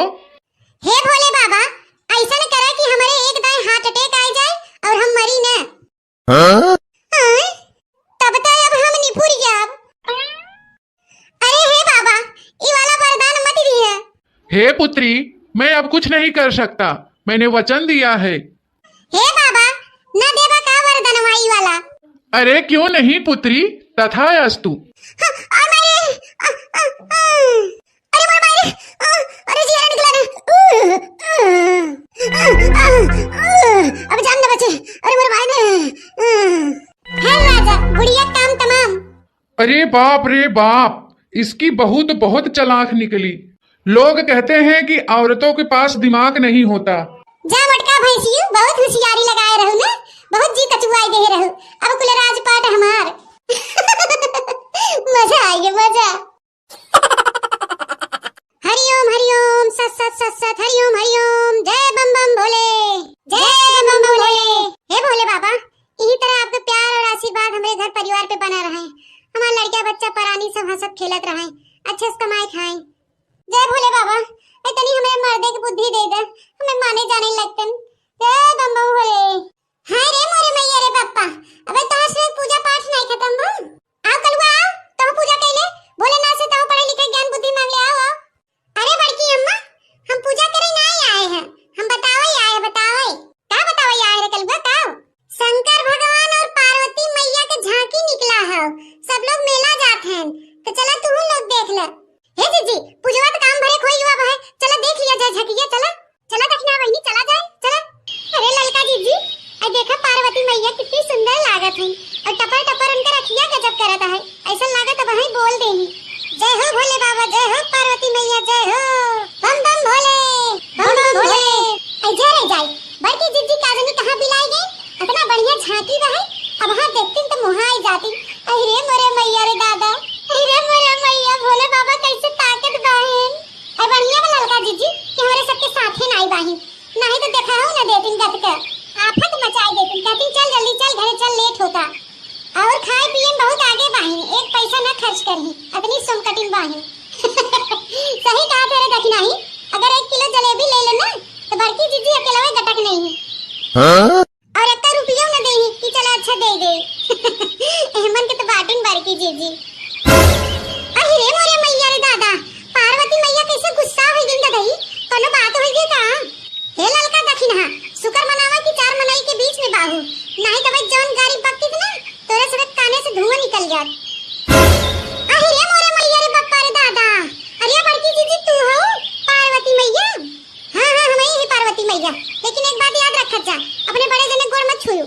हे भोले बाबा, ऐसा न करे कि हमारे एक दाएं हार्ट अटैक आ जाए और हम मरी ना। तब तो अब हम निपुर जाब। अरे हे बाबा, ये वाला वरदान मत दिए। हे पुत्री, मैं अब कुछ नहीं कर सकता, मैंने वचन दिया है। हे बाबा, न देबा का वरदान वाई वाला? अरे क्यों नहीं पुत्री, तथास्तु। अरे जी निकला अब जान न बचे। अरे मेरे भाई ने। है राजा, बुढ़िया काम तमाम। अरे बाप रे बाप, इसकी बहू तो बहुत चालाक निकली। लोग कहते हैं कि औरतों के पास दिमाग नहीं होता। जा मटका भैंसियो, बहुत होशियारी लगाए रहू ना, बहुत जी कचुआई दे रहू। अब कुल राजपाट हमार। मजा आ गया, मजा। हरिओम सत सत सत सत, हरिओम जय बम बम भोले, जय बम बम भोले। हे भोले बाबा, इसी तरह आपका प्यार और आशीर्वाद हमारे घर परिवार पे बना रहे। हमारा लड़का बच्चा परानी सब हंसत खेलत रहे, अच्छे से कमाई खाएं। जय भोले बाबा, इतनी हमें मर्दे की बुद्धि दे दे, हमें माने जाने लगतन। जय बम बम भोले। हाय रे मोरे मैया रे बाप्पा, अबे तहां से पूजा पाठ नहीं खत्म हो? आओ कलुआ, आओ तुम पूजा कैले। भोलेनाथ से तुम पढ़े लिखे ज्ञान बुद्धि मांग ले, आओ। अरे बड़की अम्मा, हम पूजा करे नहीं आए हैं, हम बतावे आए, बतावे। का बतावे आए रे कलुआ, का? शंकर भगवान और पार्वती मैया के झांकी निकला है, सब लोग मेला जात हैं, तो चला तू लोग देख ले। हे जीजी, पूजवा तो काम भरे खोई हुआ है, चला देख लिया जाए झांकिया। चला चला दक्षिणा बहनी, चला जाए, चला। अरे ललका जीजी, आई देखा पार्वती मैया कितनी सुंदर लागत है, और टपर टपर उनका रखिया गजब करता है, ऐसा लागत अब वहीं बोल देनी। जय हो भोले बाबा, जय हो पार्वती मैया, जय हो। बम बम भोले, बम बम भोले। आई जा रे जाए, बड़की जीजी काजनी कहां बिलाई गई? इतना बढ़िया झांकी रहे, अब हां देखती तो मुहा आई जाती। अरे मोरे मैया रे दादा, अरे मोरे मैया, भोले बाबा कैसे ताकत बाहें। आई बढ़िया वाला ललका जीजी कि हमारे सबके साथे नाई बाहें, नहीं तो देखा हो ना देतिन गत का आफत मचाई देतिन। कहती चल जल्दी चल, घरे चल, लेट होता। और खाए पिए में बहुत आगे बाहें, एक पैसा ना खर्च करही, इतनी सोमकटिन बाहें। सही कहा तेरे दक्षिणाही, अगर 1 किलो जलेबी ले लो ना तो बड़की जीजी अकेला गटक नहीं है और 1 रुपया न दे कि चला अच्छा दे दे एहमन के तो बाटन बड़की जीजी। अरे रे मोरे मैया रे दादा, पार्वती मैया कैसे गुस्सा हो गई दादाई, कोनो बात हो गई का? हे ललका दखिनहा, शुक्र मनावा कि 4 मनाई के बीच में बाहू, नहीं तो भाई जौन गाड़ी पकती थी ना तोरे सब काने से धुआं निकल जात। अरे रे मोरे मैया रे बप्पा रे दादा, अरे बड़की जीजी तू हो पार्वती मैया? हां हां हम ही पार्वती मैया, लेकिन एक बात याद रखत जा, अपने बड़े जने गोड़ मत छुयो,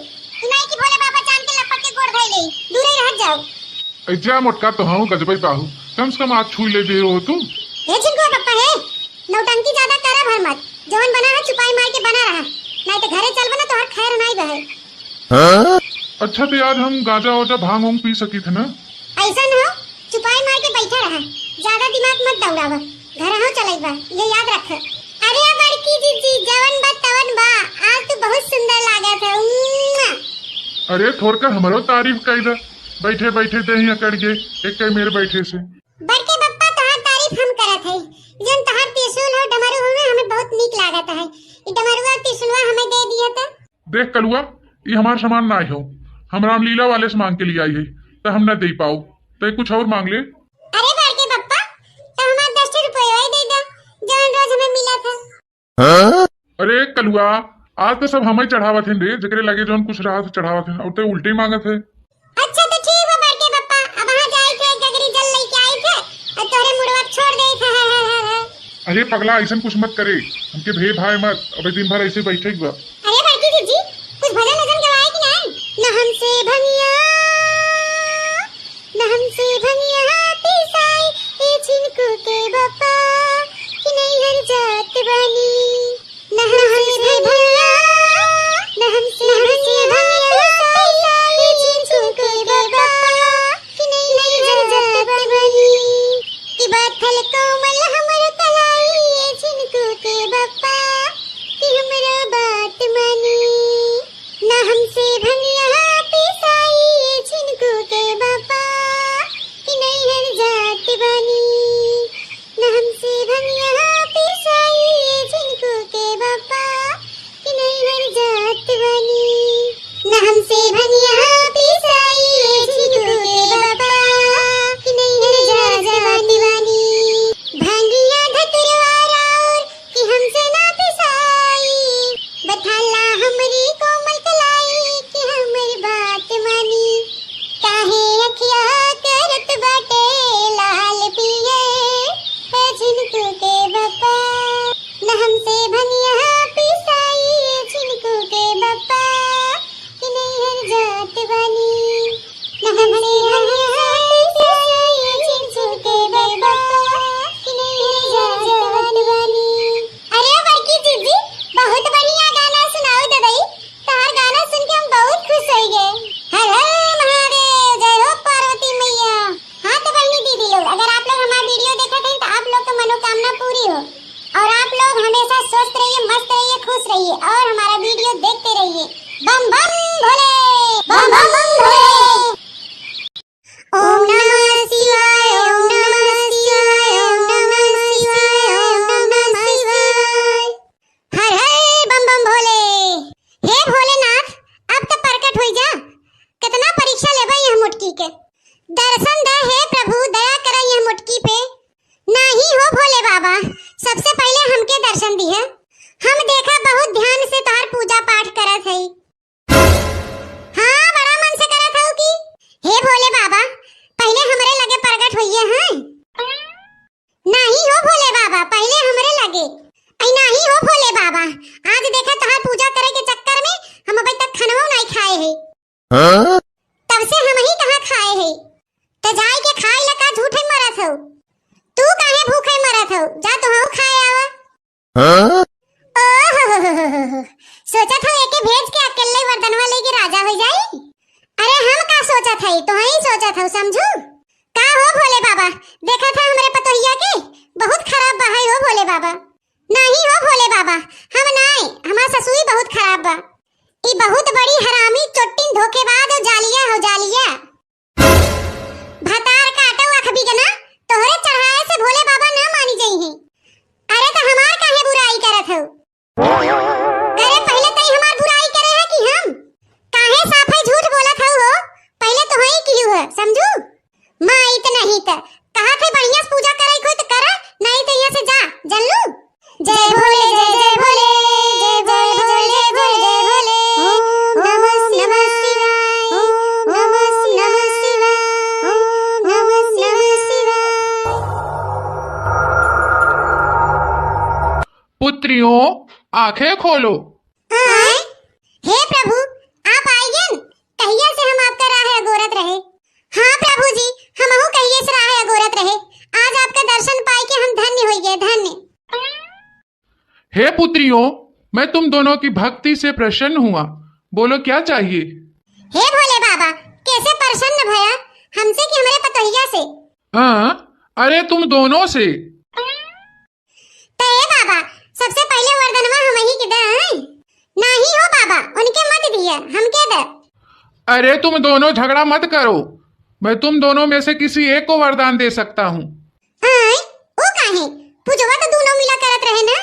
नहीं कि भोले बाबा जान के लपट के गोड़ धइ ले, दूर ही रह जाओ। ऐजा मोटका तो हूँ गजबई बाहू, कम से कम आज छू ले दे हो तुम। हे चिंकुआ पप्पा है, नौटंकी ज्यादा करा भर मत, जवन बना है छुपाई मार के बना रहा, नहीं तो घरे चल बना तो हर खैर नहीं बहे। अच्छा तो यार हम गाजा वाजा भांग वांग पी सकी थे ना? ऐसा न हो, छुपाई मार के बैठा रहा, ज्यादा दिमाग मत दौड़ावा, घर हो चले बा, ये याद रख। अरे बड़की जीजी जवन बा तवन बा, आज तो बहुत सुंदर लागत है। अरे थोड़कर हमारो तारीफ कर दे, बैठे बैठे दे ही अकड़ के एक कई मेरे बैठे से। बड़के बप्पा तोहार तारीफ हम करत है, जन तोहार त्रिशूल हो डमरू हो ना हमें बहुत नीक लागत है, ई डमरुआ त्रिशूलवा हमें दे दिया था। देख कलुआ, ये हमार सामान ना हो, हम रामलीला वाले से मांग के लिए आई है, तो हम न दे पाओ, तो कुछ और मांग ले। अरे बड़के बप्पा, तो हमार 10 रुपया दे दे, जवन रोज हमें मिला था। अरे कलुआ, आज तो सब हमें चढ़ावा थे रे, जकरे लगे जौन कुछ रहा तो चढ़ावा थे, और तो उल्टे मांगत है। अच्छा तो ठीक है बड़के बप्पा, अब वहां जाए थे गगरी जल लेके आए थे और तोरे मुड़वा छोड़ दे थे। अरे पगला ऐसा कुछ मत करे, हमके भे भाई मत, अब दिन भर ऐसे बैठे ही बा। अरे बड़की जीजी कुछ भजन वजन गवाए कि नहीं? न हमसे भंगिया पिसाई ए छिनको के बप्पा कि नहीं हर जात बनी, न हमसे भंगिया पिसाई ए छिनको के बप्पा कि नहीं हर जात बनी, कि बथल कोमल हमर कलाई ए छिनको के बप्पा कि हमरा बात मानी, न हमसे भंगिया पिसाई ए छिनको के बप्पा कि नहीं हर जात बनी, न हमसे भंगिया पिसाई ए छिनको के बप्पा कि नहीं हर जात बनी, न हमसे भंगिया पिसाई ए छिनको के बप्पा कि नहीं हर जात बनी, भंगिया धतुरवा राउर कि हमसे ना पिसाई, बथाला हमरी कोमल कलाई कि हमर बात मानी, काहे अखिया करत बाटे लाल पिए ए छिनको के बप्पा, न हमसे भंगिया पिसाई ए छिनको के बप्पा कि नहीं हर जात बनी, न हमसे भंगिया पिसाई ए छिनको के बप्पा कि नहीं हर जात बनी। अरे बड़की जीजी बहुत बढ़िया गाना सुनाओ ददाई, तार गाना सुन के हम बहुत खुश हो गए। हर हर महादेव, जय हो पार्वती मैया। हाँ तो बहनी दीदी लोग, अगर आप लोग हमारा वीडियो देखते हैं तो आप लोग की मनोकामना पूरी हो, और आप लोग हमेशा स्वस्थ रहिए, मस्त रहिए, खुश रहिए, और हमारा वीडियो देखते रहिए। बम बम भोले, बम बम भोले। ओम नमः शिवाय, ओम नमः शिवाय, ओम नमः शिवाय, ओम नमः शिवाय। हर हर बम बम भोले। हे भोलेनाथ, अब तो प्रकट हो जा, कितना परीक्षा लेबा यह मुटकी के, दर्शन दे हे प्रभु, दया कर यह मुटकी पे। नहीं हो भोले बाबा, सबसे पहले हमके दर्शन दिए, हम देखा बहुत ध्यान से तार पूजा पाठ करत है। हाँ बड़ा मन से करत हूँ कि हे भोले बाबा पहले हमरे लगे प्रकट होइए हैं। नहीं हो भोले बाबा, पहले हमरे लगे। ऐ नहीं हो भोले बाबा, आज देखा तहार पूजा करे के चक्कर में हम अभी तक खाना नहीं खाए हैं। तब से हम ही कहाँ खाए हैं, तो जाए के खाए लगा झूठे मरत हो, तू काहे भूखे मरत हो, जा तो हम खाए आवा। ओह सोचा था एके भेज के अकेले वर्दनवा लेके राजा हो जाई। अरे हम का सोचा था, तो ही सोचा था, समझू का हो भोले बाबा, देखा था हमरे पतोहिया के बहुत खराब बहाई हो भोले बाबा। नहीं हो भोले बाबा, हम नहीं, हमार ससुई बहुत खराब बा, ई बहुत बड़ी हरामी चोट्टी धोखेबाज हो जालिया हो जालिया। भतार काटा हुआ खबी के ना तोहरे चढ़ाए से भोले बाबा ना मानी जाई है। अरे तो हमार पुत्रियों, आंखें खोलो। आय? हे प्रभु, आप आइए न। कहिए से हम आपका राह अगोरत रहे। हाँ प्रभु जी, हमहु कहिए से राह अगोरत रहे। आज आपका दर्शन पाई के हम धन्य हो गए, धन्य। हे पुत्रियों, मैं तुम दोनों की भक्ति से प्रसन्न हुआ। बोलो क्या चाहिए? हे भोले बाबा, कैसे प्रसन्न भया? हमसे कि हमारे पतोहिया से? हाँ, अरे तुम दोनों से। तो हे बाबा, सबसे पहले वरदानवा हम ही के दे। नहीं हो बाबा, उनके मत दिया, हमके दे। अरे तुम दोनों झगड़ा मत करो, मैं तुम दोनों में से किसी एक को वरदान दे सकता हूँ। आय? वो काहे? पूजवा तो दोनों मिला करत रहे ना।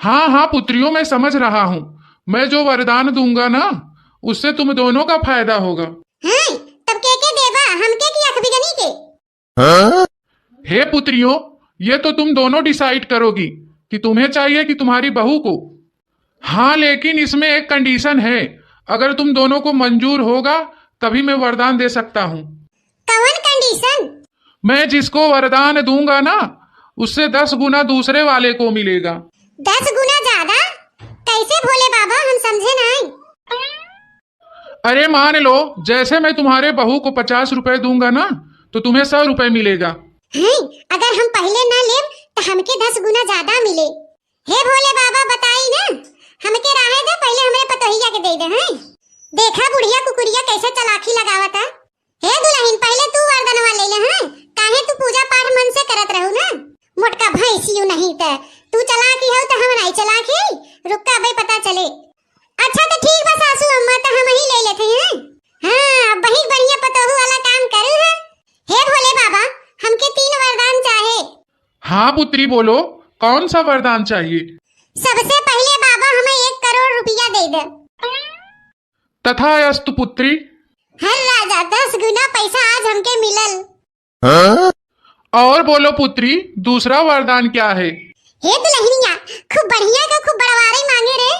हाँ हाँ पुत्रियों, मैं समझ रहा हूँ। मैं जो वरदान दूंगा ना, उससे तुम दोनों का फायदा होगा। हाँ, तब के देवा, हमके की अख बिगनी के? हे पुत्रियों, ये तो तुम दोनों डिसाइड करोगी कि तुम्हें चाहिए कि तुम्हारी बहू को। हाँ, लेकिन इसमें एक कंडीशन है। अगर तुम दोनों को मंजूर होगा तभी मैं वरदान दे सकता हूँ। कौन कंडीशन? मैं जिसको वरदान दूंगा ना, उससे 10 गुना दूसरे वाले को मिलेगा। 10 गुना ज्यादा? कैसे भोले बाबा, हम समझे नहीं। अरे मान लो, जैसे मैं तुम्हारे बहू को 50 रुपए दूंगा ना, तो तुम्हें 100 रुपए मिलेगा। हैं? अगर हम पहले ना ले तो हमके 10 गुना ज्यादा मिले। हे भोले बाबा, बताई ना, हमके राहे दे, पहले हमारे पतोहिया के दे दे। हैं? देखा बुढ़िया कुकुरिया कैसे चलाकी लगावत है। हे दुल्हन, पहले तू वरदानवा ले ले। हैं? काहे तू पूजा पाठ मन से करत रहू ना। मोटका भैंसियो नहीं त तू चलाकी हो तो हम नहीं चलाकी। रुका भाई, पता चले। अच्छा तो ठीक बा सासू अम्मा, तो हम ही ले लेते हैं। हाँ, बहुत बढ़िया पतोहू वाला काम करू है। हे भोले बाबा, हमके 3 वरदान चाहे। हाँ पुत्री, बोलो कौन सा वरदान चाहिए? सबसे पहले बाबा हमें 1 करोड़ रुपया दे दे। तथास्तु पुत्री। हर राजा, 10 गुना पैसा आज हमके मिलल। और बोलो पुत्री, दूसरा वरदान क्या है? हे दुल्हनिया, खूब बढ़िया का खूब बड़वारी मांगे रे।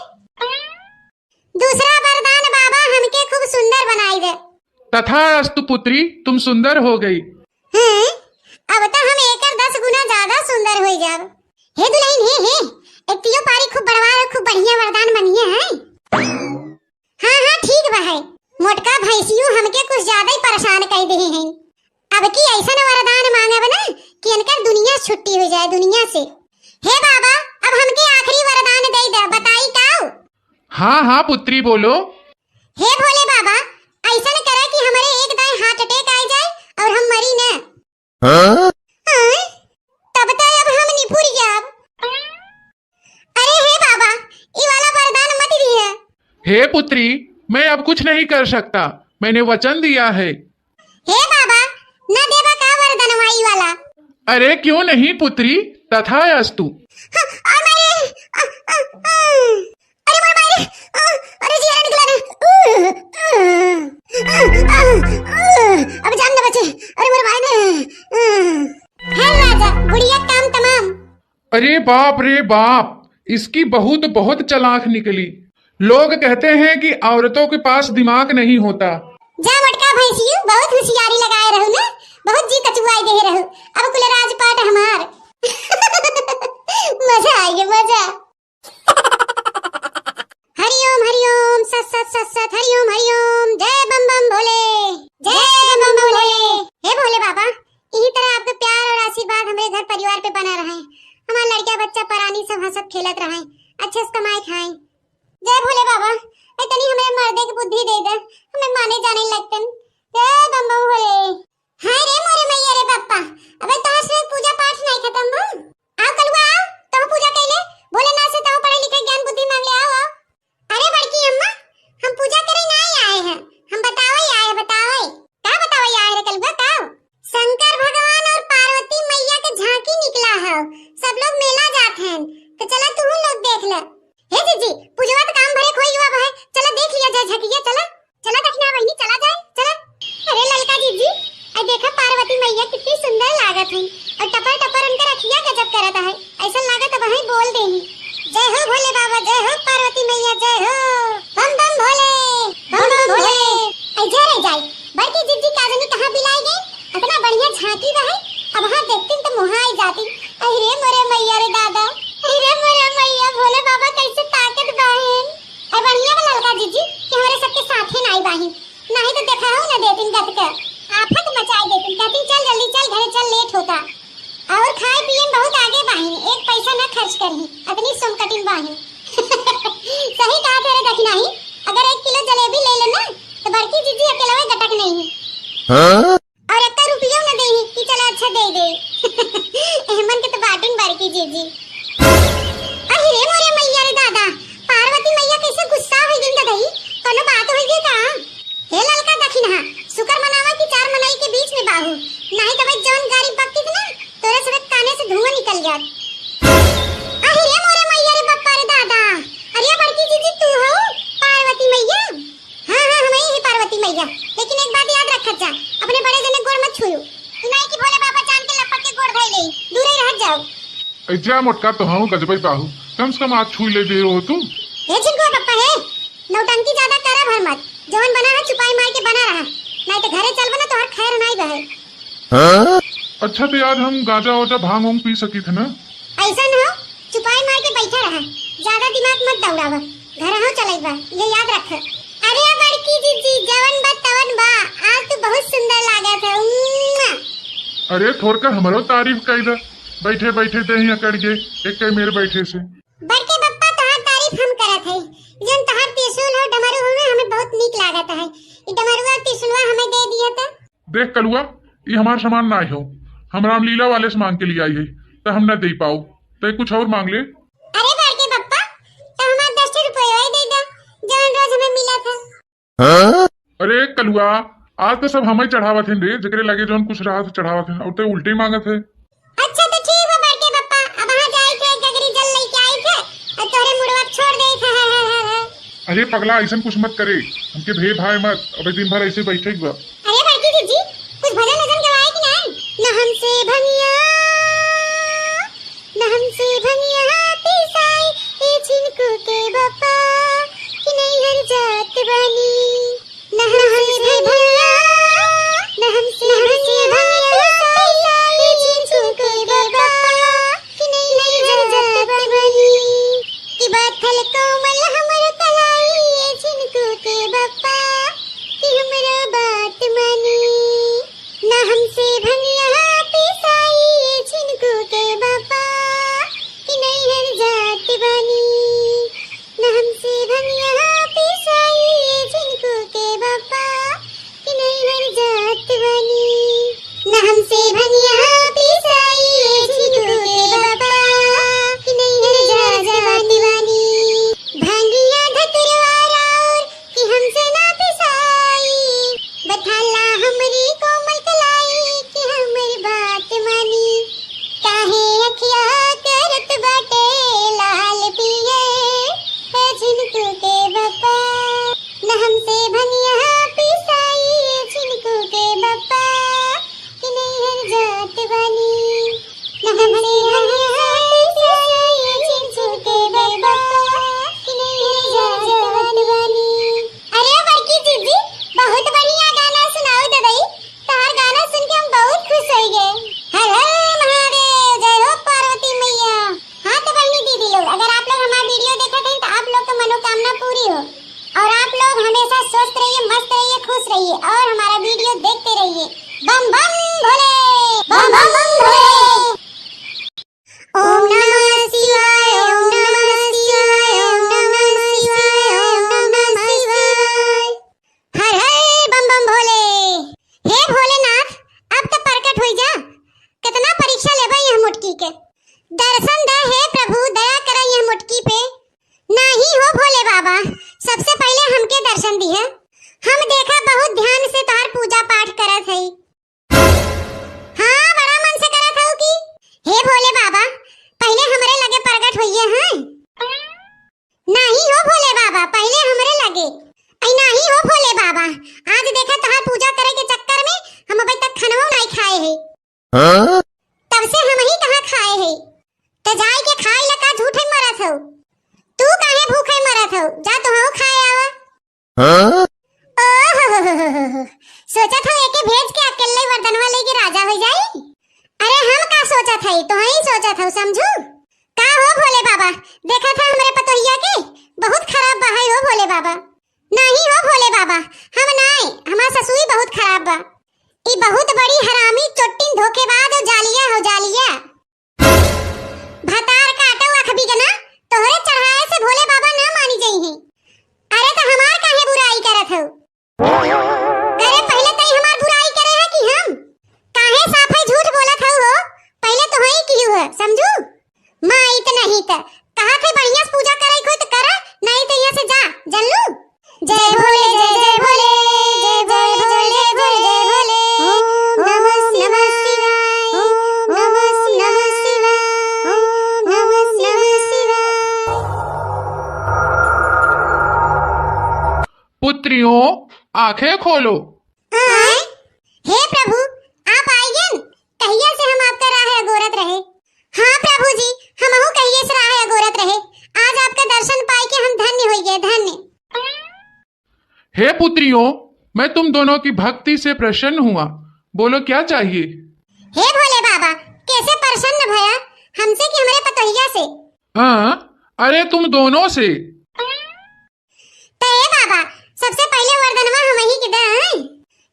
दूसरा वरदान बाबा, हमके खूब सुंदर बनाई दे। तथास्तु पुत्री, तुम सुंदर हो गई। हैं? अब तो हम 10 गुना ज्यादा सुंदर हो जाब। हे दुल्हन, हे एतियो पारी खूब बड़वा और खूब बढ़िया वरदान बनिए हैं। हाँ हाँ ठीक बा है। मोटका भैंसियों हमके कुछ ज्यादा ही परेशान कर दे हैं। अब की ऐसा वरदान मांगब ना कि इनकर दुनिया छुट्टी हो जाए दुनिया से। हे बाबा, अब हमके आखिरी वरदान दे दे, बताई काऊ? हाँ हाँ पुत्री, बोलो। हे भोले बाबा, ऐसा करे कि हमारे एक दाएं हार्ट अटैक आ जाए और हम मरी ना। तब तो अब हम निपुर जाब। अरे हे बाबा, ये वाला वरदान मत दिया। हे पुत्री, मैं अब कुछ नहीं कर सकता, मैंने वचन दिया है। हे बाबा, न देबा का वरदान वाई वाला? अरे क्यों नहीं पुत्री, तथास्तु। अरे जी निकला अब जान न बचे। अरे मेरे भाई ने। है राजा, गुड़िया काम तमाम। अरे बाप रे बाप, इसकी बहू तो बहुत चालाक निकली। लोग कहते हैं कि औरतों के पास दिमाग नहीं होता। जा मटका भैंसियों, बहुत होशियारी लगाए रहू ना, बहुत जी कचुआई दे रहू। अब कुल राजपाट हमार। मजा आ गया, मजा। हरिओम सत सत सत सत, हरिओम जय बम बम भोले, जय बम बम भोले। हे भोले बाबा, इसी तरह आपका प्यार और आशीर्वाद हमारे घर परिवार पे बना रहे। हमारा लड़का बच्चा परानी सब हंसत खेलत रहे, अच्छे से कमाई खाएं। जय भोले बाबा, इतनी हमें मर्दे की बुद्धि दे दे, हमें माने जाने लगतन। जय बम बम भोले। हाय रे मोरे मैया रे पप्पा, अबे तोहर से पूजा पाठ नहीं खत्म हो? आओ कलवा आओ, तुम पूजा कैले भोलेनाथ से, तुम पढ़े लिखे ज्ञान बुद्धि मांग ले। आओ। अरे बड़की अम्मा, हम पूजा करे नहीं आए हैं, हम बतावे आए हैं। बतावे क्या बतावे आए रे कलवा? बताओ। शंकर भगवान और पार्वती मैया के झांकी निकला है, सब लोग मेला जाते हैं, तो चला तू लोग देख ले। हे जीजी, पूजवा तो काम भरे खोई हुआ है, चला देख लिया जाए झकिया। चला चला दक्षिणा बहनी, चला जाए चला। अरे ललका जीजी, आई देखा पार्वती मैया कितनी सुंदर लागत है, और टपर टपर उनका रखिया गजब करता है। ऐसा लागत अब वहीं बोल देही, जय हो भोले बाबा, जय हो पार्वती मैया, जय हो बम बम भोले, बम बम भोले। ऐसे रह जाए बड़की जीजी, काजनी कहाँ बिलाई गई? इतना बढ़िया झांकी रहे, अब वहाँ देखती तो मुहाई जाती। अरे मोरे मैया रे दादा, अरे बाबा कैसे ताकत बाहिन। अब बढ़िया बा ललका जीजी कि हमारे सबके साथे नाई बाहिन, नहीं तो देखा हो ना देतिन गत का आफत मचाई देतिन। कहती चल जल्दी चल घरे चल, लेट होता। और खाए पिए में बहुत आगे बाहिन, एक पैसा ना खर्च करही, अपनी सोम कटिंग बाहिन। सही कहा तेरे दखनाही, अगर 1 किलो जलेबी ले लो ना तो बड़की जीजी अकेला गटक नहीं है। हाँ? और 1 रुपया न देही कि चला अच्छा दे दे। एहमन के तो बाटन बड़की जीजी। अरे रे मोरे मैया रे दादा, पार्वती मैया कैसे गुस्सा हो गई ददई, कोनो बात हो गई का? हे ललका दखिनहा, शुक्र मनावा कि 4 मनाई के बीच में बाहू, नहीं तो भाई जौन गाड़ी बकती ना तोरे सब काने से धुआं निकल जात। अरे रे मोरे मैया रे बप्पा रे दादा, अरे बड़की जीजी तू हो पार्वती मैया? हां हां हम ही पार्वती मैया, लेकिन एक बात याद रखत जा, अपने बड़े जने गोड़ मत छुयो, नहीं कि भोले बाबा जान के लपट के गोड़ धइ ले, दूरे रह जाओ। ऐजा मोटका तो हाउ गजबई बाहू, कम से कम हाथ छू ले दे हो तू। ए चिंकुआ पप्पा है, नौटंकी ज्यादा करा भर मत, जवन बना है छुपाई मार के बना रहा, नहीं तो घरे चलबो ना तो हर खैर नहीं बहे। हां अच्छा तो यार हम गांजा ओजा भांग ओंग पी सकी थे ना? ऐसा न हो, छुपाई मार के बैठा रहा, ज्यादा दिमाग मत दौड़ावा, घर हो चलैबा, ये याद रख। अरे बड़की जीजी जवन बा तवन बा, आज तू बहुत सुंदर लागत है। अरे थोड़ कर हमरो तारीफ कई दे, बैठे बैठे दे ही अकड़ गए एक कई मेरे बैठे से। बड़के बप्पा तोहार तारीफ हम करत है, जन तोहार त्रिशूल हो डमरू हो ना हमें बहुत नीक लागत है, ई डमरुआ त्रिशूलवा हमें दे दिया था। देख कलुआ, ये हमार सामान ना हो, हम रामलीला वाले से मांग के लिए आई है, तो हम ना दे पाओ, तो कुछ और मांग ले। अरे बड़के बप्पा तो हमार 10 रुपया दे दे, जवन रोज हमें मिला था। हाँ? अरे कलुआ, आज तो सब हमें चढ़ावत हैं रे, जकरे लगे जौन कुछ रहा तो चढ़ावत हैं, और तो उल्टे मांगत है। अच्छा तो ठीक है बड़के बप्पा, अब वहां जाए थे गगरी जल लेके आए थे और तोरे मुड़वा छोड़ दे था। अरे पगला ऐसा कुछ मत करे, हमके भे भाई मत, अब दिन भर ऐसे बैठे बा। अरे बड़की जीजी कुछ भजन वजन गवाए कि नहीं? न हमसे भंगिया, न हमसे भंगिया पिसाई, ए छिनको के बप्पा कि नहीं हर जात बनी। न हमसे भंगिया, न हमसे भंगिया पिसाई, ए छिनको के बप्पा कि नहीं हर जात बनी। कि बाथल कोमल हमर कलाई, ए छिनको के बप्पा कि हमरा बात मानी। न हमसे भंगिया पिसाई, ए छिनको के बप्पा कि नहीं हर जात बनी। न हमसे भंगिया पिसाई, ए छिनको के बप्पा कि नहीं हर जात बनी। न हमसे भंगिया पिसाई, ए छिनको के बप्पा कि नहीं हर जात बनी। भंगिया धतुरवा राउर कि हमसे ना पिसाई, बथाला हमरी कोमल कलाई कि हमर बात मानी। काहे अखिया करत बाटे लाल पिए, ए छिनको के बप्पा न हमसे भंगिया पिसाई, ए छिनको के बप्पा कि नहीं हर जात बनी। न हमसे भंगिया पिसाई, ए छिनको के बप्पा कि नहीं हर जात बनी। अरे बड़की जीजी बहुत बढ़िया गाना सुनाओ ददई, तार गाना सुन के हम बहुत खुश हो गए। हर हर महादेव, जय हो पार्वती मैया। हाँ तो बहनी दीदी लोग, अगर आप लोग हमारा वीडियो देखते हैं तो आप लोग की मनोकामना पूरी हो, और आप लोग हमेशा स्वस्थ रहिए, मस्त रहिए, खुश रहिए, और हमारा वीडियो देखते रहिए। बम बम भोले, बम बम बम भोले। ओम नमः शिवाय, ओम नमः शिवाय, ओम नमः शिवाय, ओम नमः शिवाय। हर हर बम बम भोले। हे भोलेनाथ अब तो प्रकट हो जा, कितना परीक्षा लेबा यह मुटकी के, दर्शन दे हे प्रभु, दया कर यह मुटकी पे। नहीं हो भोले बाबा, सबसे पहले हमके दर्शन दिए, हम देखा बहुत ध्यान से तोहार पूजा पाठ करत हई। हाँ बड़ा मन से करत हूँ कि हे भोले बाबा पहले हमरे लगे प्रकट होइए हैं। नहीं हो भोले बाबा, पहले हमरे लगे। ऐ नहीं हो भोले बाबा, आज देखा तोहार पूजा करे के चक्कर में हम अभी तक खानवा नहीं खाए है। हाँ? तब से हम ही कहाँ खाए है, तो जाए के खाए लगा झूठे मरत हो। तू काहे भूखे मरत हो, जा तो हो खाए आवा। हाँ? ओह सोचा था एके भेज के अकेले वर्दनवा लेके राजा हो जाई। अरे हम का सोचा था, तो ही सोचा था समझू। का हो भोले बाबा, देखा था हमारे पतोहिया के बहुत खराब बा है हो भोले बाबा। नहीं हो भोले बाबा, हम नहीं, हमार ससुई बहुत खराब बा। ई बहुत बड़ी हरामी चोट्टिन धोखेबाज और जालिया हो जालिया। भतार काटो अखबी के ना तोहरे चढ़ाए से भोले बाबा ना मानी जई हैं। अरे तो हमार काहे बुराई करत हो? अरे पहले तई हमार बुराई करे है कि हम काहे साफे झूठ बोलत हो? पहले तो हई की हो समझू। माई त नहीं त कहा थे बढ़िया से पूजा करे कोई तो करा, नहीं तो यहां से जा जल्लू। जय भोले जय जय भोले, जय भोले जय भोले जय भोले, ओम नमः नमः शिवाय, ओम नमः नमः शिवाय, ओम नमः नमः शिवाय। पुत्रियों आंखें खोलो। आए? हे प्रभु आप आइए, कहिए से हम आपका राह अगोरत रहे। हाँ प्रभु जी, हमहु कहिए से राह अगोरत रहे। आज आपका दर्शन पाई के हम धन्य हो गए, धन्य। हे पुत्रियों, मैं तुम दोनों की भक्ति से प्रसन्न हुआ। बोलो क्या चाहिए? हे भोले बाबा, कैसे प्रसन्न भया हमसे कि हमारे पतोहिया से? हाँ, अरे तुम दोनों से। तो हे बाबा, सबसे पहले वरदानवा हम ही के दे।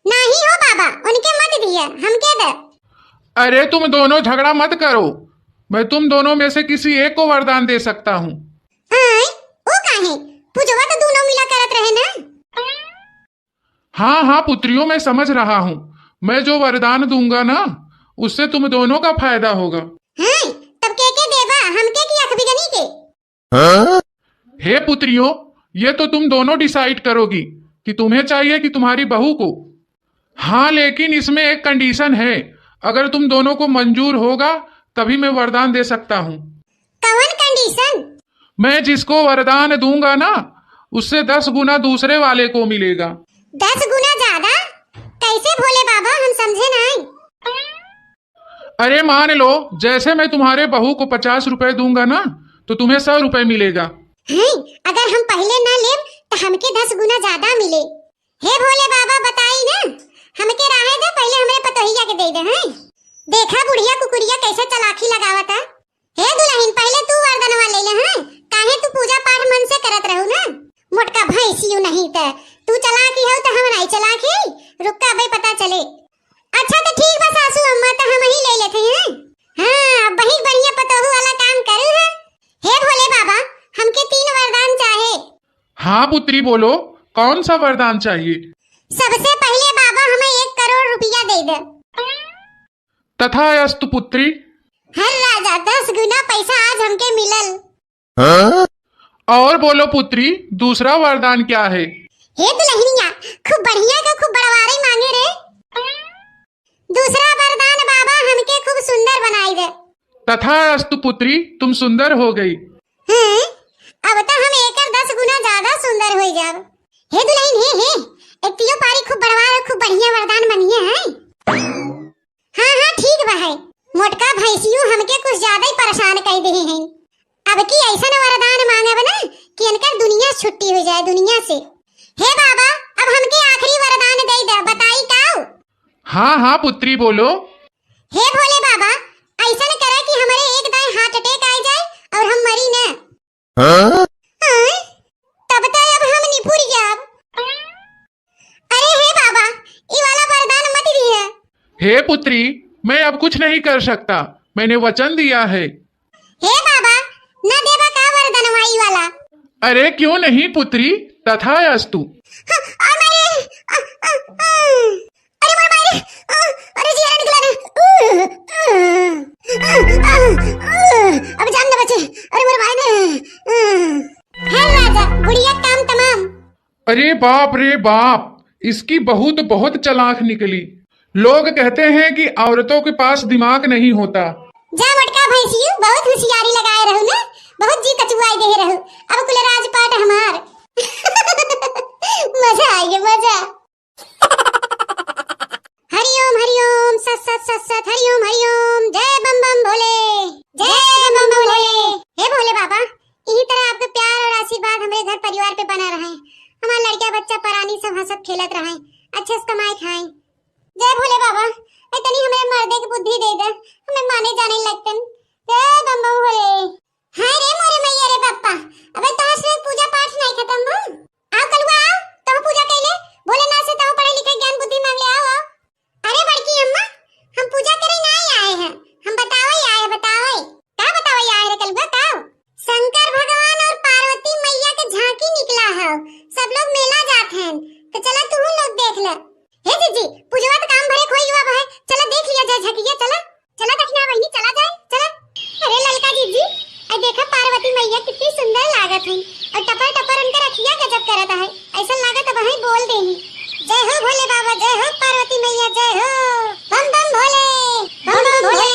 नहीं हो बाबा, उनके मत दिया, हम के दे। अरे तुम दोनों झगड़ा मत करो, मैं तुम दोनों में से किसी एक को वरदान दे सकता हूँ। आए? वो काहे? पूजवा तो दोनों मिला करत रहे ना। हाँ हाँ पुत्रियों, मैं समझ रहा हूँ। मैं जो वरदान दूंगा ना, उससे तुम दोनों का फायदा होगा। हाँ, तब के देवा, हम के की अखबिगनी के। हे पुत्रियों, ये तो तुम दोनों डिसाइड करोगी कि तुम्हें चाहिए कि तुम्हारी बहू को। हाँ, लेकिन इसमें एक कंडीशन है। अगर तुम दोनों को मंजूर होगा तभी मैं वरदान दे सकता हूँ। कौन कंडीशन? मैं जिसको वरदान दूंगा ना, उससे 10 गुना दूसरे वाले को मिलेगा। 10 गुना ज्यादा? कैसे भोले बाबा, हम समझे नहीं। अरे मान लो, जैसे मैं तुम्हारे बहू को 50 रुपए दूंगा ना, तो तुम्हें 100 रुपए मिलेगा। हैं, अगर हम पहले ना ले तो हमके 10 गुना ज्यादा मिले। हे भोले बाबा बताई ना, हमके राहे दे, पहले हमें पतोहिया के दे दे। हैं, देखा बुढ़िया कुकुरिया कैसे चलाकी लगावत है। हे दुल्हन, पहले तू वरदानवा ले ले। हैं, काहे तू पूजा पाठ मन से करत रहू ना। मोटका भैंसियो नहीं त तू चलाकी हो तो हम नहीं चलाकी। रुका बे पता चले। अच्छा तो ठीक बा सासू अम्मा, तो हम ही ले लेते हैं। हाँ, बही बढ़िया पतोहू वाला काम करू है। हे भोले बाबा, हमके 3 वरदान चाहे। हाँ पुत्री बोलो, कौन सा वरदान चाहिए? सबसे पहले बाबा हमें 1 करोड़ रुपया दे दे। तथास्तु पुत्री। हर राजा 10 गुना पैसा आज हमके मिलल। और बोलो पुत्री, दूसरा वरदान क्या है? हे दुल्हनिया, खूब बढ़िया का खूब बड़वारी मांगे रे। दूसरा वरदान बाबा हमके खूब सुंदर बनाई दे। तथास्तु पुत्री, तुम सुंदर हो गई। हैं, अब तो हम 1 और 10 गुना ज्यादा सुंदर हो जाब। हे दुल्हन, हे एतियो पारी खूब बड़वार और खूब बढ़िया वरदान बनिए हैं। हाँ हाँ ठीक बा है। मोटका भैंसियों हमके कुछ ज्यादा ही परेशान कर दे हैं। अब की ऐसा वरदान मांगे ना कि इनकर दुनिया से छुट्टी हो जाए, दुनिया से। हे बाबा, अब हमके आखिरी वरदान दे दे, बताई काऊ? हाँ हाँ पुत्री बोलो। हे भोले बाबा, ऐसा न करे कि हमारे एक दाएं हार्ट अटैक आ जाए और हम मरी ना। हाँ? तब तो अब हम निपुर जाब। अरे हे बाबा, ये वाला वरदान मत दिया। हे पुत्री, मैं अब कुछ नहीं कर सकता, मैंने वचन दिया है। हे बाबा, न देवा का वरदान वाई वाला। अरे क्यों नहीं पुत्री, तथास्तु। अरे मारे, अरे जी निकला ना। अब जान न बचे। अरे मेरे भाई ने। हे राजा, बुढ़िया काम तमाम। अरे बाप रे बाप, इसकी बहू तो बहुत चालाक निकली। लोग कहते हैं कि औरतों के पास दिमाग नहीं होता। जा मटका भैंसियों, बहुत होशियारी लगाए रहो ना, बहुत जी कचुआई दे रहो। अब कुल राजपाट हमार। मजा आ गया, मजा। हरिओम सत सत सत सत, हरिओम जय बम बम भोले, जय बम बम भोले। हे भोले बाबा, इसी तरह आपका प्यार और आशीर्वाद हमारे घर परिवार पे बना रहे। हमारा लड़का बच्चा परानी सब हंसत खेलत रहे, अच्छे से कमाई खाएं। जय भोले बाबा, इतनी हमें मर्दे की बुद्धि दे दे, हमें माने जाने लगते। जय बम बम भोले। अबे तोहर से पूजा पाठ नहीं खत्म हो। आओ कलुआ आओ, तुम पूजा कैले भोलेनाथ से तुम पढ़े लिखे ज्ञान बुद्धि मांग ले। आओ अरे बड़की अम्मा, हम पूजा करे नहीं आए हैं, हम बताओ ही आए हैं। बताओ क्या बताओ आए रे कलुआ? बताओ। शंकर भगवान और पार्वती मैया के झांकी निकला है, सब लोग मेला जाते हैं, तो चला तू लोग देख ले। हे जीजी पूजवा तो काम भरे खोई हुआ है, चला देख लिया जाए झकिया। चला चला देखना बहनी, चला जाए चला। अरे ललका जीजी आ देखा पार्वती मैया कितनी सुंदर लागत है, और टपर टपर उनका रखिया गजब करता है, ऐसा लागत वही बोल देही जय हो भोले बाबा, जय हो पार्वती मैया, जय हो बम बम भोले, बम बम भोले।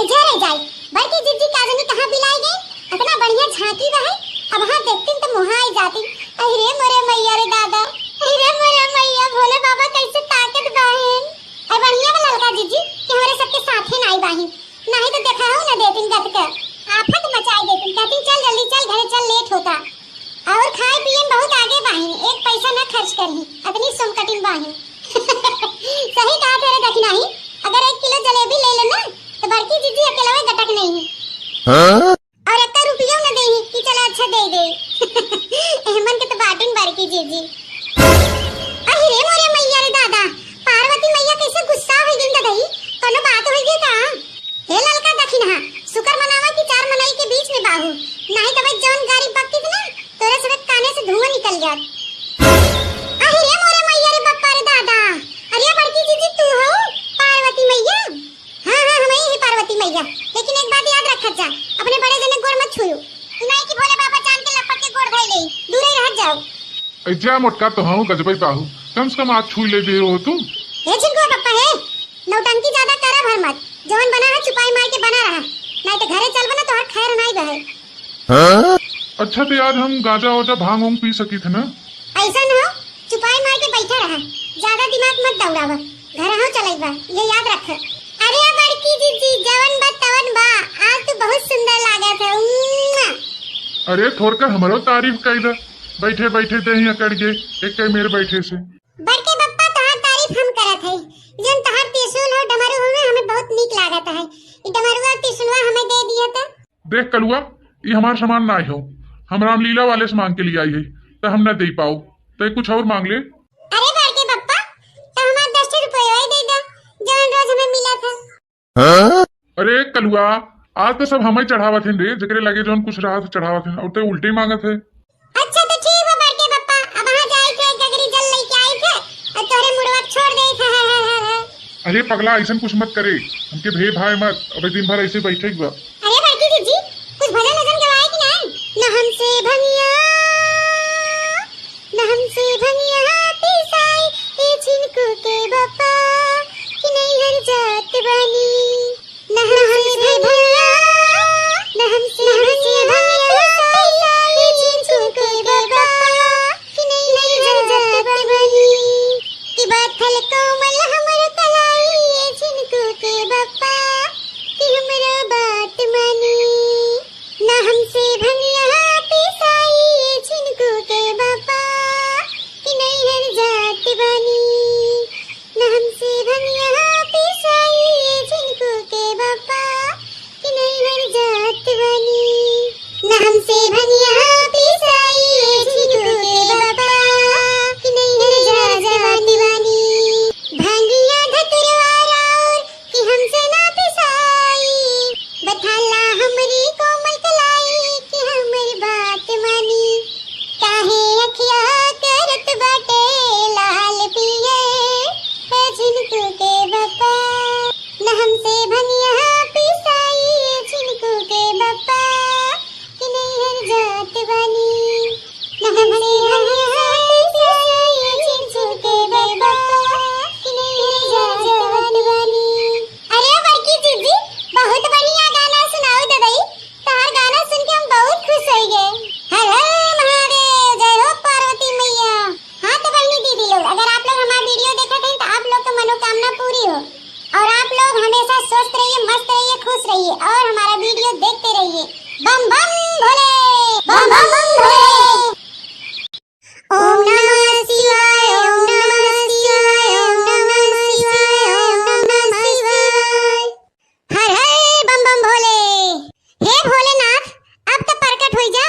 ऐसे रह जाए बड़की जीजी काजनी कहां बिलाई गई, इतना बढ़िया झांकी रहे, अब वहां देखती तो मुहाई जाती। अरे मोरे मैया रे दादा, अरे मोरे मैया, भोले बाबा कैसे ताकत बाहेन। और बढ़िया वाला ललका जीजी कि हमारे सबके साथे नहीं बाही, नहीं तो देखा हो ना देतिन गत के आफत मचाई देतिन, कहती चल जल्दी चल घरे चल, लेट होता। और खाए पिए बहुत आगे बाही, एक पैसा न खर्च करही, अपनी सोमकटिन बाही। सही कहा तेरे दखना ही, अगर 1 किलो जलेबी ले लेना तो बड़की जीजी अकेला में गटक नहीं है, और 1 रुपया न देही कि चला अच्छा दे दे। एहमन के तो बाटन बड़की जीजी। अरे मोरे मैया रे दादा, पार्वती मैया कैसे गुस्सा हो गई ददई, कोनो बात हो गई का? हे ललका दखिना शुक्र मनावा कि 4 मनाई के बीच में बाहू, नहीं तो भाई जौन गाड़ी बकती ना तोरे सब काने से धुआं निकल जात। अरे मोरे मैया रे बप्पा रे दादा, अरे बड़की जीजी तू हो पार्वती मैया? हां हां हम ही पार्वती मैया, लेकिन एक बात याद रखत जा, अपने बड़े जने गोड़ मत छुयो, नहीं कि भोले बाबा जान के लपट के गोड़ धइ ले, दूरे रह जाओ। ऐजा मोटका तो हूँ गजबई बाहू, कम से कम आज छू ले दे हो तुम। हे चिंकुआ पप्पा है, नौटंकी ज्यादा करा भर मत, जवन बना है छुपाई मार के बना रहा, नहीं तो घरे चल बना तो हर खैर नहीं बहे। हाँ? अच्छा तो यार हम गांजा वाजा भांग वांग पी सकी थे ना? ऐसा न हो, छुपाई मार के बैठा रहा, ज्यादा दिमाग मत दौड़ावा, घर हो चलेगा, ये याद रख। अरे बड़की जीजी जवन बा तवन बा, आज तो बहुत सुंदर लागत है। अरे थोड़ कर हमारो तारीफ कर दे, बैठे बैठे दही अकड़ गए एक कई मेरे बैठे से। बड़के बप्पा तोहार तारीफ हम करत है, जन तोहार त्रिशूल और डमरू में हमें बहुत नीक लागत है, ई डमरुआ त्रिशूलवा हमें दे दिया था। देख कलुआ, ये हमार सामान ना हो, हम रामलीला वाले से मांग के लिए आई है, तो हम न दे पाओ, तो कुछ और मांग ले। अरे बड़के बप्पा तो हमार 10 रुपया ही दे दे, जन रोज हमें मिला था। हाँ? अरे कलुआ आज तो सब हमें चढ़ावत हैं रे, जकरे लगे जौन कुछ रहा तो चढ़ावत हैं, और तो उल्टे मांगत है। अच्छा तो ठीक है बड़के बप्पा, अब वहां जाए थे गगरी जल लेके आए थे और तोरे मुड़वा छोड़ दे था। अरे पगला ऐसा कुछ मत करे, हमके भे भाई मत, अब दिन भर ऐसे बैठे हुआ। अरे बड़की जीजी कुछ भजन वजन गवाए कि नहीं? न हमसे भंगिया, न हमसे भंगिया पिसाई, ए छिनको के बप्पा कि नहीं हर जात बनी, न हमसे भंगिया, न हमसे भंगिया पिसाई, ए छिनको के बप्पा कि नहीं हर जात बनी, कि बाथल कोमल हमर कलाई, ए छिनको के बप्पा कि हमरा बात मानी, न हमसे भंगिया पिसाई, ए छिनको के बप्पा कि नहीं हर जात बनी, न हमसे भंगिया पिसाई, ए छिनको के बप्पा कि नहीं हर जात बनी, न हमसे भंगिया पिसाई, ए छिनको के बप्पा कि नहीं हर जात बनी, भंगिया धतुरवा राउर कि हमसे ना पिसाई, बथाला हमरी कोमल कलाई कि हमर बात मानी, काहे अखिया करत बाटे लाल पिए, ए छिनको के बप्पा न हमसे भंगिया पिसाई, ए छिनको के बप्पा कि नहीं हर जात बनी, न हमसे भंगिया पिसाई, ए छिनको के बप्पा कि नहीं हर जात बनी। अरे बड़की जीजी बहुत बढ़िया गाना सुनाओ ददई, तार गाना सुन के हम बहुत खुश हो गए। हर हर महादेव, जय हो पार्वती मैया। हाँ तो बहनी दीदी लोग, अगर आप लोग हमारा वीडियो देखते हैं तो आप लोग की मनोकामना पूरी हो, और आप लोग हमेशा स्वस्थ रहिए, मस्त रहिए, खुश रहिए, और हमारा वीडियो देखते रहिए। बम बम भोले, बम बम भोले। ओम नमः शिवाय, ओम नमः शिवाय, ओम नमः शिवाय, ओम नमः शिवाय। हर हर बम बम भोले। हे भोलेनाथ अब तो प्रकट हो जा,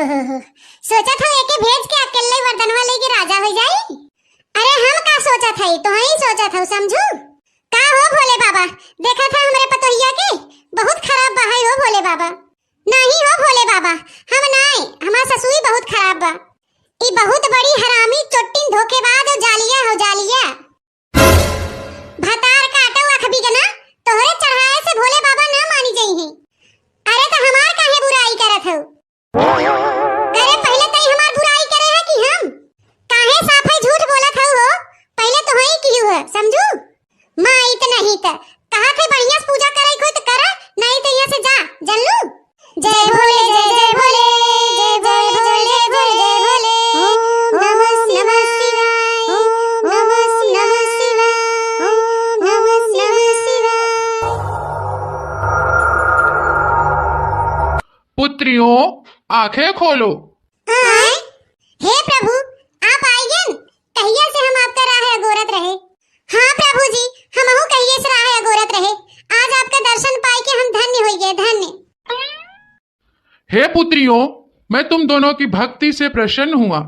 हो सोचा था एके भेज के अकेले वर्दनवा लेके राजा हो जाई। अरे हम का सोचा था तो ही सोचा था समझू। का हो भोले बाबा, देखा था हमारे पतोहिया के बहुत खराब बहाई हो भोले बाबा। नहीं हो भोले बाबा, हम नहीं, हमार ससुई बहुत खराब बा। ई बहुत बड़ी हरामी चोट्टिन धोखेबाज हो जालिया हो जालिया। भतार काटो अखबी के ना तोहरे चढ़ाए से भोले बाबा ना मानी जई हैं। अरे तो हमार काहे बुराई करत हो? अरे पहले तई हमार बुराई करे है कि हम काहे साफे झूठ बोलत हो? पहले तो ही की है समझू। मां इतना ही त कहा थे बढ़िया से पूजा करे कोई तो करा, नहीं तो यहां से जा जल्लू। जय भोले जय जय भोले जय जय भोले जय भोले ओम नमः शिवाय ओम नमः शिवाय ओम नमः शिवाय। पुत्रियों आंखें खोलो। आए? हे प्रभु आप आइए, कहिए से हम आपका राह अगोरत रहे। हाँ प्रभु जी, हमहु कहिए से राह अगोरत रहे। आज आपका दर्शन पाए के हम धन्य हो गए, धन्य। हे पुत्रियों, मैं तुम दोनों की भक्ति से प्रसन्न हुआ।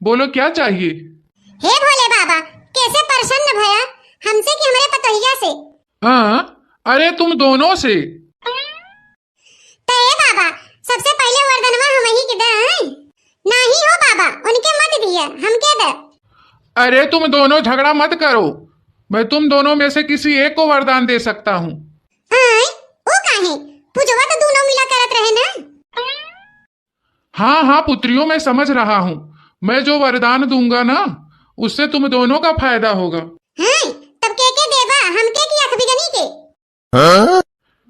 बोलो क्या चाहिए? हे भोले बाबा, कैसे प्रसन्न भया हमसे कि हमारे पतोहिया से? हाँ, अरे तुम दोनों से। तो हे बाबा, सबसे पहले वरदानवा हम ही के दे। नहीं हो बाबा, उनके मत दिया, हम के दे। अरे तुम दोनों झगड़ा मत करो, मैं तुम दोनों में से किसी एक को वरदान दे सकता हूँ। आए? वो काहे? पूजवा तो दोनों मिला करत रहे ना। हाँ हाँ पुत्रियों, मैं समझ रहा हूँ। मैं जो वरदान दूंगा ना उससे तुम दोनों का फायदा होगा। हाँ, तब के देवा, हम के की अख बिगनी के?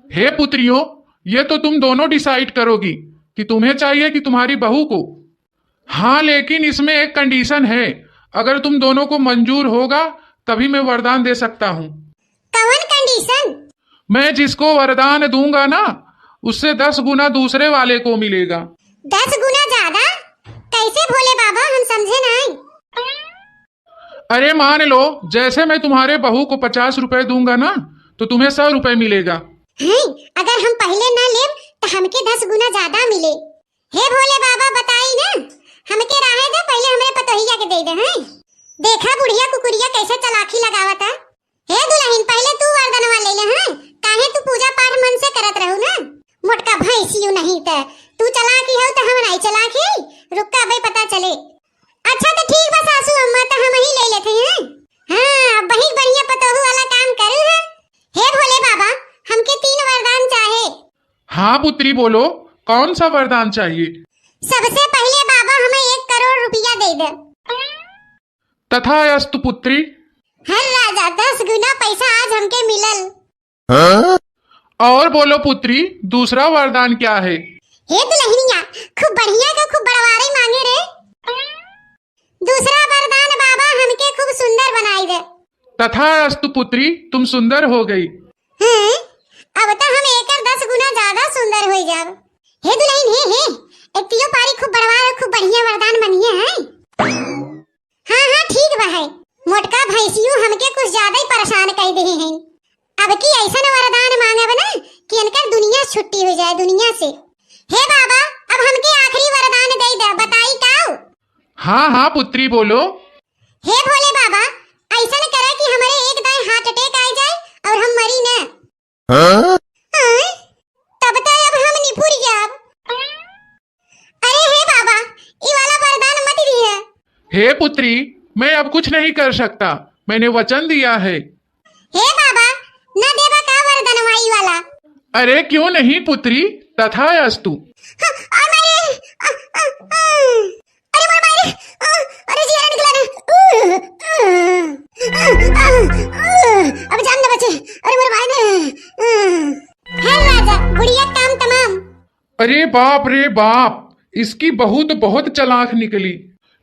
हे पुत्रियों, ये तो तुम दोनों डिसाइड करोगी कि तुम्हें चाहिए कि तुम्हारी बहू को। हाँ, लेकिन इसमें एक कंडीशन है, अगर तुम दोनों को मंजूर होगा तभी मैं वरदान दे सकता हूँ। कौन कंडीशन? मैं जिसको वरदान दूंगा ना उससे 10 गुना दूसरे वाले को मिलेगा। 10 गुना ज्यादा? कैसे भोले बाबा, हम समझे नहीं। अरे मान लो, जैसे मैं तुम्हारे बहू को 50 रुपए दूंगा ना तो तुम्हें 100 रुपए मिलेगा। हैं, अगर हम पहले ना ले तो हमके 10 गुना ज्यादा मिले। हे भोले बाबा बताई ना, हमके राहे दे, पहले हमारे पतोहिया के दे दे। हैं, देखा बुढ़िया कुकुरिया कैसे चलाकी लगावता। हे दुल्हन, पहले तू वरदानवा ले ले। हैं, काहे तू पूजा पाठ मन से करत रहू ना। मोटका भैंसियो नहीं त तू चलाकी हो तो हम नहीं चलाकी। रुका भाई पता चले। अच्छा तो ठीक बा सासू अम्मा, तो हम ही ले लेते हैं। हाँ, बहुत बढ़िया पतोहू वाला काम करू है। हे भोले बाबा, हमके 3 वरदान चाहे। हाँ पुत्री बोलो, कौन सा वरदान चाहिए? सबसे पहले बाबा हमें 1 करोड़ रुपया दे दे। तथास्तु पुत्री। हर राजा 10 गुना पैसा आज हमके मिलल। और बोलो पुत्री, दूसरा वरदान क्या है? हे दुल्हनिया, खूब बढ़िया का खूब बड़वारी मांगे रे। दूसरा वरदान बाबा हमके खूब सुंदर बनाई दे। तथास्तु पुत्री, तुम सुंदर हो गई। हैं, अब तो हम 10 गुना ज्यादा सुंदर हो जाब। हे दुल्हन, हे एतियो पारी खूब बड़वार और खूब बढ़िया वरदान बनिए हैं। हाँ हाँ ठीक बा है। मोटका भैंसियो हमके कुछ ज्यादा ही परेशान कर दे हैं। अब की ऐसा वरदान मांगे बना कि इनका दुनिया छुट्टी हो जाए दुनिया से। हे बाबा, अब हमके आखिरी वरदान दे दे, बताई काऊ? हाँ हाँ पुत्री बोलो। हे भोले बाबा, ऐसा करे कि हमारे एकदम हार्ट अटैक आ जाए और हम मरी ना। हाँ? तब तो अब हम निपुर जाब। अरे हे बाबा, ये वाला वरदान मत दिया। हे पुत्री, मैं अब कुछ नहीं कर सकता, मैंने वचन दिया है। हे बाबा, ना देवा का वरदान वाई वाला? अरे क्यों नहीं पुत्री, तथास्तु। अरे मारे, अरे जी निकला ना। अब जान न बचे। अरे मेरे भाई ने। हे राजा, बुढ़िया काम तमाम। अरे बाप रे बाप, इसकी बहू तो बहुत चालाक निकली।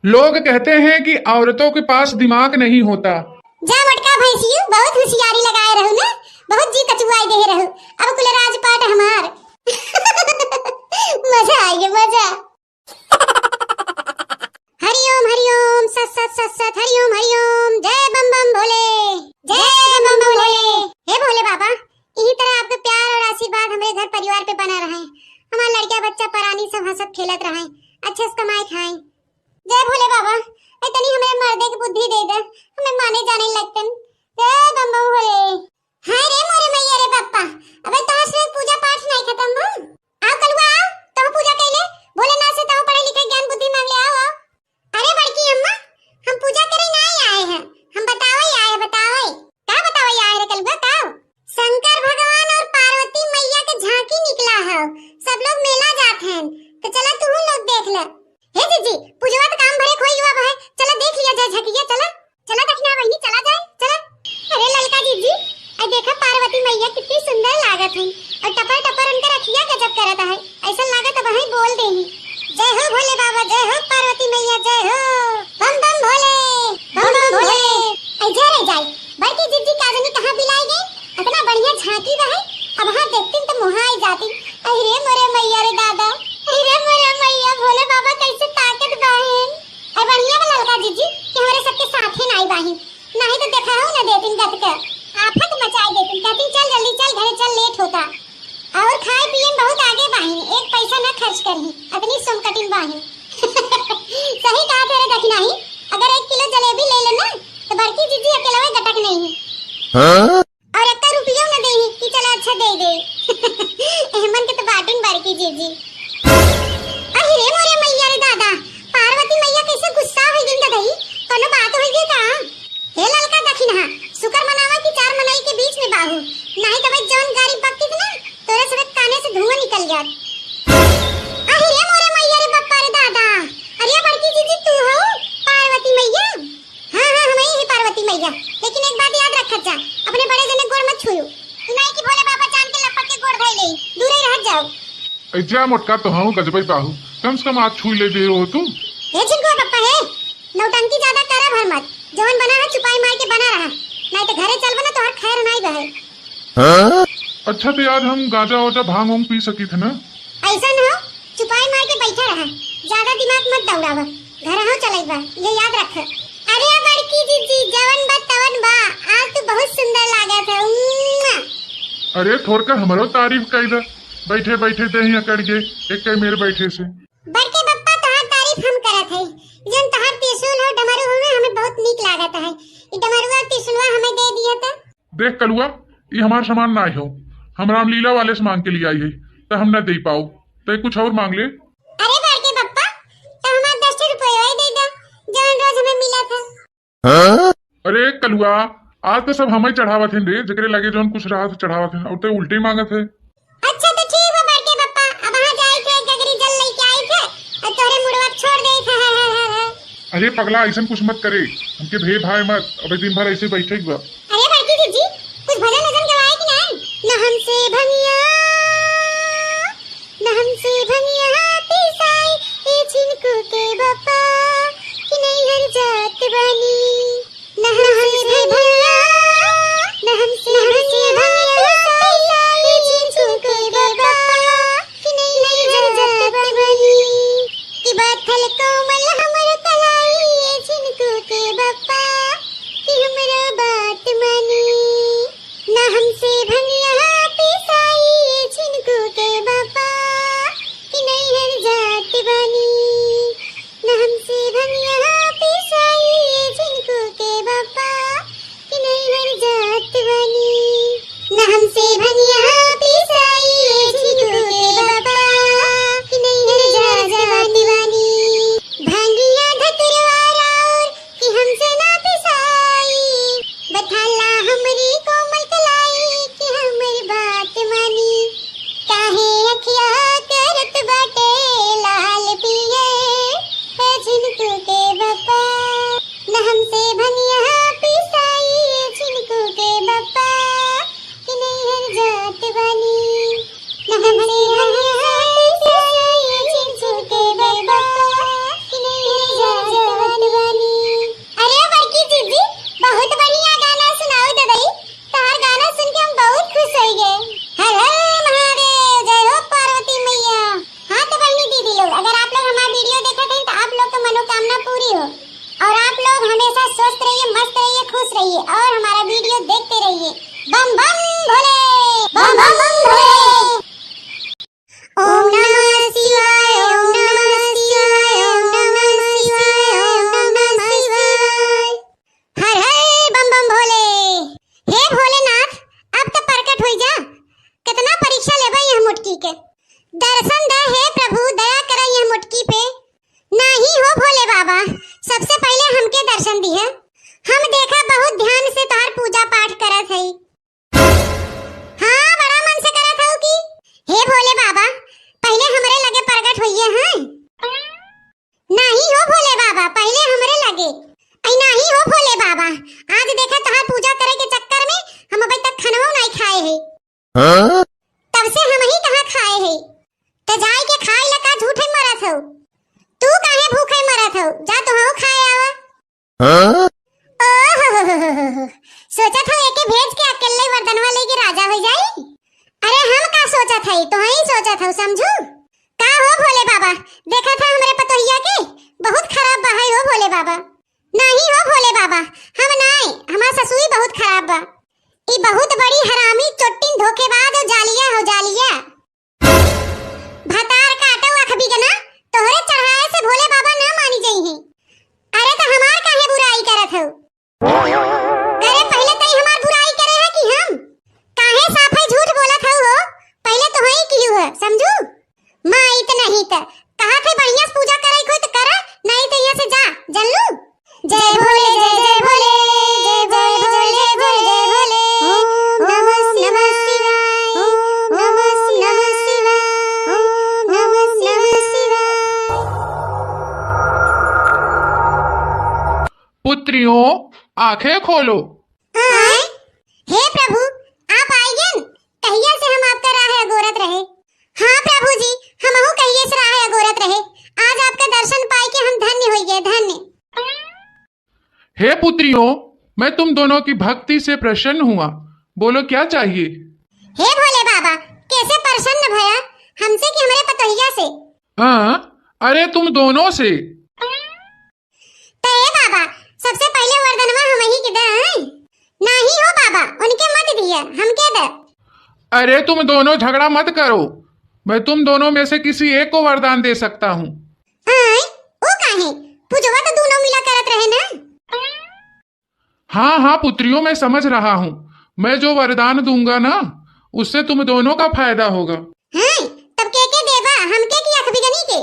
लोग कहते हैं कि औरतों के पास दिमाग नहीं होता। जा मटका भैंसियो, बहुत होशियारी लगाए रहो ना, बहुत जी कचुआई दे रहो। अब कुल राजपाट हमार। मजा आ गया, मजा। हरिओम सत सत सत सत, हरिओम हरिओम, जय बम बम भोले, जय बम बम भोले। हे भोले बाबा, इसी तरह आपका प्यार और आशीर्वाद हमारे घर परिवार पे बना रहे। हमारा लड़का बच्चा परानी सब हंसत खेलत रहे। अच्छा अच्छे से कमाए खाएं। जय भोले बाबा, इतनी हमें मर्दे की बुद्धि दे दे, हमें माने जाने लगतन। जय बम बम भोले। हाय रे मोरे मैया रे बाप्पा, अबे तोहर से पूजा पाठ नहीं खत्म हो। आओ कलुआ आओ, तो पूजा कैले भोलेनाथ से तो पढ़े लिखे ज्ञान बुद्धि मांग ले। आओ अरे बड़की अम्मा, हम पूजा करे नहीं आए हैं, हम बताओ ही आए, बताओ क्या बताओ आए रे कलुआ का। शंकर भगवान और पार्वती मैया के झांकी निकला है, सब लोग मेला जाते हैं, तो चला तू लोग देख ले। हे जीजी पूजवा तो काम भरे खोई हुआ है, चला देख लिया जाए झांकिया। चला चला दक्षिणा बहनी, चला जाए चला। अरे ललका जीजी आई देखा पार्वती मैया कितनी सुंदर लागत है, और टपर टपर उनका रखिया गजब करता है, ऐसा लागत अब वहीं बोल देनी। जय हो भोले बाबा, जय हो पार्वती मैया, जय हो बम बम भोले, बम बम भोले। आई जा रे जाए बड़की जीजी काजनी कहां बिलाई गई, इतना बढ़िया झांकी रहे, अब हां देखती तो मुहा आई जाती। अरे मोरे मैया रे दादा, अरे मोरे मैया, भोले बाबा कैसे ताकत बाहेन। अरे बढ़िया बा ललका जीजी कि हमारे सबके साथे नहीं बाही, नहीं तो देखा हो ना देतिन गत के आफत मचाई देतिन, कहती चल जल्दी चल घरे चल, लेट होता। और खाए पिए बहुत आगे बाही, एक पैसा न खर्च करही, अपनी सुमकटिन बाही। सही कहा तेरे दखिनाही, अगर 1 किलो जलेबी ले लेना तो बड़की जीजी अकेला गटक नहीं है, और 1 रुपया न देही कि चला अच्छा दे दे। एहमन के तो बाटन बड़की जीजी। अरे रे मोरे मैया रे दादा, पार्वती मैया कैसे गुस्सा हो गई ददई, कोनो बात हो गई का। हे ललका दखिना, शुक्र मनावा कि 4 मनाई के बीच में बाहू, नहीं तो भाई जौन गाड़ी पकती ना तोरे सब काने से धुआं निकल जात। अरे रे मोरे मैया रे बप्पा रे दादा, अरे बड़की जीजी तू हो पार्वती मैया। हां हां हम ही पार्वती मैया, लेकिन एक बात याद रखत जा, अपने बड़े जने गोड़ मत छुयो, नहीं कि भोले बाबा जान के लपट के गोड़ खाई ले, दूर ही रह जाओ। जा मोटका तो हूँ गजबई बाहू, कम से कम हाथ छू ले दे हो तुम। ये चिंकू पप्पा है, नौटंकी ज्यादा करा भर मत, जवन बना है छुपाई मार के बना रहा, नहीं तो घरे चल बना तो हर खैर नहीं बहे। हाँ? अच्छा तो यार हम गांजा वाजा भांग वांग पी सकी थे ना। ऐसा न हो, छुपाई मार के बैठा रहा, ज्यादा दिमाग मत दौड़ावा, घर हो चलेगा ये याद रख। अरे बड़की जीजी जवन बा तवन बा, आज तो बहुत सुंदर लागत है। अरे थोड़ कर हमारो तारीफ कई दा, बैठे बैठे दही अकड़ गए एक कई मेरे बैठे से। बड़के बप्पा तोहार तारीफ हम करत है, जन तोहार त्रिशूल और डमरू में हमें बहुत नीक लागत है, ई डमरू और त्रिशूलवा हमें दे दिया था। देख कलुआ, ये हमार सामान ना हो, हम रामलीला वाले से मांग के लिए आई है, तो हम न दे पाओ, तो कुछ और मांग ले। अरे बड़के बप्पा तो हमार 10 रुपया दे दे, जवन रोज हमें मिला था। हाँ? अरे कलुआ आज तो सब हमें चढ़ावत हैं रे, जकरे लगे जौन कुछ रहा चढ़ावत हैं, और तो उल्टे मांगत है। अच्छा तो ठीक है बड़के बप्पा, अब वहां जाए थे गगरी जल लेके आए थे और तोरे मुड़वा छोड़ दे थे। अरे पगला ऐसा कुछ मत करे, हमके भे भाई मत, अब दिन भर ऐसे बैठे हुआ। अरे बड़की जीजी कुछ भजन वजन गवाए कि नहीं। न हमसे भंगिया, न हमसे भंगिया पिसाई, ए छिनको के बप्पा कि नहीं हर जात बनी। न हमसे भंगिया, न हमसे भंगिया पिसाई, ए छिनको के बप्पा कि नहीं हर जात बनी। कि बाथल कोमल हमर कलाई, ए छिनको के बप्पा कि हमरा बात मानी। न हमसे भंगिया पिसाई, ए छिनको के बप्पा कि नहीं हर जात बनी। न हमसे भंगिया पिसाई, ए छिनको के बप्पा कि नहीं हर जात बनी। न हमसे भंगिया पिसाई, ए छिनको के बप्पा कि नहीं हर जात बनी। भंगिया धतुरवा राउर कि हमसे ना पिसाई, बथाला हमरी कोमल कलाई कि हमर बात मानी। काहे अखिया करत बाटे लाल पिए, ए छिनको के बप्पा न हमसे भंगिया पिसाई, ए छिनको के बप्पा कि नहीं हर जात बनी। न हमसे भंगिया पिसाई, ए छिनको के बप्पा कि नहीं हर जात बनी। अरे बड़की जीजी बहुत बढ़िया गाना सुनाओ ददई, तोहर गाना सुन के हम बहुत खुश हो गए। हर हर महादेव, जय हो पार्वती मैया। हाँ तो बहनी दीदी लोग, अगर आप लोग हमारा वीडियो देखे थे तो आप लोग की मनोकामना पूरी हो, और आप लोग हमेशा स्वस्थ रहिए, मस्त रहिए, खुश रहिए, और हमारा वीडियो देखते रहिए। बम बम भोले, बम बम भोले। ओम नमः शिवाय, ओम नमः शिवाय, दर्शन दिया। हम देखा बहुत ध्यान से तोहर पूजा पाठ करत हई। हाँ, बड़ा मन से करत हऊ कि हे भोले बाबा पहले हमरे लगे प्रकट होइए हैं। नहीं हो भोले बाबा, पहले हमरे लगे। ऐ नहीं हो भोले बाबा, आज देखा तोहर पूजा करे के चक्कर में हम अभी तक खानवा नहीं खाए हैं। तब से हम ही कहाँ खाए हैं। तो जाई के खाए लका झूठे मरत हो। तू काहे भूखे मरत हो, जा तो हो खाए आवा। ओह सोचत हो एके भेज के अकेले वरदनवा लेके राजा हो जाई। अरे हम का सोचत हई, तो ही सोचत हो समझू। का हो भोले बाबा, देखा था हमरे पतोहिया के बहुत खराब बा है हो भोले बाबा। नहीं हो भोले बाबा, हम नहीं, हमार ससुई बहुत खराब बा। ई बहुत बड़ी हरामी चोट्टिन धोखेबाज हो जालिया हो जालिया। भतार काटो अख बिगना, तोहरे चढ़ाए से भोले बाबा ना मानी जई हैं। अरे तो हमार काहे बुराई करत हो। अरे पहले तई हमार बुराई करे है कि हम काहे साफे झूठ बोलत हो। पहले तो ही कियो है समझू। मां इतना ही त कहा थे बढ़िया से पूजा करे कोई तो करा, नहीं तो यहां से जा जल्लू। जय भोले जय जय भोले, जय भोले जय भोले, जय भोले। ओम नमः शिवाय, ओम नमः शिवाय, ओम नमः शिवाय। पुत्रियों आंखें खोलो। हे प्रभु आप आइए। कहिए से हम आपका राह अगोरत रहे। हाँ प्रभु जी, हमहु कहिए से राह अगोरत रहे। आज आपका दर्शन पाए के हम धन्य हो गए, धन्य। हे पुत्रियों, मैं तुम दोनों की भक्ति से प्रसन्न हुआ। बोलो क्या चाहिए। हे भोले बाबा कैसे प्रसन्न भया, हमसे कि हमारे पतोहिया से। हाँ, अरे तुम दोनों से। तो हे बाबा सबसे पहले वरदानवा हम ही के दे। नहीं हो बाबा, उनके मत दिया, हम के दे। अरे तुम दोनों झगड़ा मत करो, मैं तुम दोनों में से किसी एक को वरदान दे सकता हूँ। वो काहे पूजवा तो दोनों मिला करत रहे ना। हाँ हाँ पुत्रियों, मैं समझ रहा हूँ। मैं जो वरदान दूंगा ना उससे तुम दोनों का फायदा होगा। तब के देवा, हम के अख बिगनी के।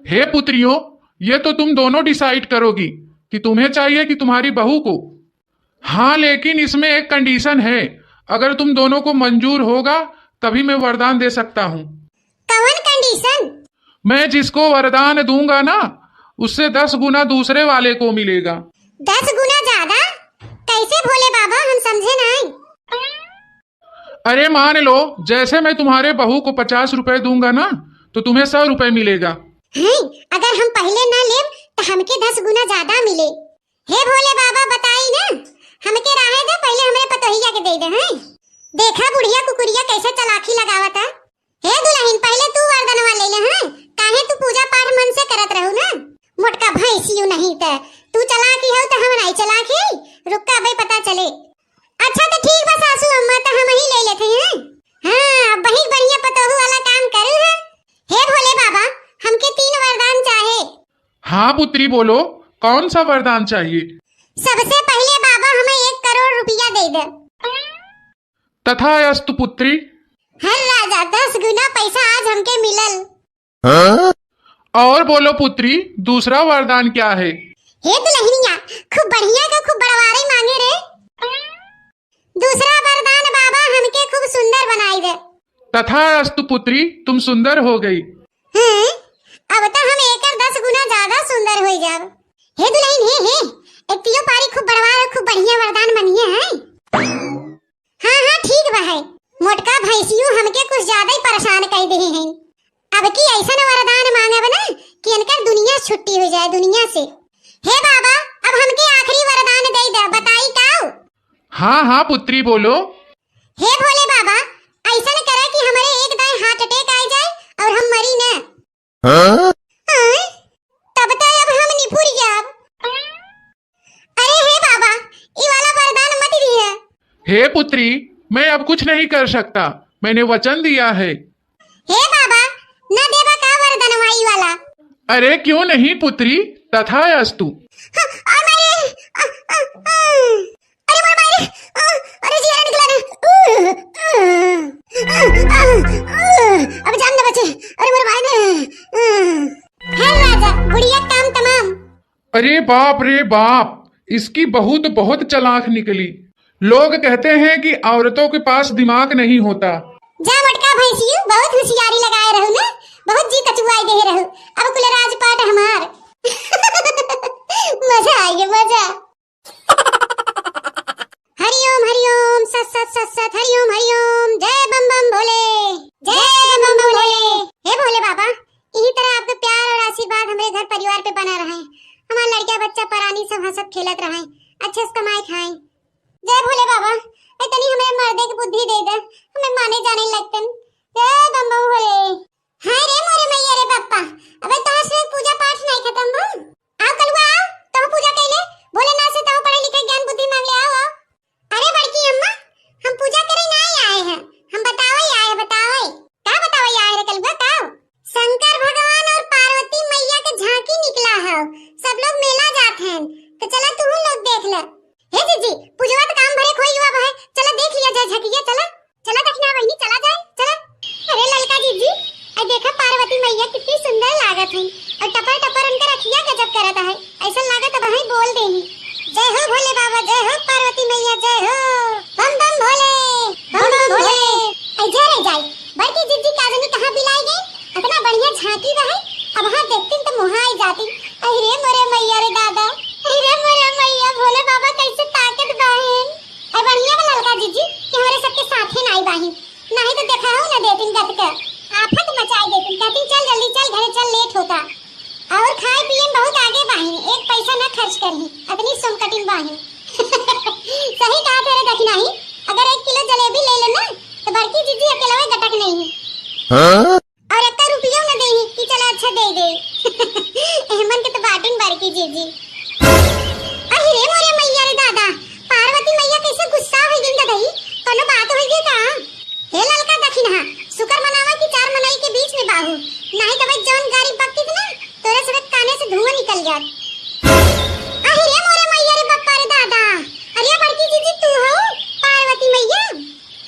हे पुत्रियों, ये तो तुम दोनों डिसाइड करोगी कि तुम्हें चाहिए कि तुम्हारी बहू को। हाँ, लेकिन इसमें एक कंडीशन है। अगर तुम दोनों को मंजूर होगा तभी मैं वरदान दे सकता हूँ। कौन कंडीशन? मैं जिसको वरदान दूंगा ना उससे 10 गुना दूसरे वाले को मिलेगा। 10 गुना ज्यादा? कैसे भोले बाबा, हम समझे नहीं। अरे मान लो जैसे मैं तुम्हारे बहू को 50 रुपए दूंगा ना तो तुम्हें 100 रुपए मिलेगा। अगर हम पहले ना ले तो हमके 10 गुना ज्यादा मिले। हे भोले बाबा बताई ना, हमके राहे दे, पहले हमारे पतोहिया के दे दे। देखा बुढ़िया कुकुरिया कैसे चलाकी लगावता। हे दुल्हन पहले तू वरदानवा ले ले। काहे तू पूजा पाठ मन से करत रहू ना। मोटका भैंसियो नहीं त तू चलाकी हो तो हम नहीं चलाकी। रुका भाई पता चले। अच्छा तो ठीक बा सासू अम्मा, तो हम ही ले लेते हैं। हाँ, बहुत बढ़िया पतोहू वाला काम करू है। हे भोले बाबा हमके 3 वरदान चाहे। हाँ पुत्री बोलो, कौन सा वरदान चाहिए। सबसे पहले बाबा हमें 1 करोड़ रुपया दे दे। तथास्तु पुत्री। हर राजा 10 गुना पैसा आज हमके मिलल। और बोलो पुत्री, दूसरा वरदान क्या है। हे दुल्हनिया खूब बढ़िया का खूब बड़वारी मांगे रे। दूसरा वरदान बाबा हमके खूब सुंदर बनाई दे। तथास्तु पुत्री, तुम सुंदर हो गई। अब तो हम 10 गुना ज्यादा सुंदर हो जाब। हे दुल्हन हे एतियो पारी खूब बड़वा खूब बढ़िया वरदान बनिए है। हाँ ठीक बा है। मोटका भैंसियो हमके कुछ ज्यादा ही परेशान कर दे हैं। अब की ऐसा वरदान मांगे बना कि इनकर दुनिया छुट्टी हो जाए दुनिया से। हे बाबा अब हमके आखिरी वरदान दे दे, बताई काऊ। हाँ पुत्री बोलो। हे भोले बाबा ऐसा करे कि हमारे एक दाएं हार्ट अटैक आ जाए और हम मरी ना। तब तो अब हम निपुर जाब। अरे हे बाबा ये वाला वरदान मत दिया। हे पुत्री, मैं अब कुछ नहीं कर सकता, मैंने वचन दिया है। हे बाबा न देवा का वरदान वाई वाला। अरे क्यों नहीं पुत्री, तथास्तु। अरे जी निकला अब जान न बचे। अरे मेरे भाई ने। हे राजा बुढ़िया काम तमाम। अरे बाप रे बाप, इसकी बहू तो बहुत चालाक निकली। लोग कहते हैं कि औरतों के पास दिमाग नहीं होता। जा मटका भैंसियो, बहुत होशियारी लगाए रहू ना, बहुत जी कचुआई दे रहू। अब कुल राजपाट हमार। मजा आ गया मजा। हरिओम सत सत सत सत हरिओम हरिओम, जय बम बम भोले, जय बम बम भोले। हे भोले बाबा, इसी तरह आपके प्यार और आशीर्वाद हमारे घर परिवार पे बना रहे। हमारा लड़का बच्चा परानी सब हंसत खेलत रहे, अच्छे से कमाई खाएं। जय भोले बाबा, इतनी हमें मर्दे की बुद्धि दे दे, हमें माने जाने लगतन। जय बम बम भोले। हाय रे मोरे मैया रे बाप्पा, अबे तहां से पूजा पाठ नहीं खत्म हो। आओ कलुआ आओ, तुम पूजा कैले भोलेनाथ से तुम पढ़े लिखे ज्ञान बुद्धि मांग ले। आओ अरे बड़की अम्मा, हम पूजा करे नहीं आए हैं, हम बताओ ही आए। बताओ क्या बताओ ही आए रे कलुआ, बताओ। शंकर भगवान और पार्वती मैया के झांकी निकला है, सब लोग मेला जाते हैं, तो चला तू लोग देख ले। हे जीजी, पूजवा तो काम भरे खोई हुआ है, चला देख लिया जाए झांकिया। चला चला दक्षिणा बहनी, चला जाए चला। अरे ललका जीजी, आई देखा पार्वती मैया कितनी सुंदर लागत है, और टपर टपर उनका रखिया गजब करता है, ऐसा लागत अब ही बोल देनी। जय हो भोले बाबा, जय हो पार्वती मैया, जय हो बम बम भोले, बम बम भोले। आई जा रे जाए, बड़की जीजी काजनी कहां बिलाई गई, इतना बढ़िया झांकी रहे, अब हां देखती तो मुहा आई जाती। अरे मोरे मैया रे दादा, अरे मोरे मैया, भोले बाबा कैसे ताकत बाहेन। आई बढ़िया में ललका जीजी कि हमारे सबके साथे नहीं बाहिन, नहीं तो देखा हो ना देतिन गत का आफत मचाई देतिन, कहती चल जल्दी चल घरे चल, लेट होता। और खाए पिए में बहुत आगे बाहिन, एक पैसा ना खर्च करही, अपनी सोमकटिन बाहिन। सही कहा तेरे दक्षिणाही, अगर 1 किलो जलेबी ले लो ना तो बड़की जीजी अकेला गटक नहीं है, और 1 रुपया ना देही कि चला अच्छा दे दे। एहमन के तो बाटन बड़की जीजी। अरे रे मोरे मैया रे दादा, पार्वती मैया कैसे गुस्सा हो गई दही, कोनो बात हो गई का। हे ललका दक्षिणा, शुक्र मनावा कि 4 मनाई के बीच में बाहू, नहीं तो भाई जौन गाड़ी पकती थी ना तोरे सब काने से धुआं निकल जात। अरे रे मोरे मैया रे बप्पा रे दादा, अरे बड़की जीजी तू हो पार्वती मैया।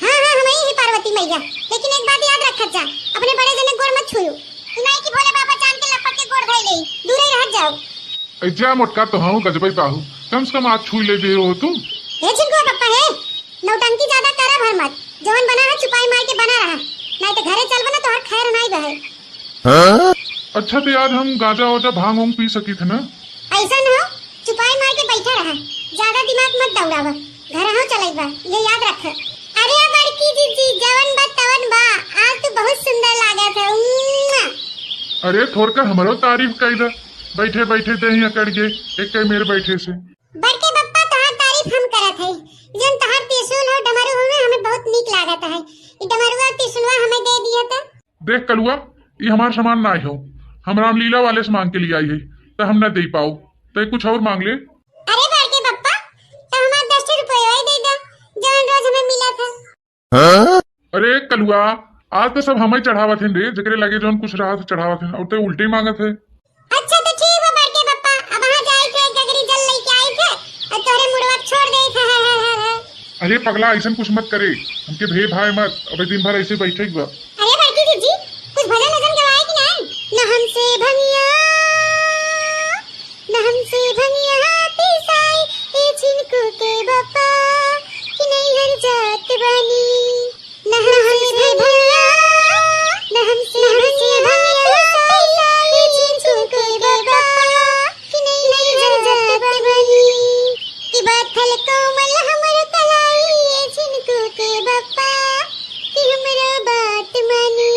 हां हां हम ही पार्वती मैया, लेकिन एक बात याद रखत जा, अपने बड़े जने गोड़ मत छुयो, नहीं कि भोले बाबा जान के लपट के गोड़ धइ ले, दूर ही रह जाओ। ऐजा मोटका तो हाँ गजबई बाहू, कम से कम आज छू ले दे हो तुम। हे चिंकुआ पप्पा है, नौटंकी ज्यादा करा भर मत, जवन बना है छुपाई मार के बना रहा, नहीं तो घरे चल बना तो हर खैर नहीं बहे। अच्छा तो यार हम गाजा वाजा भांग वांग पी सकी थे ना। ऐसा न हो, छुपाई मार के बैठा रहा, ज्यादा दिमाग मत दौड़ावा, घर हो चलेगा, ये याद रख। अरे बड़की जीजी जवन बा तवन बा, आज तो बहुत सुंदर लागत है। अरे थोड़कर हमारो तारीफ कर दे, बैठे बैठे दे ही अकड़ गए एक कई मेरे बैठे से। बड़के बप्पा तहार तारीफ हम करत है, जन तहार त्रिशूल हो डमरू हो ना हमें बहुत नीक लागत है, ई डमरुआ त्रिशूलवा हमें दे दिया था। देख कलुआ, ये हमारा सामान ना हो, हम रामलीला वाले से मांग के लिए आई है, तो हम न दे पाओ, तो कुछ और मांग ले। अरे बड़के बप्पा, तो हमारा 10 रुपया ही दे दो, जौन रोज हमें मिला था। अरे कलुआ, आज तो सब हमें चढ़ावा थे रे, जकरे लगे जौन कुछ रहा था चढ़ावा थे, और तो उल्टे मांगत है। अच्छा तो ठीक है बड़के बप्पा, अब वहां जाई थे गगरी जल लेके आई थे, और तोरे मुड़वा छोड़ दे था। अरे पगला ऐसा कुछ मत करे, हमके भे भाई मत, अबे दिन भर ऐसे बैठे ही बा। अरे बड़की जीजी, कुछ भजन वजन गवाए कि नहीं? न हमसे भंगिया, न हमसे भंगिया पिसाई, ए छिनको के बप्पा कि नहीं हर जात बनी। न हमसे भंगिया, न हमसे भंगिया पिसाई, ए छिनको के बप्पा कि नहीं हर जात बनी। कि बथल कोमल हमर कलाई, ए छिनको के बप्पा कि हमरा बात मानी।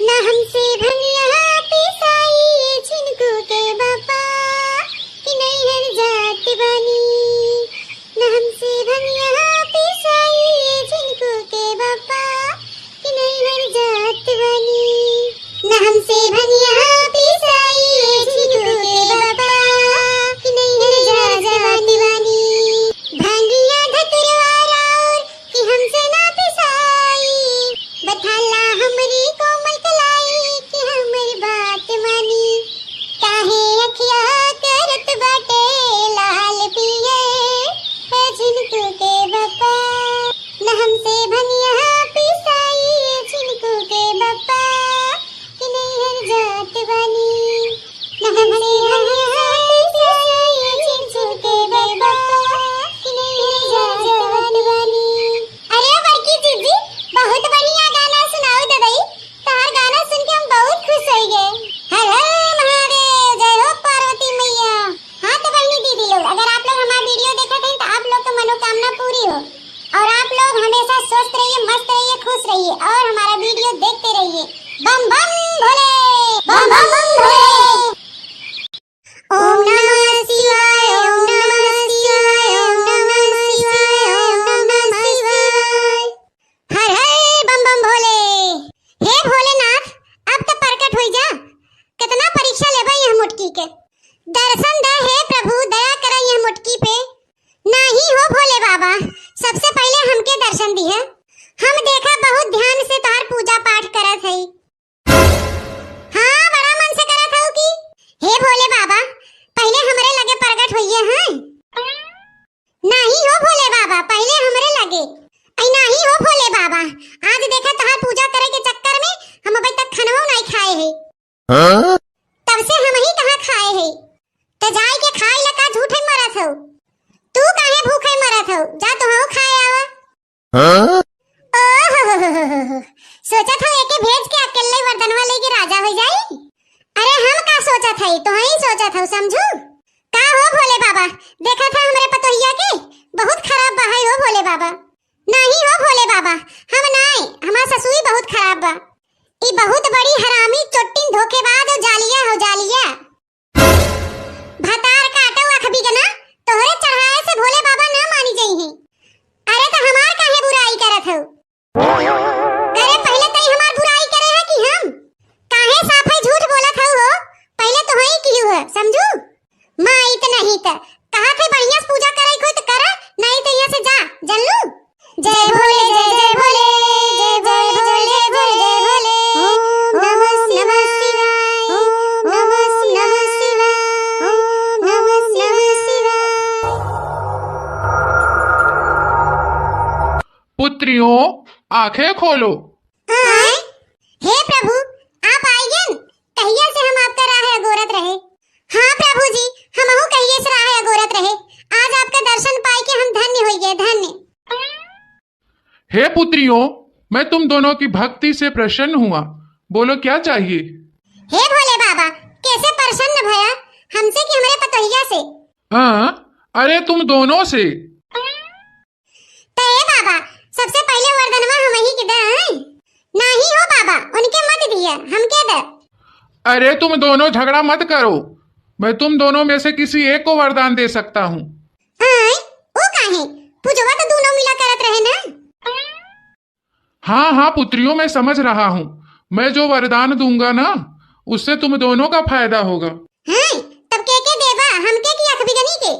न हमसे भंगिया पिसाई, ए छिनको के बप्पा कि नहीं हर जात बनी। न हमसे भंगिया पिसाई, ए छिनको मुटकी के। दर्शन दे हे प्रभु, दया करा यह मुटकी पे। नाही हो भोले बाबा, सबसे पहले हमके दर्शन दिए। हम देखा बहुत ध्यान से तार पूजा पाठ करत हई। हाँ, बड़ा मन से करत हूँ कि हे भोले बाबा पहले हमरे लगे प्रकट होइए हैं। नहीं हो भोले बाबा, पहले हमरे लगे। आई नहीं हो भोले बाबा, आज देखा तहार पूजा करे के चक्कर में हम अभी तक खाना नहीं खाए हैं। तब से हम ही कहाँ खाए हैं। तो जाए के खाए लगा झूठे मरत हो। तू काहे भूखे मरत हो, जा तो हो खाए आवा। ओह, सोचा था एके भेज के अकेले वर्दनवा लेके राजा हो जाई। अरे हम का सोचा था, तो ही सोचा था, समझू का हो भोले बाबा। देखा था हमरे पतोहिया के बहुत खराब बहाई हो भोले बाबा। नहीं हो भोले बाबा, हम नहीं, हमार ससुई बहुत खराब बा। ई बहुत बड़ी हरामी चोट्टिन धोखेबाज हो जालिया हो जालिया। भतार काटो अखबी के ना, तोहरे चढ़ाए से भोले बाबा ना मानी जाई हैं। अरे तो हमार काहे बुराई करत हो। अरे पहले तई हमार बुराई करे है कि हम काहे साफे झूठ बोलत हो। पहले तो हई कियो है, समझू मां इतना ही त कहा थे बढ़िया से पूजा करे कोई तो करा, नहीं तो यहां से जा, जल्लू। जय भोले जय जय भोले, जय जय भोले जय जय भोले। ओम नमः शिवाय, ओम नमः शिवाय, ओम नमः शिवाय। पुत्रियों आंखें खोलो। हे प्रभु आप आइए, कहिए से हम आपका राह अगोरत रहे। हाँ प्रभु जी, हमहु कहिए से राह अगोरत रहे। आज आपका दर्शन पाए के हम धन्य हो गए, धन्य। हे पुत्रियों, मैं तुम दोनों की भक्ति से प्रसन्न हुआ। बोलो क्या चाहिए। हे भोले बाबा, कैसे प्रसन्न भया हमसे कि हमारे पतोहिया से। हाँ, अरे तुम दोनों से। तो हे बाबा सबसे पहले वरदानवा हम ही के दे। नहीं हो बाबा, उनके मत दिया, हम के दे। अरे तुम दोनों झगड़ा मत करो, मैं तुम दोनों में से किसी एक को वरदान दे सकता हूँ। वो काहे, पूजवा तो दोनों मिला करत रहे ना। हाँ हाँ पुत्रियों, मैं समझ रहा हूँ। मैं जो वरदान दूंगा ना, उससे तुम दोनों का फायदा होगा। तब के देवा, हम के की अखबिगनी के।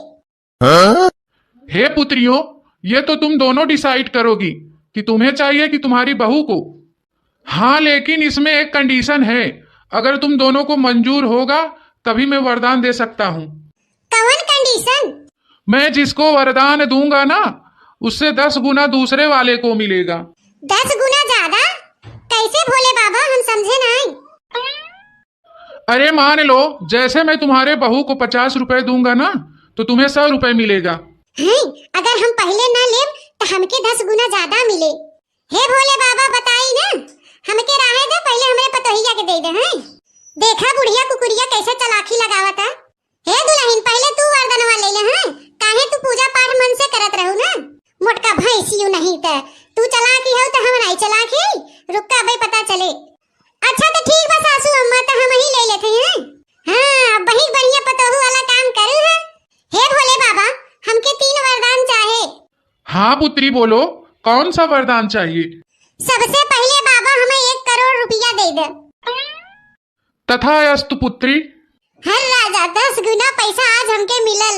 हे पुत्रियों, ये तो तुम दोनों डिसाइड करोगी कि तुम्हें चाहिए कि तुम्हारी बहू को। हाँ, लेकिन इसमें एक कंडीशन है। अगर तुम दोनों को मंजूर होगा तभी मैं वरदान दे सकता हूँ। कौन कंडीशन? मैं जिसको वरदान दूंगा ना, उससे 10 गुना दूसरे वाले को मिलेगा। 10 गुना ज्यादा? कैसे भोले बाबा, हम समझे नहीं। अरे मान लो, जैसे मैं तुम्हारे बहू को 50 रुपए दूंगा ना, तो तुम्हें 100 रुपए मिलेगा। अगर हम पहले ना ले तो हमके 10 गुना ज्यादा मिले। हे भोले बाबा बताई ना, हमके राहे दे, पहले हमें पतोहिया के दे दे। देखा बुढ़िया कुकुरिया कैसे चलाकी लगावता। हे दुल्हन, पहले तू वरदानवा ले ले। काहे तू पूजा पाठ मन से करत रहू ना। मोटका भैंसियो नहीं त तू चलाकी हो तो हम नहीं चलाकी। रुका भाई पता चले। अच्छा तो ठीक बा सासू अम्मा, तो हम ही ले लेते हैं। हाँ, बहुत बढ़िया पतोहू वाला काम करू है। हे भोले बाबा, हमके 3 वरदान चाहे। हाँ पुत्री बोलो, कौन सा वरदान चाहिए। सबसे पहले बाबा हमें 1 करोड़ रुपया दे दे। तथास्तु पुत्री। हर राजा 10 गुना पैसा आज हमके मिलल।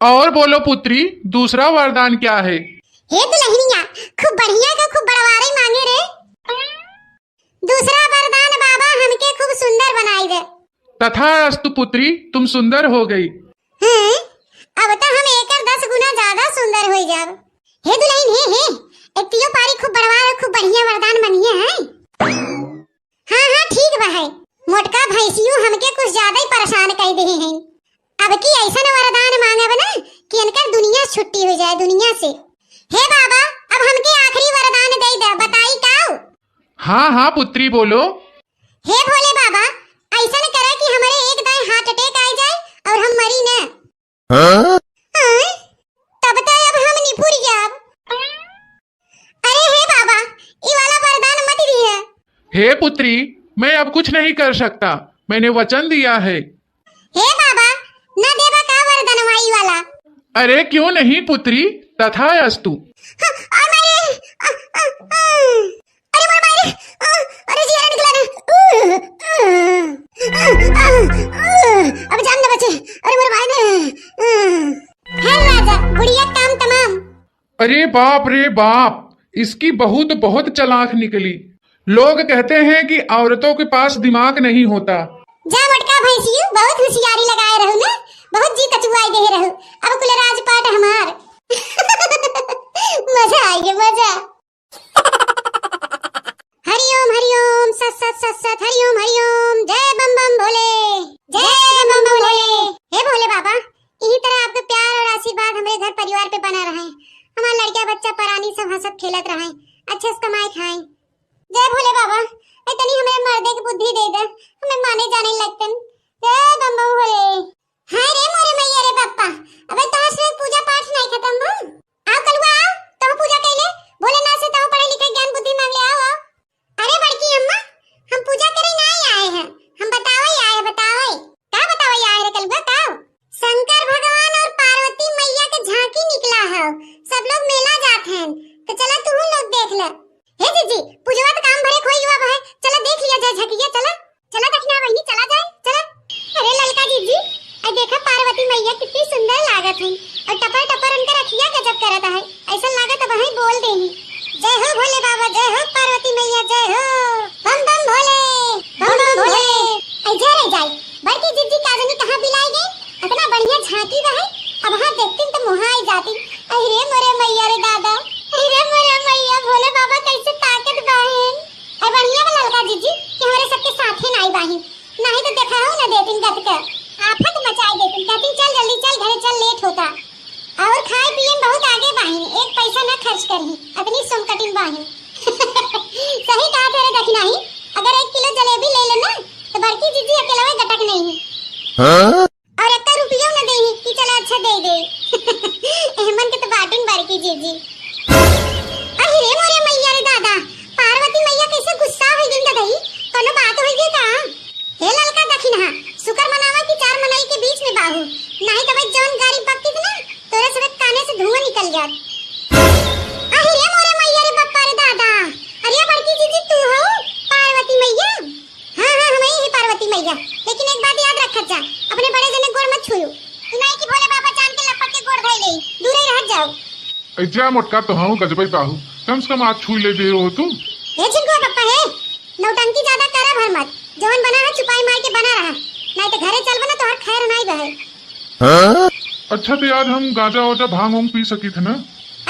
और बोलो पुत्री, दूसरा वरदान क्या है। हे दुल्हनिया, खूब बढ़िया का खूब बड़वारी मांगे रे। दूसरा वरदान बाबा हमके खूब सुंदर बनाई दे। तथास्तु पुत्री, तुम सुंदर हो गई। अब तो हम 10 गुना ज्यादा सुंदर हो जाब। हे दुल्हन, हे एतियो पारी खूब बड़वार, खूब बढ़िया वरदान बनिए है। हाँ ठीक बा है। मोटका भैंसियों हमके कुछ ज्यादा ही परेशान कर दे हैं। अब की ऐसा वरदान मांगब ना कि इनकर दुनिया छुट्टी हो जाए दुनिया से। हे बाबा, अब हमके आखिरी वरदान दे दे, बताई काऊ। हाँ पुत्री बोलो। हे भोले बाबा, ऐसा करे कि हमारे एक दाएं हार्ट अटैक आ जाए और हम मरी ना। तब तो अब हम निपुर जाब। अरे हे बाबा, ये वाला वरदान मत दिया। हे पुत्री, मैं अब कुछ नहीं कर सकता, मैंने वचन दिया है। हे बाबा, न देवा का वरदान वाई वाला। अरे क्यों नहीं पुत्री, तथास्तु। अरे जी निकला। अब जान न बचे। अरे मोर भाई ने है राजा बुढ़िया काम तमाम। अरे बाप रे बाप, इसकी बहू तो बहुत चालाक निकली। लोग कहते हैं कि औरतों के पास दिमाग नहीं होता। जा मटका भैंसियो, बहुत होशियारी लगाए रहो ना, बहुत जी कचुआई दे रहो। अब कुल राजपाट हमार। मजा आई है मजा। हरिओम सत सत सत सत हरिओम जय बम बम भोले, जय बम बम भोले। हे भोले बाबा, इसी तरह आपका प्यार और आशीर्वाद हमारे घर परिवार पे बना रहे। हमारा लड़का बच्चा परानी सब हंसत खेलत रहे, अच्छे से कमाई खाएं। जय भोले बाबा, इतनी हमें मर्दे की बुद्धि दे दे, हमें माने जाने लगतन। जय बम बम भोले। हाय रे मोरे मैया रे पप्पा, अबे तोहर से पूजा पाठ नहीं खत्म हो। आओ कलुआ आओ, तो पूजा कैले भोलेनाथ से तो पढ़े लिखे ज्ञान बुद्धि मांग ले। आओ अरे बड़की अम्मा, हम पूजा करे नहीं आए हैं, हम बतावे आए हैं। बतावे क्या बतावे आए रे कलुआ? बताओ। शंकर भगवान और पार्वती मैया के झांकी निकला है, सब लोग मेला जाते हैं, तो चला तू लोग देख ले। हे जीजी, पूजवा तो काम भरे खोई हुआ है, चला देख लिया जाए झकिया। चला चला दक्षिणा बहनी, चला जाए चला। अरे ललका जीजी, आई देखा पार्वती मैया कितनी सुंदर लागत है, और टपर टपर उनका रखिया गजब करता है। ऐसा लागत अब वहीं बोल देही, जय हो भोले बाबा, जय हो पार्वती मैया, जय हो बम बम भोले, बम बम भोले। आई जा रे जाए बड़की जीजी काजनी कहां बिलाई गई, इतना बढ़िया झांकी रहे। अब हां देखती तो मुहाई जाती। अरे मोरे मैया रे दादा, अरे मोरे मैया, भोले बाबा कैसे ताकत बाहेन। आई बढ़िया वाला ललका जीजी कि हमारे सबके साथे नाई बाहिन, नहीं तो देखा हो ना देतिन गत के आफत मचाई देतिन। कहती चल जल्दी चल घरे चल, लेट होता। और खाए पिए में बहुत आगे बाहिन, एक पैसा न खर्च करही, इतनी सोमकटिन बाहिन। सही कहा तेरे दक्षिणाही, अगर 1 किलो जलेबी ले लो ना तो बड़की जीजी अकेला में गटक नहीं है। और 1 रुपया न देही कि चला अच्छा दे दे। एहमन के तो बाटन बड़की जीजी। अरे मोरे मैया रे दादा, पार्वती मैया कैसे गुस्सा हो गई दही, कोनो बात हो गई का? हे ललका दक्षिणा, शुक्र मनावा कि 4 मनाई के बीच में बाहू, नहीं तो भाई जौन गाड़ी पकती ना तोरे सब काने से धुआं निकल जात। अरे मोरे मैया रे बप्पा रे दादा, अरे बड़की जीजी तू हो पार्वती मैया? हां हम ही पार्वती मैया, लेकिन एक बात याद रखत जा, अपने बड़े जने गोड़ मत छुयो, नहीं कि भोले बाबा जान के लपट के गोड़ धइ ले, दूर ही रह जाओ। ऐजा मोटका तो हाँ गजबई बाहू, कम से कम आज छू ले दे हो तुम। हे चिंकुआ पप्पा है, नौटंकी ज्यादा करा भर मत, जवन बना है छुपाई मार के बना रहा, नहीं तो घरे चल बना तो हर खैर नहीं बहे। अच्छा तो यार हम गाजा वाजा भांग वांग पी सकी थे ना?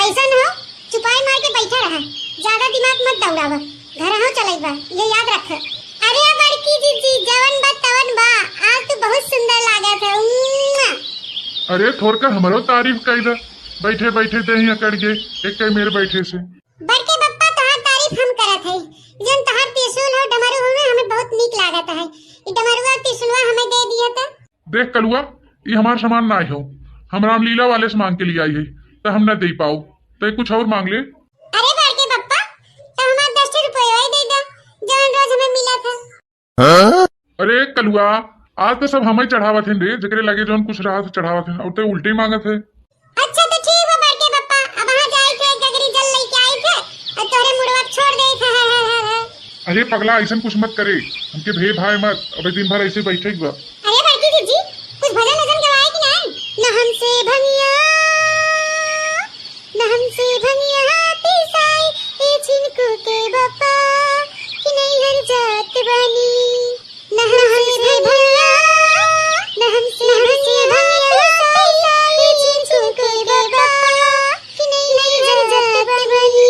ऐसा न हो, छुपाई मार के बैठा रहा, ज्यादा दिमाग मत दौड़ावा, घर हो चले बा, ये याद रख। अरे बड़की जीजी जवन बा तवन बा, आज तो बहुत सुंदर लागत है। अरे थोड़कर हमारो तारीफ कर दे, बैठे बैठे दे ही अकड़ गए एक कई मेरे बैठे से। बड़के बप्पा तोहार तारीफ हम करत है, जन तोहार त्रिशूल हो डमरू हो हमें बहुत नीक लागत है, ई डमरुआ त्रिशूलवा हमें दे दिया था। देख कलुआ, ये हमार सामान ना हो, हम रामलीला वाले से मांग के लिए आई है, तो हम न दे पाओ, तो कुछ और मांग ले। अरे बड़के बप्पा, तो हमार 10 रुपया ही दे दे, जवन रोज हमें मिला था। अरे कलुआ, आज तो सब हम ही चढ़ावत हैं रे, जकरे लगे जौन कुछ रहा था चढ़ावत हैं, और तो उल्टे मांगत है। अच्छा तो ठीक है बड़के बप्पा, अब वहां जाए थे गगरी जल लेके आए थे, और तोरे मुड़वा छोड़ दे था। अरे पगला ऐसा कुछ मत करे, हमके भे भाई मत, अबे दिन भर ऐसे बैठे ही बा। अरे बड़की जीजी कुछ भजन वजन गवाए कि नहीं? न हमसे भंगिया, न हमसे भंगिया पिसाई, ए छिनको के बप्पा कि नहीं हर जात बनी। न हमसे भंगिया, न हमसे भंगिया पिसाई, ए छिनको के बप्पा कि नहीं हर जात बनी।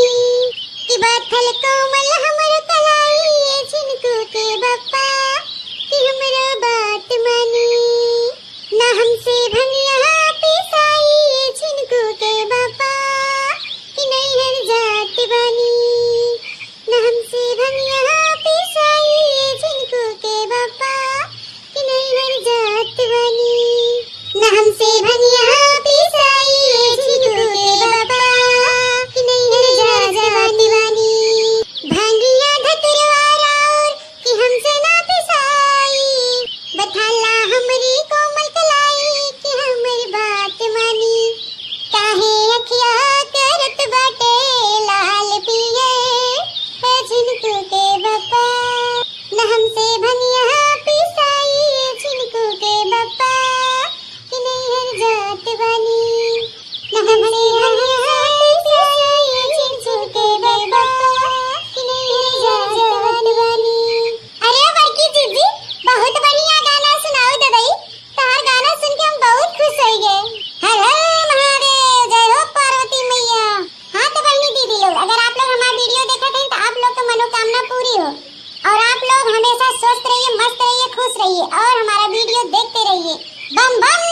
कि बाथल कोमल हमर कलाई, ए छिनको के बप्पा कि हमरा बात मानी। न हमसे भंगिया पिसाई, ए छिनको के बप्पा कि नहीं हर जात बनी। न हमसे भंगिया पिसाई, ए छिनको के बप्पा रहिए और हमारा वीडियो देखते रहिए। बम बम।